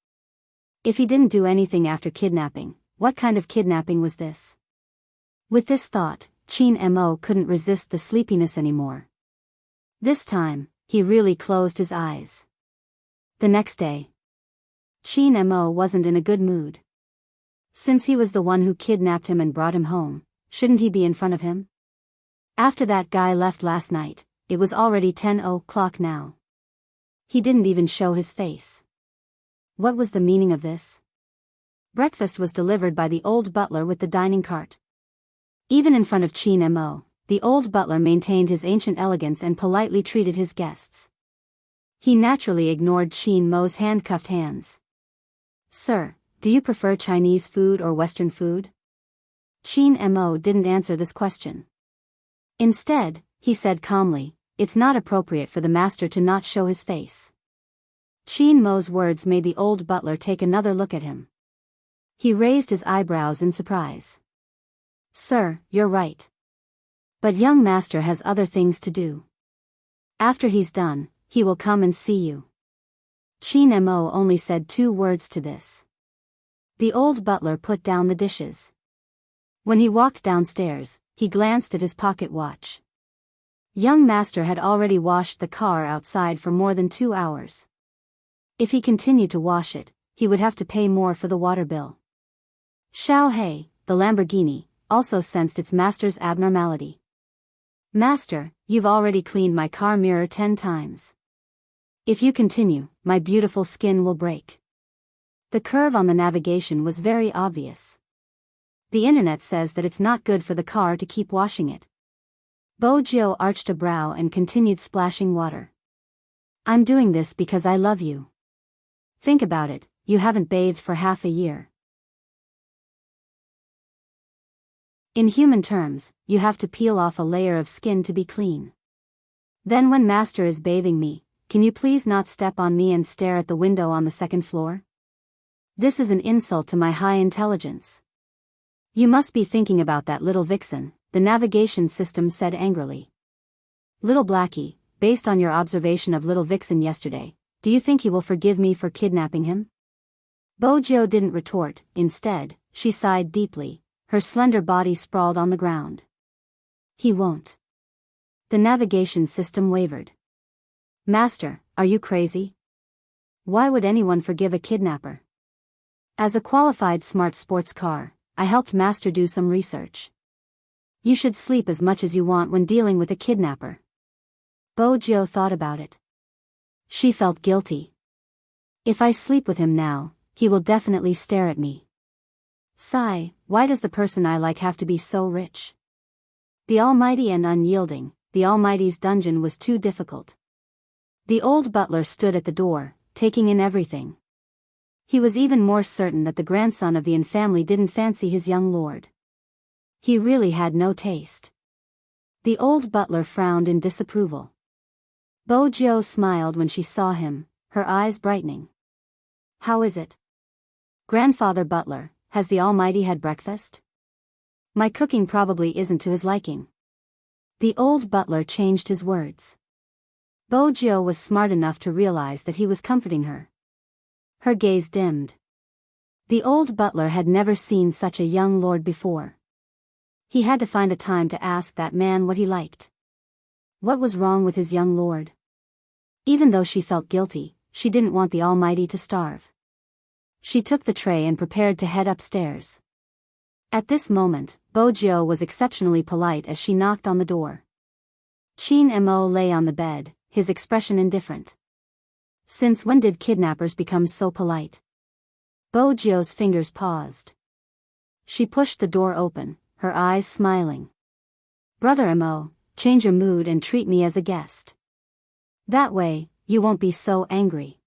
If he didn't do anything after kidnapping, what kind of kidnapping was this? With this thought, Chin Mo couldn't resist the sleepiness anymore. This time, he really closed his eyes. The next day, Chin Mo wasn't in a good mood. Since he was the one who kidnapped him and brought him home, shouldn't he be in front of him? After that guy left last night, it was already 10 o'clock now. He didn't even show his face. What was the meaning of this? Breakfast was delivered by the old butler with the dining cart. Even in front of Chin Mo, the old butler maintained his ancient elegance and politely treated his guests. He naturally ignored Chin Mo's handcuffed hands. "Sir, do you prefer Chinese food or Western food?" Chin Mo didn't answer this question. Instead, he said calmly, "It's not appropriate for the master to not show his face." Chin Mo's words made the old butler take another look at him. He raised his eyebrows in surprise. "Sir, you're right. But young master has other things to do. After he's done, he will come and see you." Chin Mo only said 2 words to this. The old butler put down the dishes. When he walked downstairs, he glanced at his pocket watch. Young master had already washed the car outside for more than 2 hours. If he continued to wash it, he would have to pay more for the water bill. Xiao He, the Lamborghini, also sensed its master's abnormality. "Master, you've already cleaned my car mirror 10 times. If you continue, my beautiful skin will break." The curve on the navigation was very obvious. The internet says that it's not good for the car to keep washing it. Bojo arched a brow and continued splashing water. I'm doing this because I love you. Think about it, you haven't bathed for half a year. In human terms, you have to peel off a layer of skin to be clean. Then when master is bathing me, can you please not step on me and stare at the window on the second floor? This is an insult to my high intelligence. You must be thinking about that little vixen, the navigation system said angrily. Little Blackie, based on your observation of little vixen yesterday, do you think he will forgive me for kidnapping him? Bojo didn't retort, instead, she sighed deeply, her slender body sprawled on the ground. He won't. The navigation system wavered. Master, are you crazy? Why would anyone forgive a kidnapper? As a qualified smart sports car, I helped Master do some research. You should sleep as much as you want when dealing with a kidnapper. Bojo thought about it. She felt guilty. If I sleep with him now, he will definitely stare at me. Sigh, why does the person I like have to be so rich? The almighty and unyielding, the Almighty's dungeon was too difficult. The old butler stood at the door, taking in everything. He was even more certain that the grandson of the Inn family didn't fancy his young lord. He really had no taste. The old butler frowned in disapproval. Bojo smiled when she saw him, her eyes brightening. How is it? Grandfather Butler, has the Almighty had breakfast? My cooking probably isn't to his liking. The old butler changed his words. Bojo was smart enough to realize that he was comforting her. Her gaze dimmed. The old butler had never seen such a young lord before. He had to find a time to ask that man what he liked. What was wrong with his young lord? Even though she felt guilty, she didn't want the Almighty to starve. She took the tray and prepared to head upstairs. At this moment, Bojo was exceptionally polite as she knocked on the door. Chin Mo lay on the bed, his expression indifferent. Since when did kidnappers become so polite? Bojo's fingers paused. She pushed the door open, her eyes smiling. Brother Mo, change your mood and treat me as a guest. That way, you won't be so angry.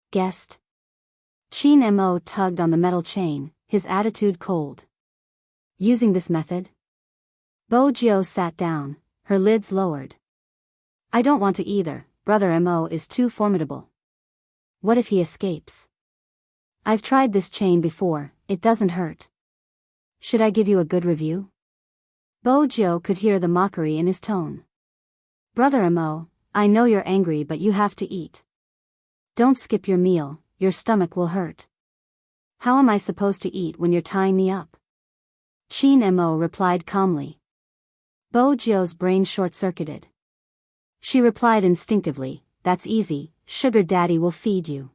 Guest? Chin Mo tugged on the metal chain, his attitude cold. Using this method? Bojo sat down, her lids lowered. I don't want to either, Brother Mo is too formidable. What if he escapes? I've tried this chain before, it doesn't hurt. Should I give you a good review? Bojo could hear the mockery in his tone. Brother Mo, I know you're angry but you have to eat. Don't skip your meal, your stomach will hurt. How am I supposed to eat when you're tying me up? Chin Mo replied calmly. Bojo's brain short-circuited. She replied instinctively, that's easy, Sugar Daddy will feed you.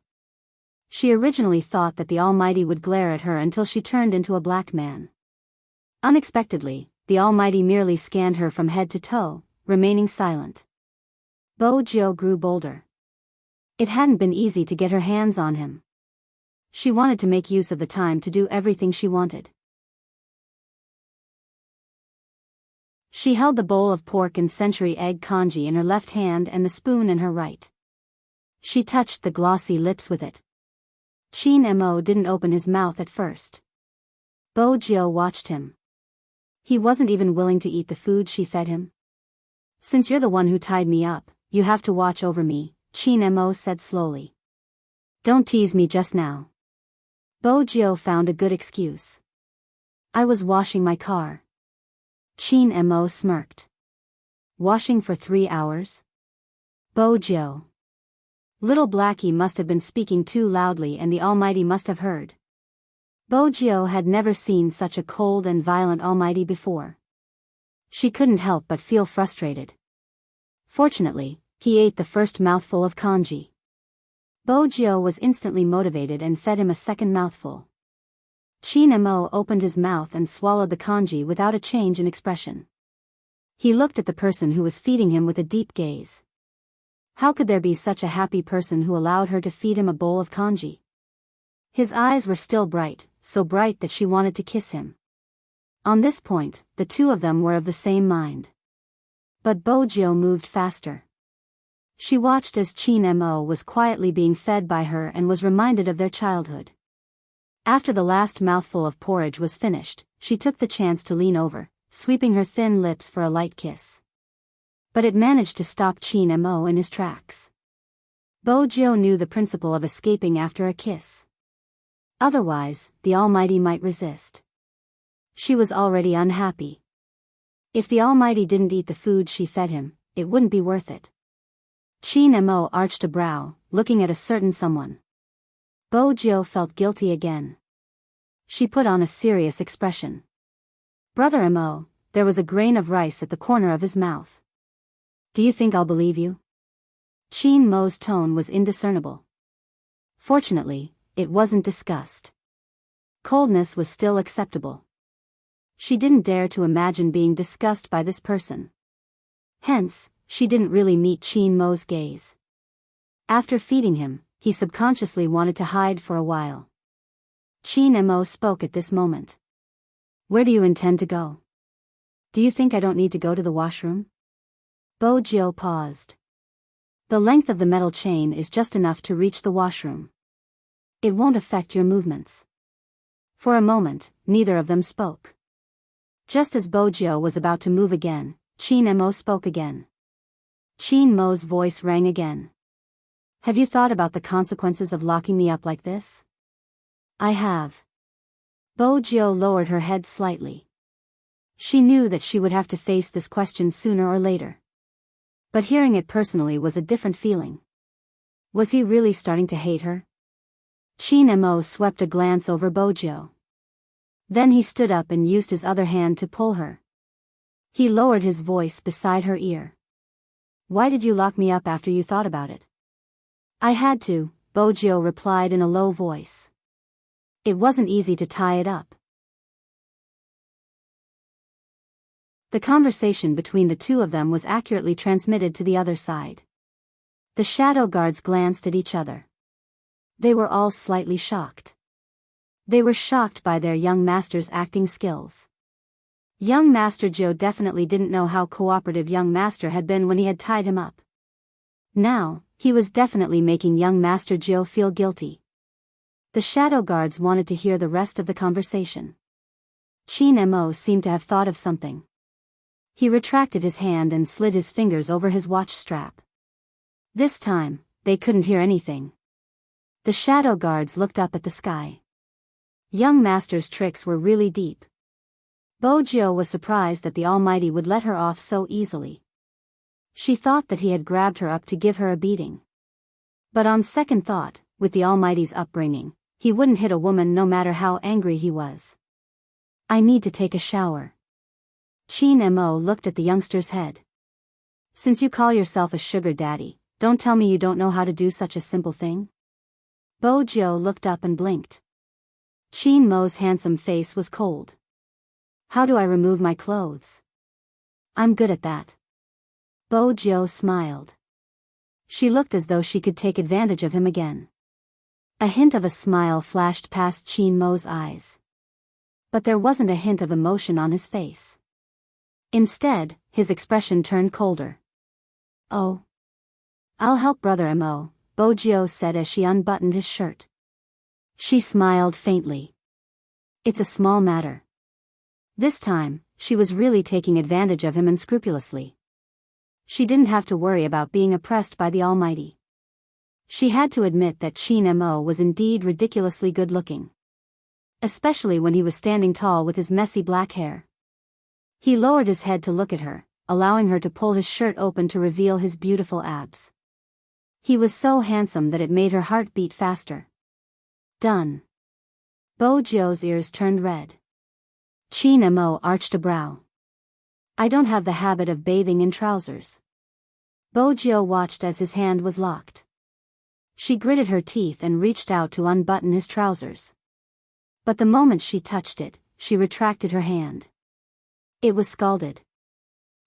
She originally thought that the Almighty would glare at her until she turned into a black man. Unexpectedly, the Almighty merely scanned her from head to toe, remaining silent. Bojo grew bolder. It hadn't been easy to get her hands on him. She wanted to make use of the time to do everything she wanted. She held the bowl of pork and century egg congee in her left hand and the spoon in her right. She touched the glossy lips with it. Chin Mo didn't open his mouth at first. Bojo watched him. He wasn't even willing to eat the food she fed him. Since you're the one who tied me up, you have to watch over me, Chin Mo said slowly. Don't tease me just now. Bojo found a good excuse. I was washing my car. Chin Mo smirked. Washing for 3 hours? Bojo. Little Blackie must have been speaking too loudly and the Almighty must have heard. Bojo had never seen such a cold and violent Almighty before. She couldn't help but feel frustrated. Fortunately, he ate the first mouthful of congee. Bojo was instantly motivated and fed him a second mouthful. Chin Mo opened his mouth and swallowed the congee without a change in expression. He looked at the person who was feeding him with a deep gaze. How could there be such a happy person who allowed her to feed him a bowl of congee? His eyes were still bright, so bright that she wanted to kiss him. On this point, the two of them were of the same mind. But Bojo moved faster. She watched as Chin Mo was quietly being fed by her and was reminded of their childhood. After the last mouthful of porridge was finished, she took the chance to lean over, sweeping her thin lips for a light kiss. But it managed to stop Chin Mo in his tracks. Bojo knew the principle of escaping after a kiss. Otherwise, the Almighty might resist. She was already unhappy. If the Almighty didn't eat the food she fed him, it wouldn't be worth it. Chin Mo arched a brow, looking at a certain someone. Bojo felt guilty again. She put on a serious expression. Brother Mo, there was a grain of rice at the corner of his mouth. Do you think I'll believe you? Chin Mo's tone was indiscernible. Fortunately, it wasn't disgust. Coldness was still acceptable. She didn't dare to imagine being disgusted by this person. Hence, she didn't really meet Chin Mo's gaze. After feeding him, he subconsciously wanted to hide for a while. Chin Mo spoke at this moment. Where do you intend to go? Do you think I don't need to go to the washroom? Bojo paused. The length of the metal chain is just enough to reach the washroom. It won't affect your movements. For a moment, neither of them spoke. Just as Bojo was about to move again, Chin Mo spoke again. Chin Mo's voice rang again. Have you thought about the consequences of locking me up like this? I have. Bojo lowered her head slightly. She knew that she would have to face this question sooner or later. But hearing it personally was a different feeling. Was he really starting to hate her? Chin Mo swept a glance over Bojo. Then he stood up and used his other hand to pull her. He lowered his voice beside her ear. Why did you lock me up after you thought about it? I had to, Bojo replied in a low voice. It wasn't easy to tie it up. The conversation between the two of them was accurately transmitted to the other side. The shadow guards glanced at each other. They were all slightly shocked. They were shocked by their young master's acting skills. Young Master Joe definitely didn't know how cooperative young master had been when he had tied him up. Now, he was definitely making young Master Joe feel guilty. The shadow guards wanted to hear the rest of the conversation. Chin Mo seemed to have thought of something. He retracted his hand and slid his fingers over his watch strap. This time, they couldn't hear anything. The shadow guards looked up at the sky. Young Master's tricks were really deep. Bojo was surprised that the Almighty would let her off so easily. She thought that he had grabbed her up to give her a beating. But on second thought, with the Almighty's upbringing, he wouldn't hit a woman no matter how angry he was. I need to take a shower. Chin Mo looked at the youngster's head. Since you call yourself a sugar daddy, don't tell me you don't know how to do such a simple thing? Bojo looked up and blinked. Chin Mo's handsome face was cold. How do I remove my clothes? I'm good at that. Bojo smiled. She looked as though she could take advantage of him again. A hint of a smile flashed past Chin Mo's eyes. But there wasn't a hint of emotion on his face. Instead, his expression turned colder. Oh. I'll help Brother Mo, Bojo said as she unbuttoned his shirt. She smiled faintly. It's a small matter. This time, she was really taking advantage of him unscrupulously. She didn't have to worry about being oppressed by the Almighty. She had to admit that Chin Mo was indeed ridiculously good-looking. Especially when he was standing tall with his messy black hair. He lowered his head to look at her, allowing her to pull his shirt open to reveal his beautiful abs. He was so handsome that it made her heart beat faster. Done. Bojo's ears turned red. Chin Mo arched a brow. I don't have the habit of bathing in trousers. Bojo watched as his hand was locked. She gritted her teeth and reached out to unbutton his trousers. But the moment she touched it, she retracted her hand. It was scalded.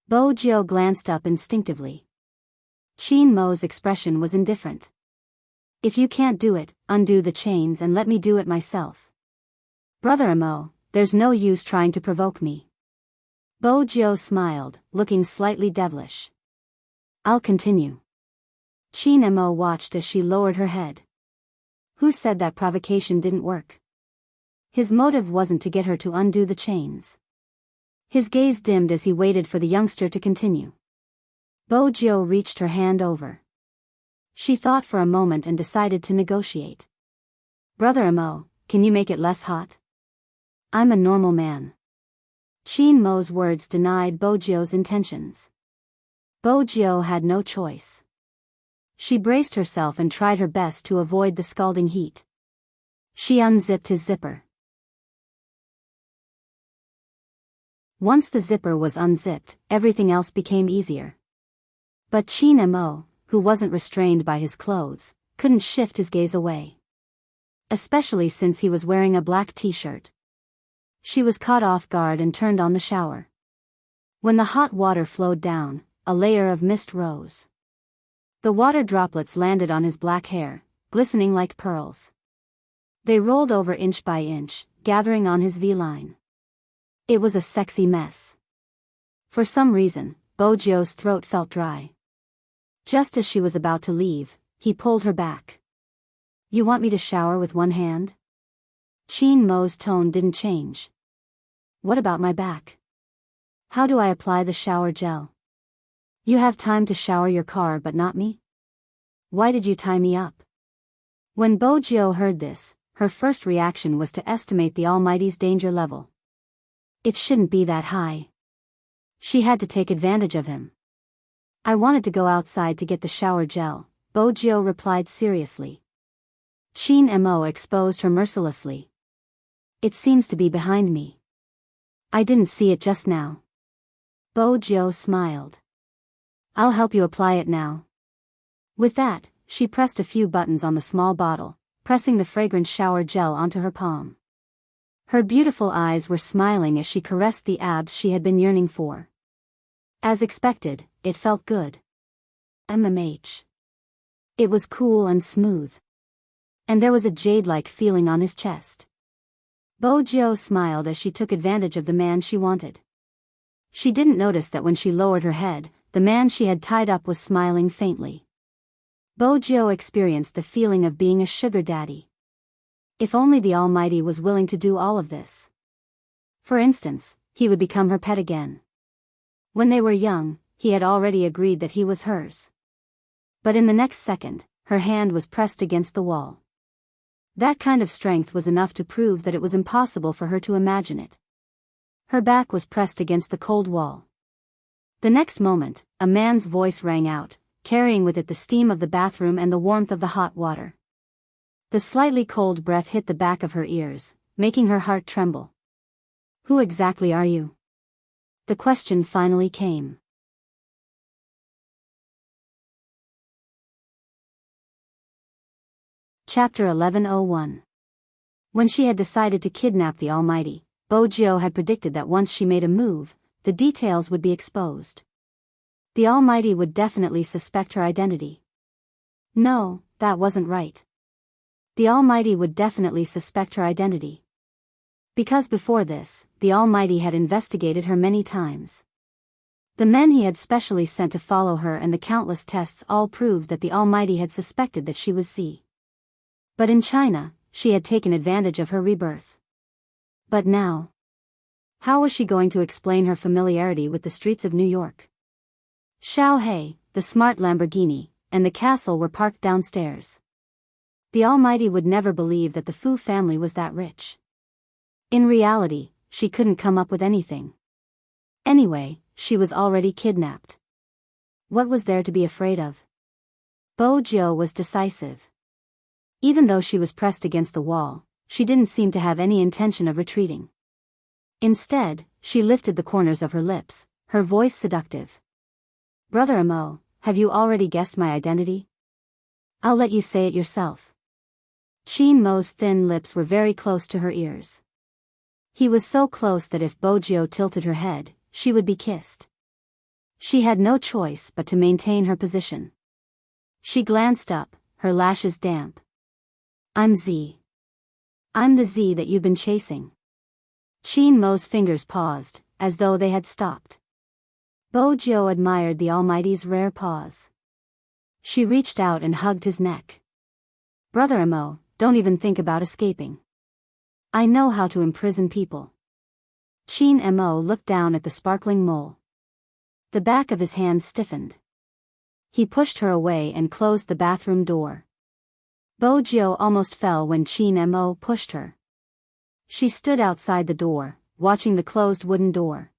Bojo glanced up instinctively. Chin Mo's expression was indifferent. If you can't do it, undo the chains and let me do it myself. Brother Mo, there's no use trying to provoke me. Bo-jio smiled, looking slightly devilish. I'll continue. Chin Mo watched as she lowered her head. Who said that provocation didn't work? His motive wasn't to get her to undo the chains. His gaze dimmed as he waited for the youngster to continue. Bo-jio reached her hand over. She thought for a moment and decided to negotiate. Brother Mo, can you make it less hot? I'm a normal man. Chin Mo's words denied Bo-jio's intentions. Bo-jio had no choice. She braced herself and tried her best to avoid the scalding heat. She unzipped his zipper. Once the zipper was unzipped, everything else became easier. But Chin Mo, who wasn't restrained by his clothes, couldn't shift his gaze away. Especially since he was wearing a black t-shirt. She was caught off guard and turned on the shower. When the hot water flowed down, a layer of mist rose. The water droplets landed on his black hair, glistening like pearls. They rolled over inch by inch, gathering on his V-line. It was a sexy mess. For some reason, Bo-jio's throat felt dry. Just as she was about to leave, he pulled her back. You want me to shower with one hand? Chin Mo's tone didn't change. What about my back? How do I apply the shower gel? You have time to shower your car but not me? Why did you tie me up? When Bo-jio heard this, her first reaction was to estimate the Almighty's danger level. It shouldn't be that high. She had to take advantage of him. I wanted to go outside to get the shower gel, Bo-jio replied seriously. Chin Mo exposed her mercilessly. It seems to be behind me. I didn't see it just now. Bo-jio smiled. I'll help you apply it now. With that, she pressed a few buttons on the small bottle, pressing the fragrant shower gel onto her palm. Her beautiful eyes were smiling as she caressed the abs she had been yearning for. As expected, it felt good. MMH. It was cool and smooth. And there was a jade-like feeling on his chest. Bo-jio smiled as she took advantage of the man she wanted. She didn't notice that when she lowered her head, the man she had tied up was smiling faintly. Bo-jio experienced the feeling of being a sugar daddy. If only the Almighty was willing to do all of this. For instance, he would become her pet again. When they were young, he had already agreed that he was hers. But in the next second, her hand was pressed against the wall. That kind of strength was enough to prove that it was impossible for her to imagine it. Her back was pressed against the cold wall. The next moment, a man's voice rang out, carrying with it the steam of the bathroom and the warmth of the hot water. The slightly cold breath hit the back of her ears, making her heart tremble. Who exactly are you? The question finally came. Chapter 1101. When she had decided to kidnap the Almighty, Bo-jio had predicted that once she made a move, the details would be exposed. The Almighty would definitely suspect her identity. No, that wasn't right. The Almighty would definitely suspect her identity. Because before this, the Almighty had investigated her many times. The men he had specially sent to follow her and the countless tests all proved that the Almighty had suspected that she was Z. But in China, she had taken advantage of her rebirth. But now, how was she going to explain her familiarity with the streets of New York? Xiaohei, the smart Lamborghini, and the castle were parked downstairs. The Almighty would never believe that the Fu family was that rich. In reality, she couldn't come up with anything. Anyway, she was already kidnapped. What was there to be afraid of? Bo-jio was decisive. Even though she was pressed against the wall, she didn't seem to have any intention of retreating. Instead, she lifted the corners of her lips, her voice seductive. Brother Mo, have you already guessed my identity? I'll let you say it yourself. Chin Mo's thin lips were very close to her ears. He was so close that if Bo-jio tilted her head, she would be kissed. She had no choice but to maintain her position. She glanced up, her lashes damp. I'm Z. I'm the Z that you've been chasing. Chin Mo's fingers paused, as though they had stopped. Bojo admired the Almighty's rare pause. She reached out and hugged his neck. Brother Mo, don't even think about escaping. I know how to imprison people. Chin Mo looked down at the sparkling mole. The back of his hand stiffened. He pushed her away and closed the bathroom door. Bojo almost fell when Chin Mo pushed her. She stood outside the door, watching the closed wooden door.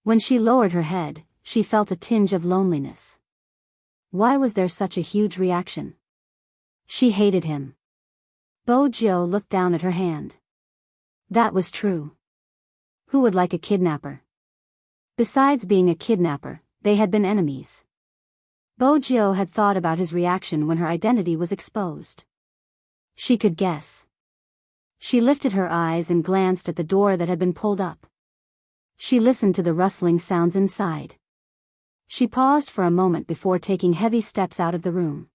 When she lowered her head, she felt a tinge of loneliness. Why was there such a huge reaction? She hated him. Bojo looked down at her hand. That was true. Who would like a kidnapper? Besides being a kidnapper, they had been enemies. Bojo had thought about his reaction when her identity was exposed. She could guess. She lifted her eyes and glanced at the door that had been pulled up. She listened to the rustling sounds inside. She paused for a moment before taking heavy steps out of the room.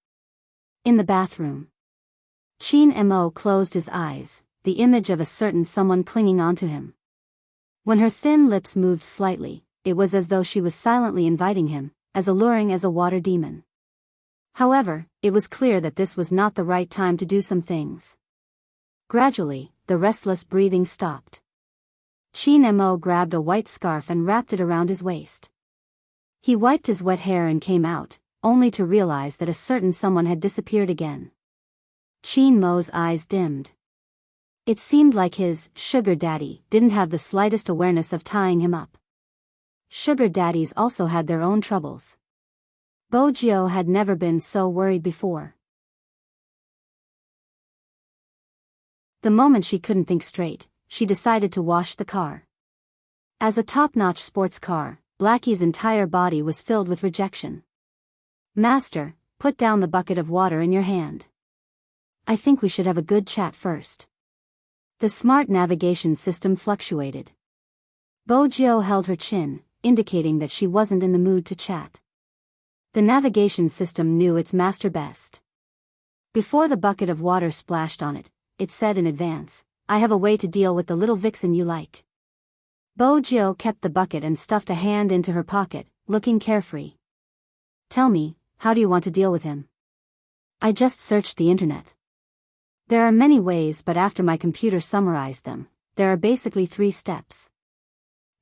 In the bathroom, Chin Mo closed his eyes, the image of a certain someone clinging onto him. When her thin lips moved slightly, it was as though she was silently inviting him, as alluring as a water demon. However, it was clear that this was not the right time to do some things. Gradually, the restless breathing stopped. Chin Mo grabbed a white scarf and wrapped it around his waist. He wiped his wet hair and came out, only to realize that a certain someone had disappeared again. Chin Mo's eyes dimmed. It seemed like his sugar daddy didn't have the slightest awareness of tying him up. Sugar daddies also had their own troubles. Bojo had never been so worried before. The moment she couldn't think straight, she decided to wash the car. As a top-notch sports car, Blackie's entire body was filled with rejection. Master, put down the bucket of water in your hand. I think we should have a good chat first. The smart navigation system fluctuated. Bojo held her chin, indicating that she wasn't in the mood to chat. The navigation system knew its master best. Before the bucket of water splashed on it, it said in advance, I have a way to deal with the little vixen you like. Bojo kept the bucket and stuffed a hand into her pocket, looking carefree. Tell me, how do you want to deal with him? I just searched the internet. There are many ways, but after my computer summarized them, there are basically 3 steps.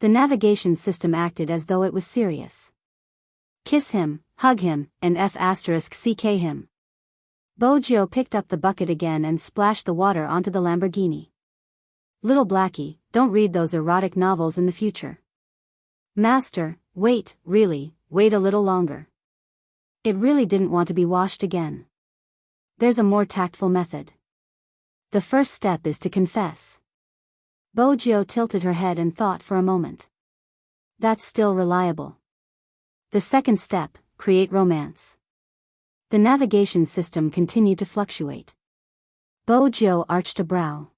The navigation system acted as though it was serious. Kiss him, hug him, and *ck him. Bojo picked up the bucket again and splashed the water onto the Lamborghini. Little Blackie, don't read those erotic novels in the future. Master, wait, really, wait a little longer. It really didn't want to be washed again. There's a more tactful method. The first step is to confess. Bojo tilted her head and thought for a moment. That's still reliable. The second step, create romance. The navigation system continued to fluctuate. Bojo arched a brow.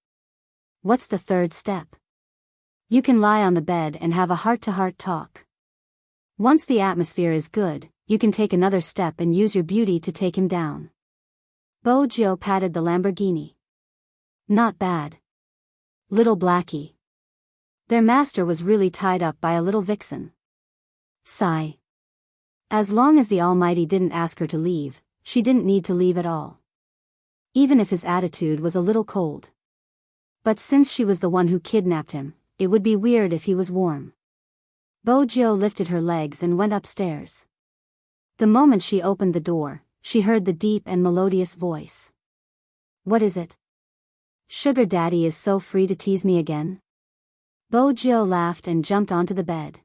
What's the third step? You can lie on the bed and have a heart-to-heart talk. Once the atmosphere is good, you can take another step and use your beauty to take him down. Bojo patted the Lamborghini. Not bad. Little Blackie. Their master was really tied up by a little vixen. Sigh. As long as the Almighty didn't ask her to leave, she didn't need to leave at all. Even if his attitude was a little cold. But since she was the one who kidnapped him, it would be weird if he was warm. Bojo lifted her legs and went upstairs. The moment she opened the door, she heard the deep and melodious voice. What is it? Sugar Daddy is so free to tease me again? Bojo laughed and jumped onto the bed.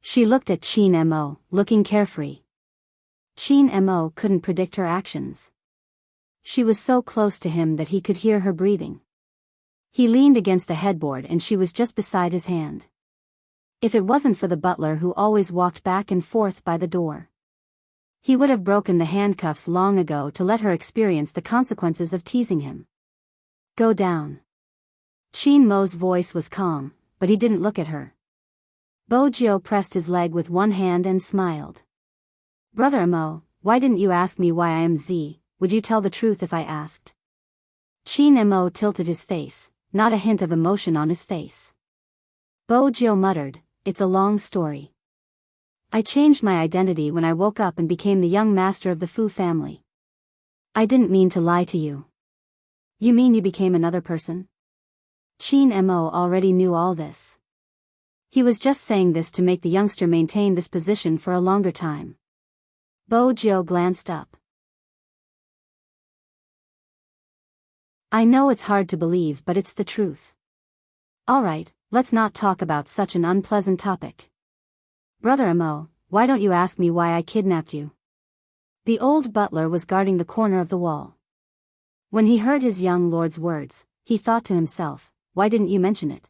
She looked at Chin Mo, looking carefree. Chin Mo couldn't predict her actions. She was so close to him that he could hear her breathing. He leaned against the headboard and she was just beside his hand. If it wasn't for the butler who always walked back and forth by the door, he would have broken the handcuffs long ago to let her experience the consequences of teasing him. Go down. Chin Mo's voice was calm, but he didn't look at her. Bojo pressed his leg with one hand and smiled. Brother Mo, why didn't you ask me why I am Z? Would you tell the truth if I asked? Chin Mo tilted his face, not a hint of emotion on his face. Bojo muttered, "It's a long story. I changed my identity when I woke up and became the young master of the Fu family. I didn't mean to lie to you." "You mean you became another person?" Qin Mo already knew all this. He was just saying this to make the youngster maintain this position for a longer time. Bojo glanced up. "I know it's hard to believe, but it's the truth. Alright, let's not talk about such an unpleasant topic. Brother Amo, why don't you ask me why I kidnapped you?" The old butler was guarding the corner of the wall. When he heard his young lord's words, he thought to himself, why didn't you mention it?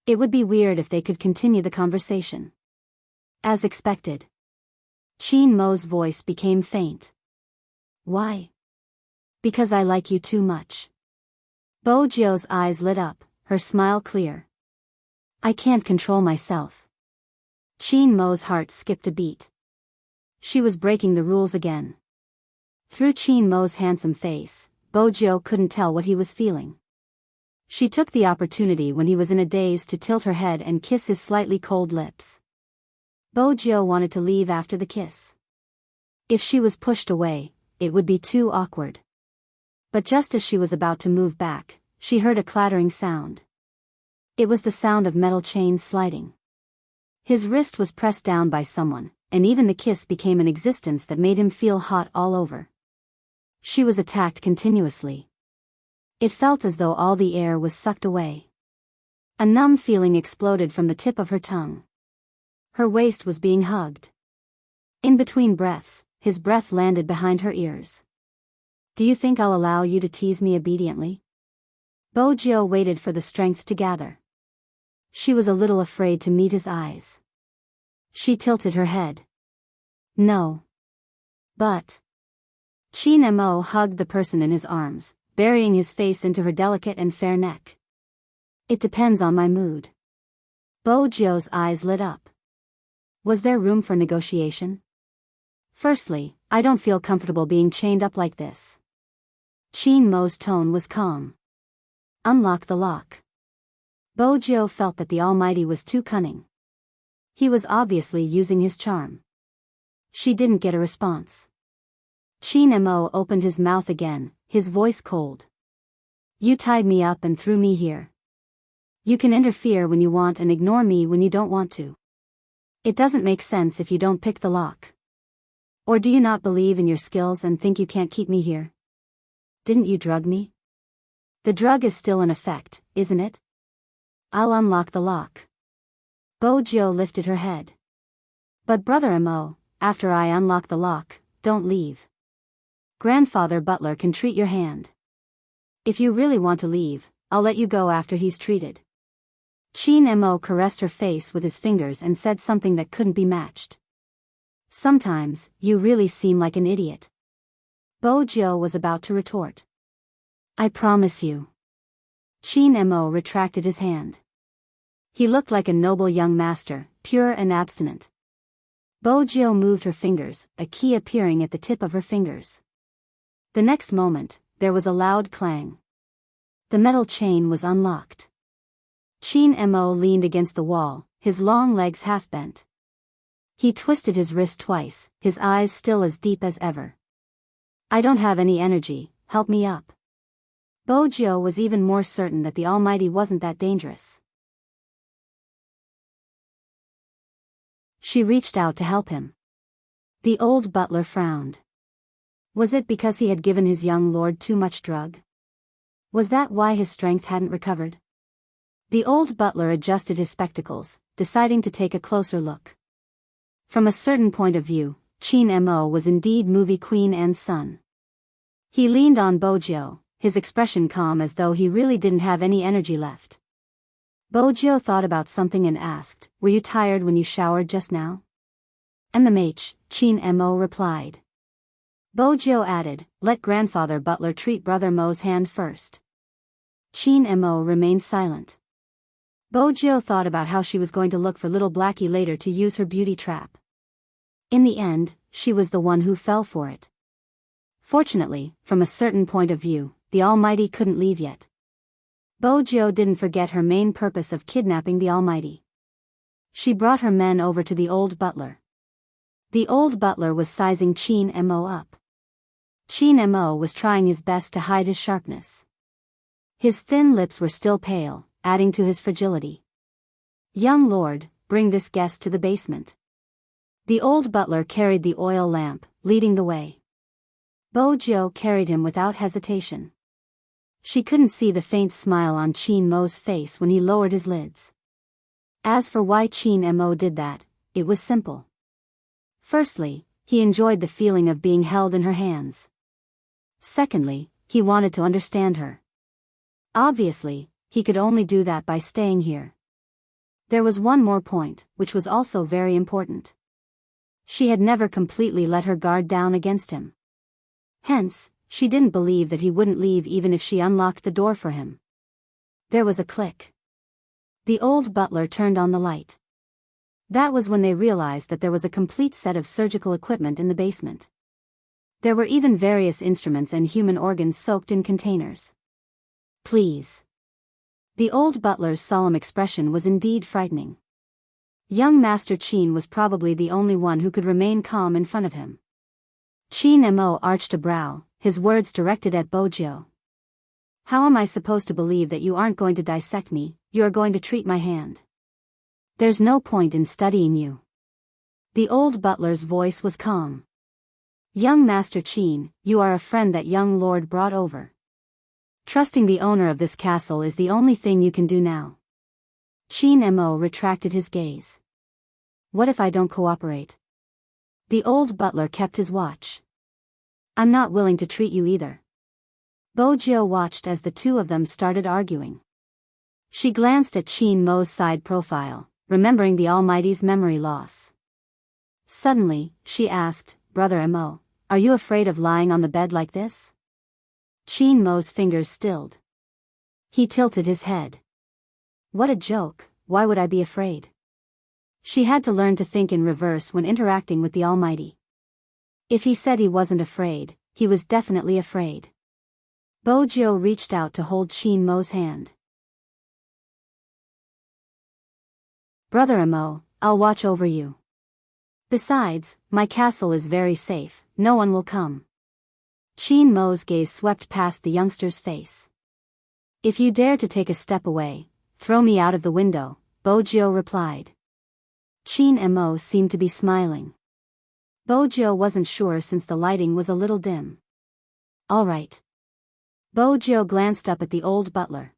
It would be weird if they could continue the conversation. As expected, Qin Mo's voice became faint. "Why?" "Because I like you too much." Bojo's eyes lit up, her smile clear. "I can't control myself." Qin Mo's heart skipped a beat. She was breaking the rules again. Through Qin Mo's handsome face, Bojo couldn't tell what he was feeling. She took the opportunity when he was in a daze to tilt her head and kiss his slightly cold lips. Bojo wanted to leave after the kiss. If she was pushed away, it would be too awkward. But just as she was about to move back, she heard a clattering sound. It was the sound of metal chains sliding. His wrist was pressed down by someone, and even the kiss became an existence that made him feel hot all over. She was attacked continuously. It felt as though all the air was sucked away. A numb feeling exploded from the tip of her tongue. Her waist was being hugged. In between breaths, his breath landed behind her ears. "Do you think I'll allow you to tease me obediently?" Bojo waited for the strength to gather. She was a little afraid to meet his eyes. She tilted her head. "No." "But..." Qin Mo hugged the person in his arms, burying his face into her delicate and fair neck. "It depends on my mood." Bojo's eyes lit up. Was there room for negotiation? "Firstly, I don't feel comfortable being chained up like this." Qin Mo's tone was calm. "Unlock the lock." Bojo felt that the Almighty was too cunning. He was obviously using his charm. She didn't get a response. Qin Mo opened his mouth again, his voice cold. "You tied me up and threw me here. You can interfere when you want and ignore me when you don't want to. It doesn't make sense if you don't pick the lock. Or do you not believe in your skills and think you can't keep me here? Didn't you drug me? The drug is still in effect, isn't it? I'll unlock the lock." Bojo lifted her head. "But Brother Amo, after I unlock the lock, don't leave. Grandfather Butler can treat your hand. If you really want to leave, I'll let you go after he's treated." Qin Mo caressed her face with his fingers and said something that couldn't be matched. "Sometimes, you really seem like an idiot." Bojo was about to retort. "I promise you." Qin Mo retracted his hand. He looked like a noble young master, pure and abstinent. Bojo moved her fingers, a key appearing at the tip of her fingers. The next moment, there was a loud clang. The metal chain was unlocked. Qin Mo leaned against the wall, his long legs half bent. He twisted his wrist twice, his eyes still as deep as ever. "I don't have any energy, help me up." Bojo was even more certain that the Almighty wasn't that dangerous. She reached out to help him. The old butler frowned. Was it because he had given his young lord too much drug? Was that why his strength hadn't recovered? The old butler adjusted his spectacles, deciding to take a closer look. From a certain point of view, Qin Mo was indeed movie queen and son. He leaned on Bojo, his expression calm as though he really didn't have any energy left. Bojo thought about something and asked, "Were you tired when you showered just now?" Qin Mo replied. Bojo added, "Let Grandfather Butler treat Brother Mo's hand first." Qin Mo remained silent. Bojo thought about how she was going to look for little Blackie later to use her beauty trap. In the end, she was the one who fell for it. Fortunately, from a certain point of view, the Almighty couldn't leave yet. Bojo didn't forget her main purpose of kidnapping the Almighty. She brought her men over to the old butler. The old butler was sizing Chin Mo up. Chin Mo was trying his best to hide his sharpness. His thin lips were still pale, adding to his fragility. "Young lord, bring this guest to the basement." The old butler carried the oil lamp, leading the way. Bojo carried him without hesitation. She couldn't see the faint smile on Chin Mo's face when he lowered his lids. As for why Chin Mo did that, it was simple. Firstly, he enjoyed the feeling of being held in her hands. Secondly, he wanted to understand her. Obviously, he could only do that by staying here. There was one more point, which was also very important. She had never completely let her guard down against him. Hence, she didn't believe that he wouldn't leave even if she unlocked the door for him. There was a click. The old butler turned on the light. That was when they realized that there was a complete set of surgical equipment in the basement. There were even various instruments and human organs soaked in containers. "Please." The old butler's solemn expression was indeed frightening. Young Master Chin was probably the only one who could remain calm in front of him. Chin Mo arched a brow, his words directed at Bojo. "How am I supposed to believe that you aren't going to dissect me? You are going to treat my hand. There's no point in studying you." The old butler's voice was calm. "Young Master Chin, you are a friend that young lord brought over. Trusting the owner of this castle is the only thing you can do now." Chin Mo retracted his gaze. "What if I don't cooperate?" The old butler kept his watch. "I'm not willing to treat you either." Bojo watched as the two of them started arguing. She glanced at Chin Mo's side profile, remembering the Almighty's memory loss. Suddenly, she asked, "Brother Mo, are you afraid of lying on the bed like this?" Chin Mo's fingers stilled. He tilted his head. "What a joke, why would I be afraid?" She had to learn to think in reverse when interacting with the Almighty. If he said he wasn't afraid, he was definitely afraid. Bojo reached out to hold Chin Mo's hand. "Brother Mo, I'll watch over you. Besides, my castle is very safe, no one will come." Chin Mo's gaze swept past the youngster's face. "If you dare to take a step away, throw me out of the window," Bojo replied. Chin Mo seemed to be smiling. Bojo wasn't sure since the lighting was a little dim. "All right." Bojo glanced up at the old butler.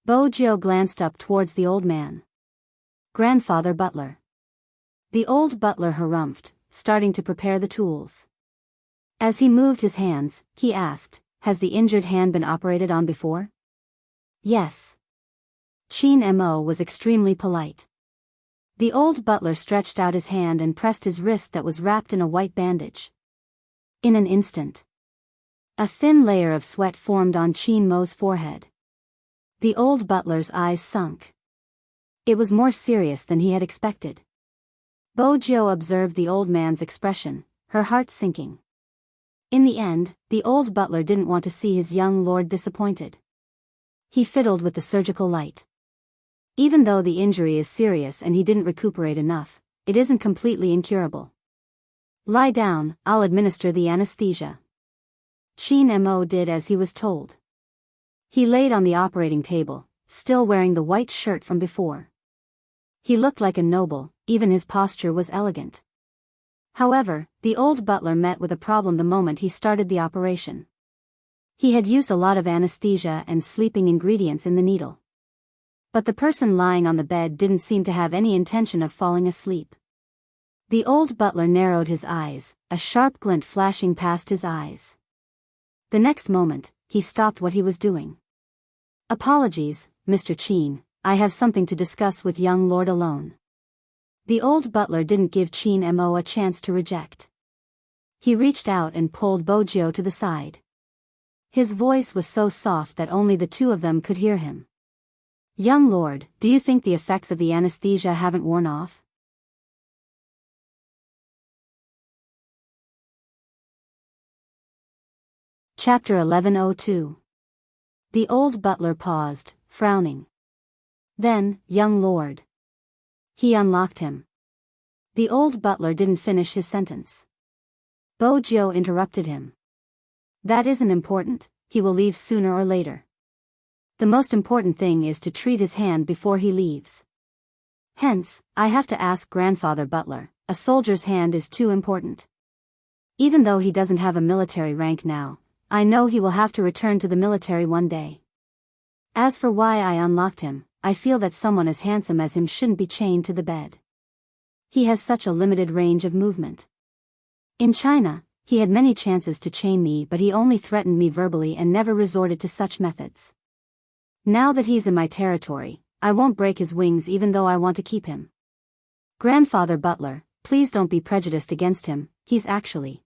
Bojo glanced up towards the old man. "Grandfather Butler." The old butler harumphed, starting to prepare the tools. As he moved his hands, he asked, "Has the injured hand been operated on before?" "Yes." Chin Mo was extremely polite. The old butler stretched out his hand and pressed his wrist that was wrapped in a white bandage. In an instant, a thin layer of sweat formed on Chin Mo's forehead. The old butler's eyes sunk. It was more serious than he had expected. Bojo observed the old man's expression, her heart sinking. In the end, the old butler didn't want to see his young lord disappointed. He fiddled with the surgical light. Even though the injury is serious and he didn't recuperate enough, it isn't completely incurable. "Lie down, I'll administer the anesthesia." Chin Mo did as he was told. He laid on the operating table, still wearing the white shirt from before. He looked like a noble, even his posture was elegant. However, the old butler met with a problem the moment he started the operation. He had used a lot of anesthesia and sleeping ingredients in the needle. But the person lying on the bed didn't seem to have any intention of falling asleep. The old butler narrowed his eyes, a sharp glint flashing past his eyes. The next moment, he stopped what he was doing. "Apologies, Mr. Chin, I have something to discuss with young lord alone." The old butler didn't give Chin Mo a chance to reject. He reached out and pulled Bojo to the side. His voice was so soft that only the two of them could hear him. "Young lord, do you think the effects of the anesthesia haven't worn off?" Chapter 1102. The old butler paused, frowning. Then, young lord. He unlocked him. The old butler didn't finish his sentence. Bojo interrupted him. That isn't important, he will leave sooner or later. The most important thing is to treat his hand before he leaves. Hence, I have to ask grandfather butler, a soldier's hand is too important. Even though he doesn't have a military rank now, I know he will have to return to the military one day. As for why I unlocked him, I feel that someone as handsome as him shouldn't be chained to the bed. He has such a limited range of movement. In China, he had many chances to chain me, but he only threatened me verbally and never resorted to such methods. Now that he's in my territory, I won't break his wings even though I want to keep him. Grandfather butler, please don't be prejudiced against him, he's actually...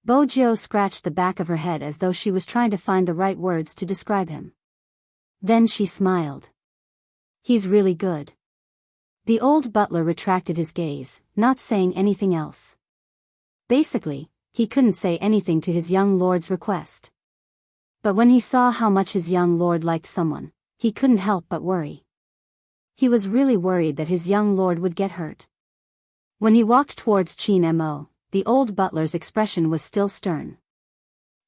Bojo scratched the back of her head as though she was trying to find the right words to describe him. Then she smiled. He's really good. The old butler retracted his gaze, not saying anything else. Basically, he couldn't say anything to his young lord's request. But when he saw how much his young lord liked someone, he couldn't help but worry. He was really worried that his young lord would get hurt. When he walked towards Qin Mo, the old butler's expression was still stern.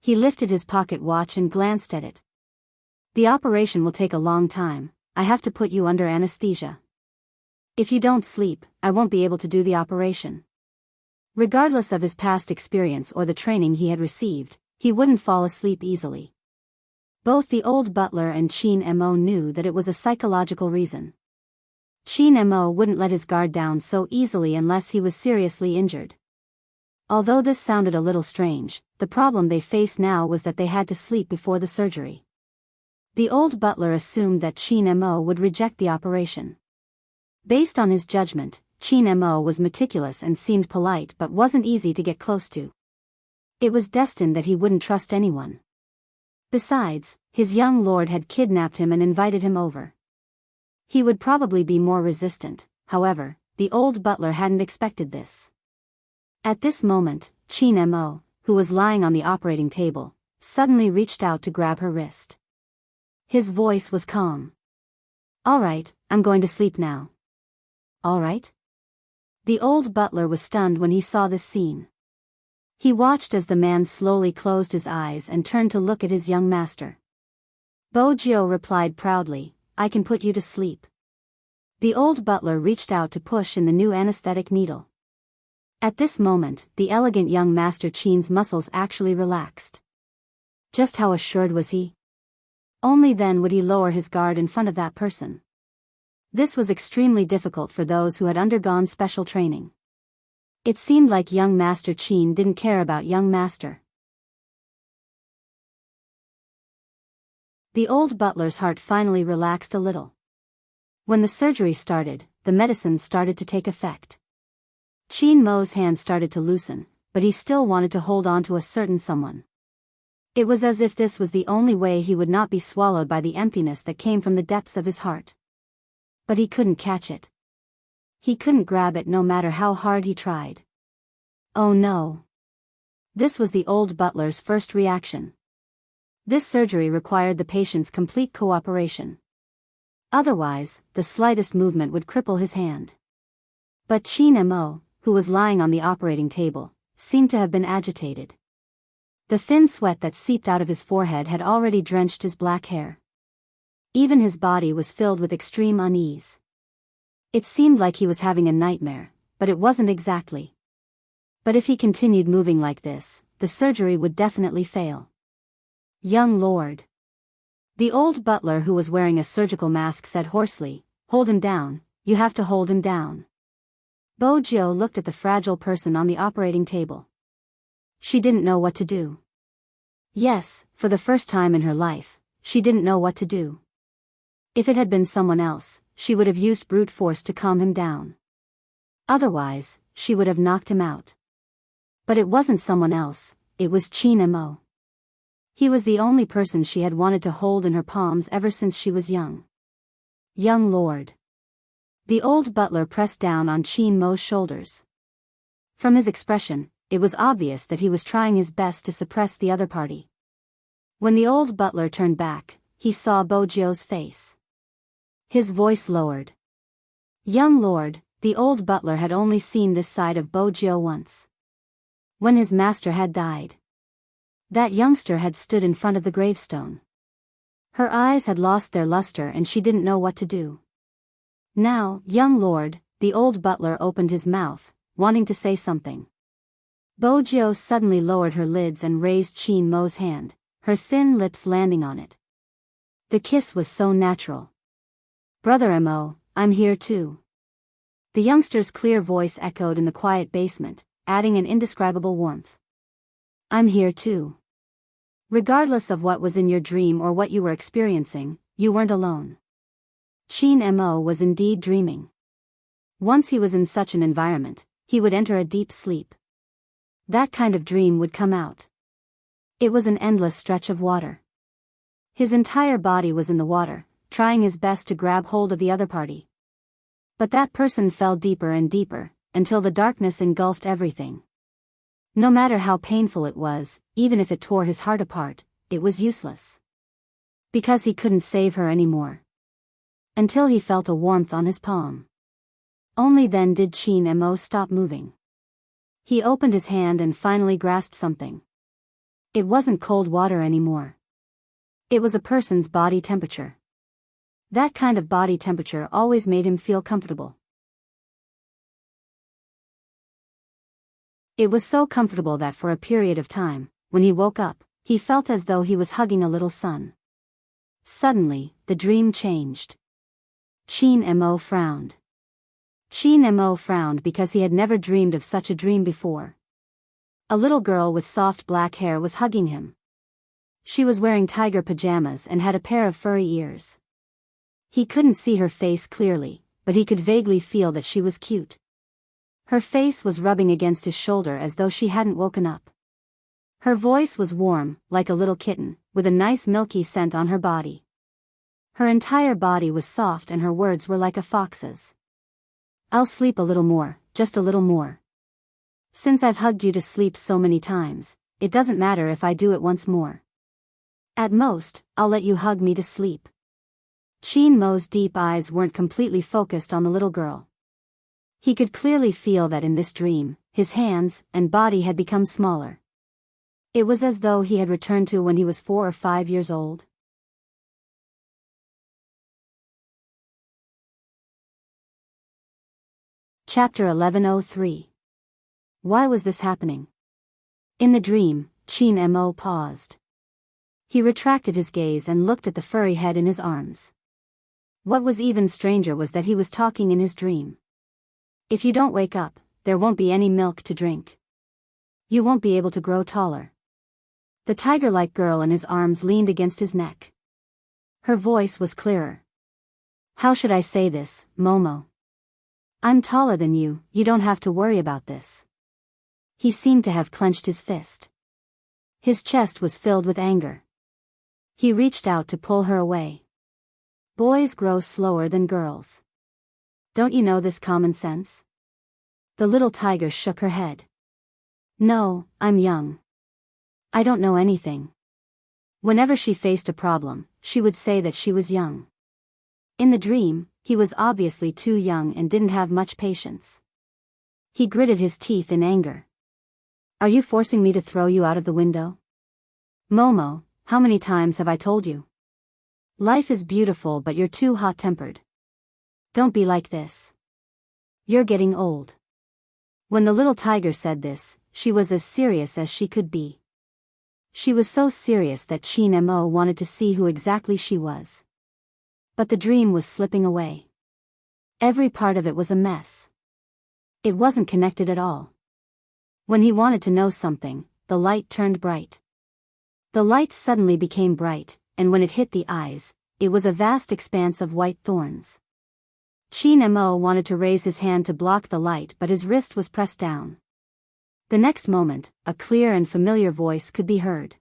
He lifted his pocket watch and glanced at it. The operation will take a long time, I have to put you under anesthesia. If you don't sleep, I won't be able to do the operation. Regardless of his past experience or the training he had received, he wouldn't fall asleep easily. Both the old butler and Qin Mo knew that it was a psychological reason. Qin Mo wouldn't let his guard down so easily unless he was seriously injured. Although this sounded a little strange, the problem they faced now was that they had to sleep before the surgery. The old butler assumed that Qin Mo would reject the operation. Based on his judgment, Qin Mo was meticulous and seemed polite but wasn't easy to get close to. It was destined that he wouldn't trust anyone. Besides, his young lord had kidnapped him and invited him over. He would probably be more resistant, however, the old butler hadn't expected this. At this moment, Qin Mo, who was lying on the operating table, suddenly reached out to grab her wrist. His voice was calm. All right, I'm going to sleep now. All right? The old butler was stunned when he saw this scene. He watched as the man slowly closed his eyes and turned to look at his young master. Bojo replied proudly, I can put you to sleep. The old butler reached out to push in the new anesthetic needle. At this moment, the elegant young master Qin's muscles actually relaxed. Just how assured was he? Only then would he lower his guard in front of that person. This was extremely difficult for those who had undergone special training. It seemed like young Master Qin didn't care about young Master. The old butler's heart finally relaxed a little. When the surgery started, the medicine started to take effect. Qin Mo's hand started to loosen, but he still wanted to hold on to a certain someone. It was as if this was the only way he would not be swallowed by the emptiness that came from the depths of his heart. But he couldn't catch it. He couldn't grab it no matter how hard he tried. Oh no. This was the old butler's first reaction. This surgery required the patient's complete cooperation. Otherwise, the slightest movement would cripple his hand. But Qin Mo, who was lying on the operating table, seemed to have been agitated. The thin sweat that seeped out of his forehead had already drenched his black hair. Even his body was filled with extreme unease. It seemed like he was having a nightmare, but it wasn't exactly. But if he continued moving like this, the surgery would definitely fail. Young lord. The old butler who was wearing a surgical mask said hoarsely, hold him down, you have to hold him down. Bojo looked at the fragile person on the operating table. She didn't know what to do. Yes, for the first time in her life, she didn't know what to do. If it had been someone else, she would have used brute force to calm him down. Otherwise, she would have knocked him out. But it wasn't someone else, it was Qin Mo. He was the only person she had wanted to hold in her palms ever since she was young. Young lord. The old butler pressed down on Qin Mo's shoulders. From his expression, it was obvious that he was trying his best to suppress the other party. When the old butler turned back, he saw Bojio's face. His voice lowered. Young lord, the old butler had only seen this side of Bojio once. When his master had died. That youngster had stood in front of the gravestone. Her eyes had lost their luster and she didn't know what to do. Now, young lord, the old butler opened his mouth, wanting to say something. Bojio suddenly lowered her lids and raised Chin Mo's hand, her thin lips landing on it. The kiss was so natural. Brother Mo, I'm here too. The youngster's clear voice echoed in the quiet basement, adding an indescribable warmth. I'm here too. Regardless of what was in your dream or what you were experiencing, you weren't alone. Chin Mo was indeed dreaming. Once he was in such an environment, he would enter a deep sleep. That kind of dream would come out. It was an endless stretch of water. His entire body was in the water, trying his best to grab hold of the other party. But that person fell deeper and deeper, until the darkness engulfed everything. No matter how painful it was, even if it tore his heart apart, it was useless. Because he couldn't save her anymore. Until he felt a warmth on his palm. Only then did Chin Mo stop moving. He opened his hand and finally grasped something. It wasn't cold water anymore. It was a person's body temperature. That kind of body temperature always made him feel comfortable. It was so comfortable that for a period of time, when he woke up, he felt as though he was hugging a little son. Suddenly, the dream changed. Chin Mo frowned. Chin Mo frowned because he had never dreamed of such a dream before. A little girl with soft black hair was hugging him. She was wearing tiger pajamas and had a pair of furry ears. He couldn't see her face clearly, but he could vaguely feel that she was cute. Her face was rubbing against his shoulder as though she hadn't woken up. Her voice was warm, like a little kitten, with a nice milky scent on her body. Her entire body was soft and her words were like a fox's. I'll sleep a little more, just a little more. Since I've hugged you to sleep so many times, it doesn't matter if I do it once more. At most, I'll let you hug me to sleep. Chin Mo's deep eyes weren't completely focused on the little girl. He could clearly feel that in this dream, his hands and body had become smaller. It was as though he had returned to when he was 4 or 5 years old. Chapter 1103. Why was this happening? In the dream, Chin Mo paused. He retracted his gaze and looked at the furry head in his arms. What was even stranger was that he was talking in his dream. If you don't wake up, there won't be any milk to drink. You won't be able to grow taller. The tiger-like girl in his arms leaned against his neck. Her voice was clearer. How should I say this, Momo? I'm taller than you, you don't have to worry about this. He seemed to have clenched his fist. His chest was filled with anger. He reached out to pull her away. Boys grow slower than girls. Don't you know this common sense? The little tiger shook her head. No, I'm young. I don't know anything. Whenever she faced a problem, she would say that she was young. In the dream, he was obviously too young and didn't have much patience. He gritted his teeth in anger. Are you forcing me to throw you out of the window? Momo, how many times have I told you? Life is beautiful but you're too hot-tempered. Don't be like this. You're getting old. When the little tiger said this, she was as serious as she could be. She was so serious that Chin Mo wanted to see who exactly she was. But the dream was slipping away. Every part of it was a mess. It wasn't connected at all. When he wanted to know something, the light turned bright. The light suddenly became bright, and when it hit the eyes, it was a vast expanse of white thorns. Chin Mo wanted to raise his hand to block the light but his wrist was pressed down. The next moment, a clear and familiar voice could be heard.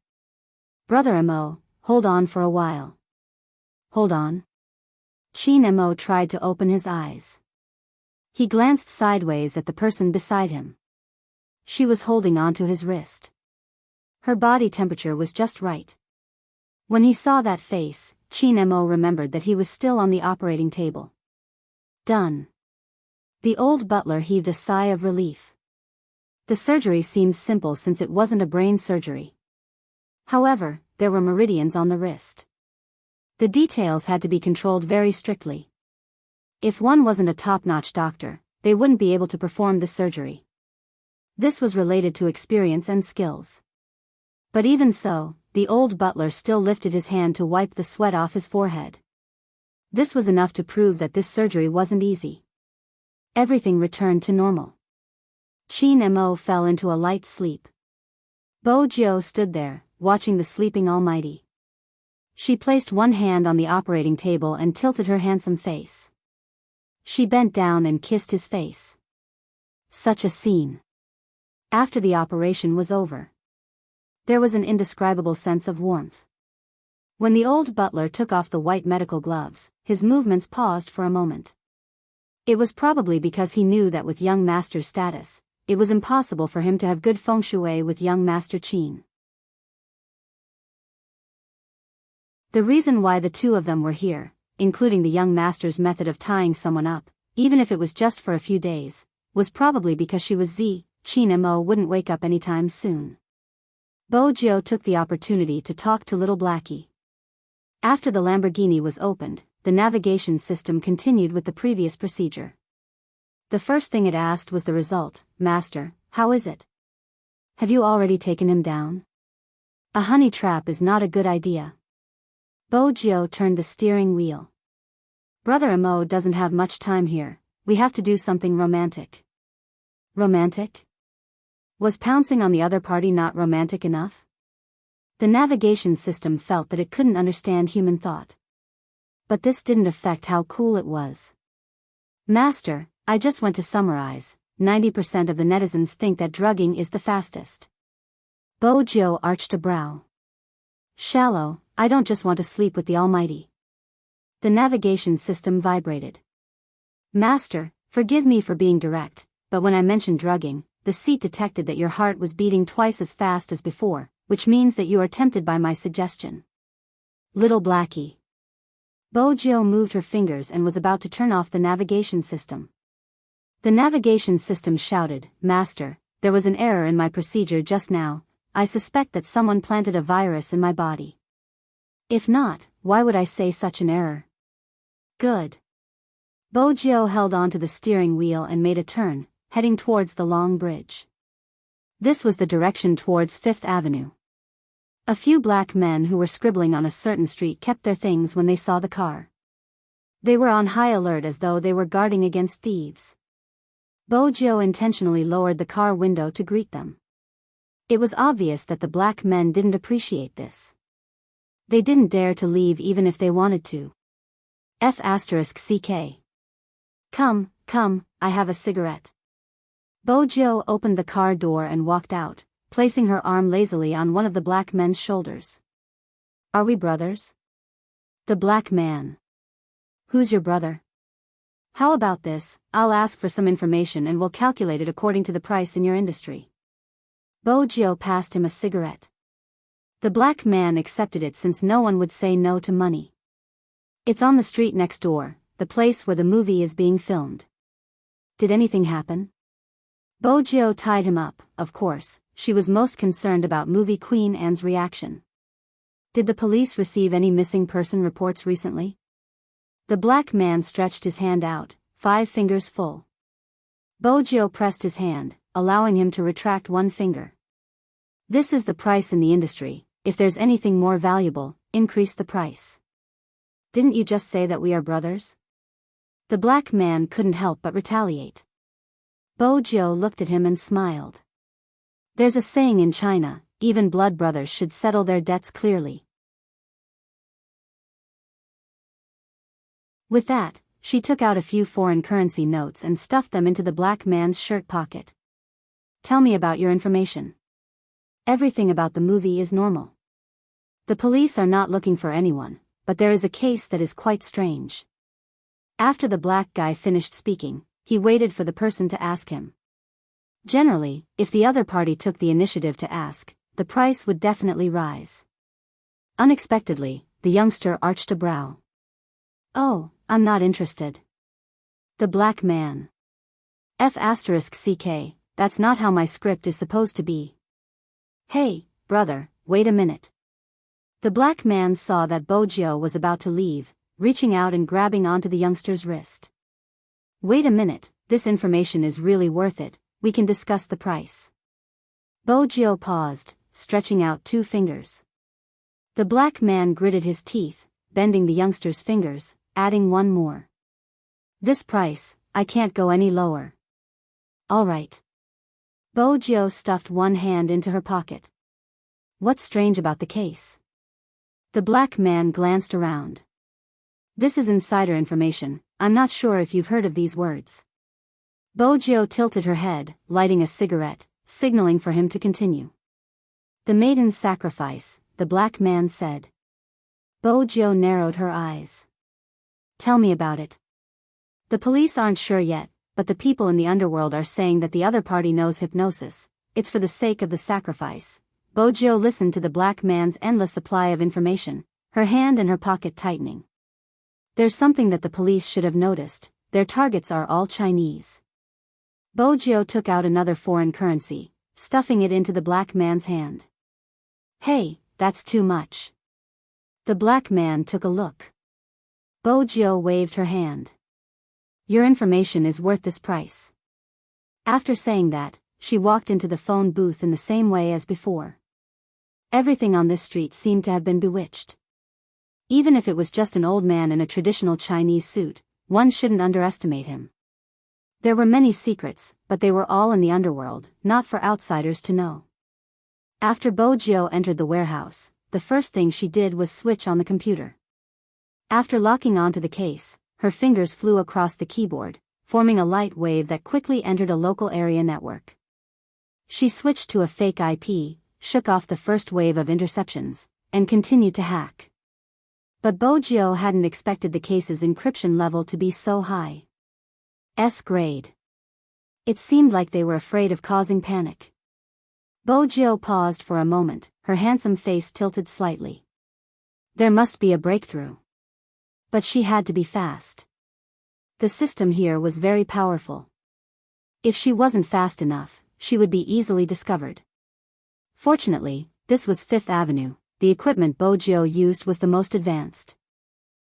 Brother Mo, hold on for a while. Hold on? Chin Mo tried to open his eyes. He glanced sideways at the person beside him. She was holding onto his wrist. Her body temperature was just right. When he saw that face, Chin Mo remembered that he was still on the operating table. Done. The old butler heaved a sigh of relief. The surgery seemed simple since it wasn't a brain surgery. However, there were meridians on the wrist. The details had to be controlled very strictly. If one wasn't a top-notch doctor, they wouldn't be able to perform the surgery. This was related to experience and skills. But even so, the old butler still lifted his hand to wipe the sweat off his forehead. This was enough to prove that this surgery wasn't easy. Everything returned to normal. Chin Mo fell into a light sleep. Bo Jiao stood there, watching the sleeping almighty. She placed one hand on the operating table and tilted her handsome face. She bent down and kissed his face. Such a scene. After the operation was over, there was an indescribable sense of warmth. When the old butler took off the white medical gloves, his movements paused for a moment. It was probably because he knew that with young master's status, it was impossible for him to have good feng shui with young Master Qin. The reason why the two of them were here, including the young master's method of tying someone up, even if it was just for a few days, was probably because she was Chin Mo wouldn't wake up anytime soon. Bo Jiao took the opportunity to talk to little Blackie. After the Lamborghini was opened, the navigation system continued with the previous procedure. The first thing it asked was the result. Master, how is it? Have you already taken him down? A honey trap is not a good idea. Bo Jiao turned the steering wheel. Brother Mo doesn't have much time here, we have to do something romantic. Romantic? Was pouncing on the other party not romantic enough? The navigation system felt that it couldn't understand human thought. But this didn't affect how cool it was. Master, I just want to summarize, 90% of the netizens think that drugging is the fastest. Bo Jiao arched a brow. Shallow, I don't just want to sleep with the Almighty. The navigation system vibrated. Master, forgive me for being direct, but when I mentioned drugging, the seat detected that your heart was beating twice as fast as before, which means that you are tempted by my suggestion. Little Blackie. Bo Jiao moved her fingers and was about to turn off the navigation system. The navigation system shouted, Master, there was an error in my procedure just now. I suspect that someone planted a virus in my body. If not, why would I say such an error? Good. Bo Jiao held on to the steering wheel and made a turn, heading towards the long bridge. This was the direction towards Fifth Avenue. A few black men who were scribbling on a certain street kept their things when they saw the car. They were on high alert as though they were guarding against thieves. Bo Jiao intentionally lowered the car window to greet them. It was obvious that the black men didn't appreciate this. They didn't dare to leave even if they wanted to. F***CK. Come, I have a cigarette. Bo Jiao opened the car door and walked out, placing her arm lazily on one of the black men's shoulders. Are we brothers? The black man. Who's your brother? How about this, I'll ask for some information and we'll calculate it according to the price in your industry. Bo Jiao passed him a cigarette. The black man accepted it since no one would say no to money. It's on the street next door, the place where the movie is being filmed. Did anything happen? Bo Jiao tied him up. Of course, she was most concerned about movie Queen Anne's reaction. Did the police receive any missing person reports recently? The black man stretched his hand out, 5 fingers full. Bo Jiao pressed his hand, allowing him to retract one finger. This is the price in the industry. If there's anything more valuable, increase the price. Didn't you just say that we are brothers? The black man couldn't help but retaliate. Bo Jiao looked at him and smiled. There's a saying in China, even blood brothers should settle their debts clearly. With that, she took out a few foreign currency notes and stuffed them into the black man's shirt pocket. Tell me about your information. Everything about the movie is normal. The police are not looking for anyone, but there is a case that is quite strange. After the black guy finished speaking, he waited for the person to ask him. Generally, if the other party took the initiative to ask, the price would definitely rise. Unexpectedly, the youngster arched a brow. Oh, I'm not interested. The black man. F***ck, that's not how my script is supposed to be. Hey, brother, wait a minute. The black man saw that Bojo was about to leave, reaching out and grabbing onto the youngster's wrist. Wait a minute, this information is really worth it, we can discuss the price. Bojo paused, stretching out 2 fingers. The black man gritted his teeth, bending the youngster's fingers, adding 1 more. This price, I can't go any lower. All right. Bojo stuffed 1 hand into her pocket. What's strange about the case? The black man glanced around. This is insider information, I'm not sure if you've heard of these words. Bojo tilted her head, lighting a cigarette, signaling for him to continue. The maiden's sacrifice, the black man said. Bojo narrowed her eyes. Tell me about it. The police aren't sure yet, but the people in the underworld are saying that the other party knows hypnosis. It's for the sake of the sacrifice. Bojo listened to the black man's endless supply of information, her hand in her pocket tightening. There's something that the police should have noticed, their targets are all Chinese. Bojo took out another foreign currency, stuffing it into the black man's hand. Hey, that's too much. The black man took a look. Bojo waved her hand. Your information is worth this price. After saying that, she walked into the phone booth in the same way as before. Everything on this street seemed to have been bewitched. Even if it was just an old man in a traditional Chinese suit, one shouldn't underestimate him. There were many secrets, but they were all in the underworld, not for outsiders to know. After Bojo entered the warehouse, the first thing she did was switch on the computer. After locking onto the case, her fingers flew across the keyboard, forming a light wave that quickly entered a local area network. She switched to a fake IP, shook off the first wave of interceptions, and continued to hack. But Bojo hadn't expected the case's encryption level to be so high. S grade. It seemed like they were afraid of causing panic. Bojo paused for a moment, her handsome face tilted slightly. There must be a breakthrough. But she had to be fast. The system here was very powerful. If she wasn't fast enough, she would be easily discovered. Fortunately, this was Fifth Avenue, the equipment Bojo used was the most advanced.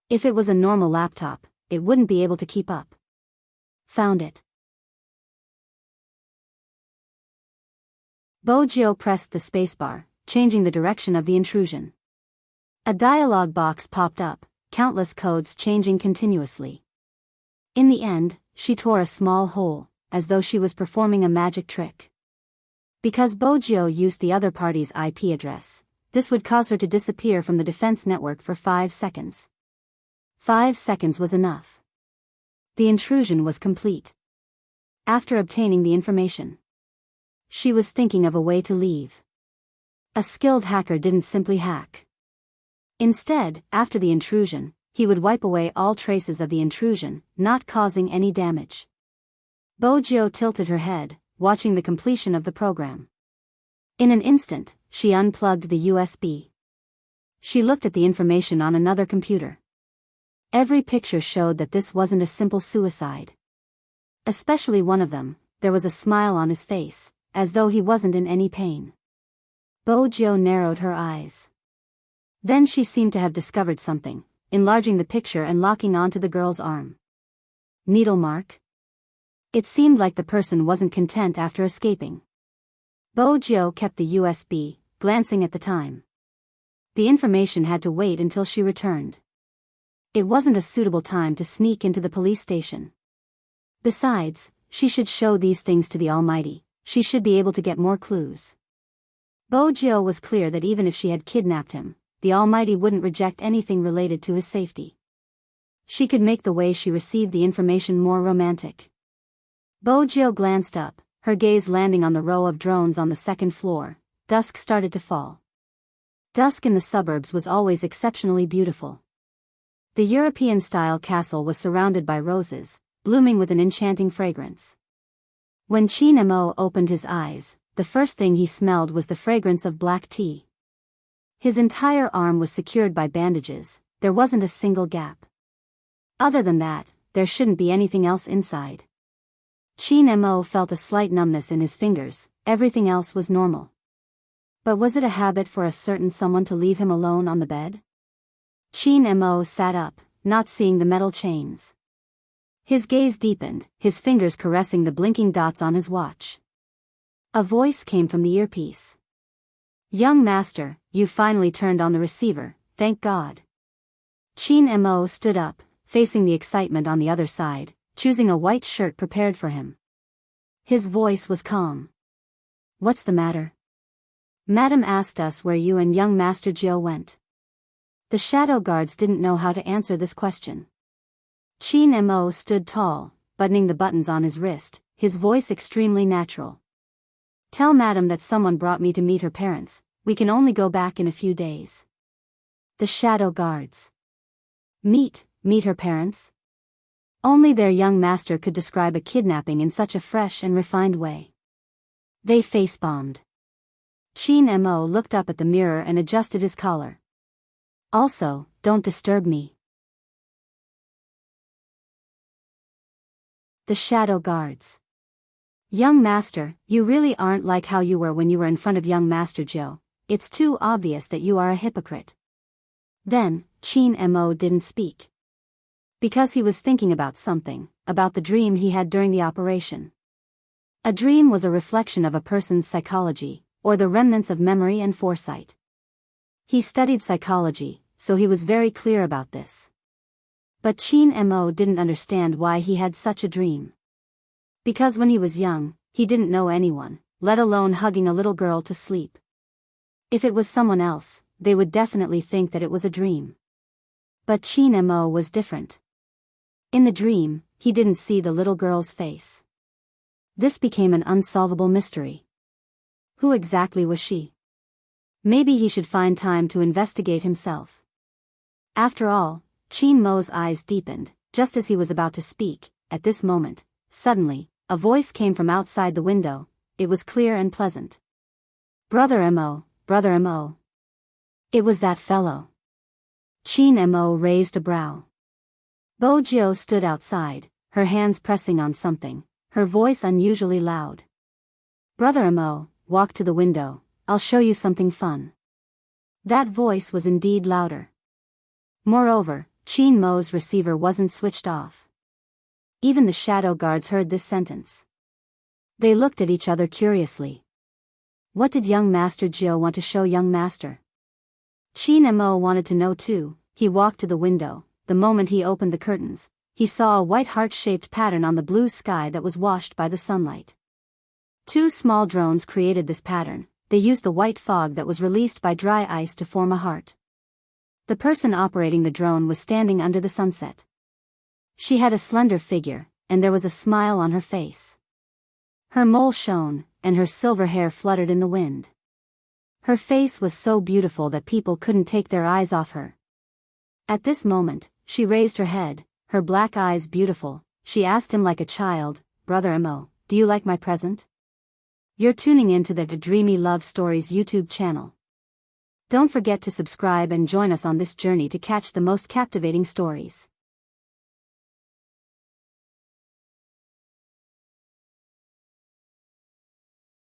If it was a normal laptop, it wouldn't be able to keep up. Found it. Bojo pressed the spacebar, changing the direction of the intrusion. A dialog box popped up, countless codes changing continuously. In the end, she tore a small hole, as though she was performing a magic trick. Because Bojo used the other party's IP address, this would cause her to disappear from the defense network for 5 seconds. 5 seconds was enough. The intrusion was complete. After obtaining the information, she was thinking of a way to leave. A skilled hacker didn't simply hack. Instead, after the intrusion, he would wipe away all traces of the intrusion, not causing any damage. Bojo tilted her head, watching the completion of the program. In an instant, she unplugged the USB. She looked at the information on another computer. Every picture showed that this wasn't a simple suicide. Especially one of them, there was a smile on his face, as though he wasn't in any pain. Bojo narrowed her eyes. Then she seemed to have discovered something, enlarging the picture and locking onto the girl's arm. Needle mark? It seemed like the person wasn't content after escaping. Bojo kept the USB, glancing at the time. The information had to wait until she returned. It wasn't a suitable time to sneak into the police station. Besides, she should show these things to the Almighty. She should be able to get more clues. Bojo was clear that even if she had kidnapped him, the Almighty wouldn't reject anything related to his safety. She could make the way she received the information more romantic. Bojo glanced up, her gaze landing on the row of drones on the second floor. Dusk started to fall. Dusk in the suburbs was always exceptionally beautiful. The European-style castle was surrounded by roses, blooming with an enchanting fragrance. When Chin Mo opened his eyes, the first thing he smelled was the fragrance of black tea. His entire arm was secured by bandages, there wasn't a single gap. Other than that, there shouldn't be anything else inside. Chin Mo felt a slight numbness in his fingers, everything else was normal. But was it a habit for a certain someone to leave him alone on the bed? Chin Mo sat up, not seeing the metal chains. His gaze deepened, his fingers caressing the blinking dots on his watch. A voice came from the earpiece. "Young master, you finally turned on the receiver, thank God." Chin Mo stood up, facing the excitement on the other side, choosing a white shirt prepared for him. His voice was calm. "What's the matter?" "Madam asked us where you and young Master Jiao went." The shadow guards didn't know how to answer this question. Chin Mo stood tall, buttoning the buttons on his wrist, his voice extremely natural. "Tell Madam that someone brought me to meet her parents, we can only go back in a few days." The shadow guards. Meet her parents? Only their young master could describe a kidnapping in such a fresh and refined way. They face-bombed. Chin Mo looked up at the mirror and adjusted his collar. "Also, don't disturb me." The shadow guards. "Young master, you really aren't like how you were when you were in front of young Master Jiao. It's too obvious that you are a hypocrite." Then, Chin Mo didn't speak. Because he was thinking about something, about the dream he had during the operation. A dream was a reflection of a person's psychology, or the remnants of memory and foresight. He studied psychology, so he was very clear about this. But Chin Mo didn't understand why he had such a dream. Because when he was young, he didn't know anyone, let alone hugging a little girl to sleep. If it was someone else, they would definitely think that it was a dream. But Chin Mo was different. In the dream, he didn't see the little girl's face. This became an unsolvable mystery. Who exactly was she? Maybe he should find time to investigate himself. After all, Chin Mo's eyes deepened, just as he was about to speak. At this moment, suddenly, a voice came from outside the window. It was clear and pleasant. Brother Mo, Brother Mo." It was that fellow. Chin Mo raised a brow. Bo Jiao stood outside, her hands pressing on something, her voice unusually loud. "Brother Mo, walk to the window, I'll show you something fun." That voice was indeed louder. Moreover, Chin Mo's receiver wasn't switched off. Even the shadow guards heard this sentence. They looked at each other curiously. What did young Master Jiao want to show young master? Chin Mo wanted to know too. He walked to the window. The moment he opened the curtains, he saw a white heart-shaped pattern on the blue sky that was washed by the sunlight. Two small drones created this pattern. They used the white fog that was released by dry ice to form a heart. The person operating the drone was standing under the sunset. She had a slender figure, and there was a smile on her face. Her mole shone, and her silver hair fluttered in the wind. Her face was so beautiful that people couldn't take their eyes off her. At this moment, she raised her head, her black eyes beautiful. She asked him like a child, "Brother Mo, do you like my present?" You're tuning into the Dreamy Love Stories YouTube channel. Don't forget to subscribe and join us on this journey to catch the most captivating stories.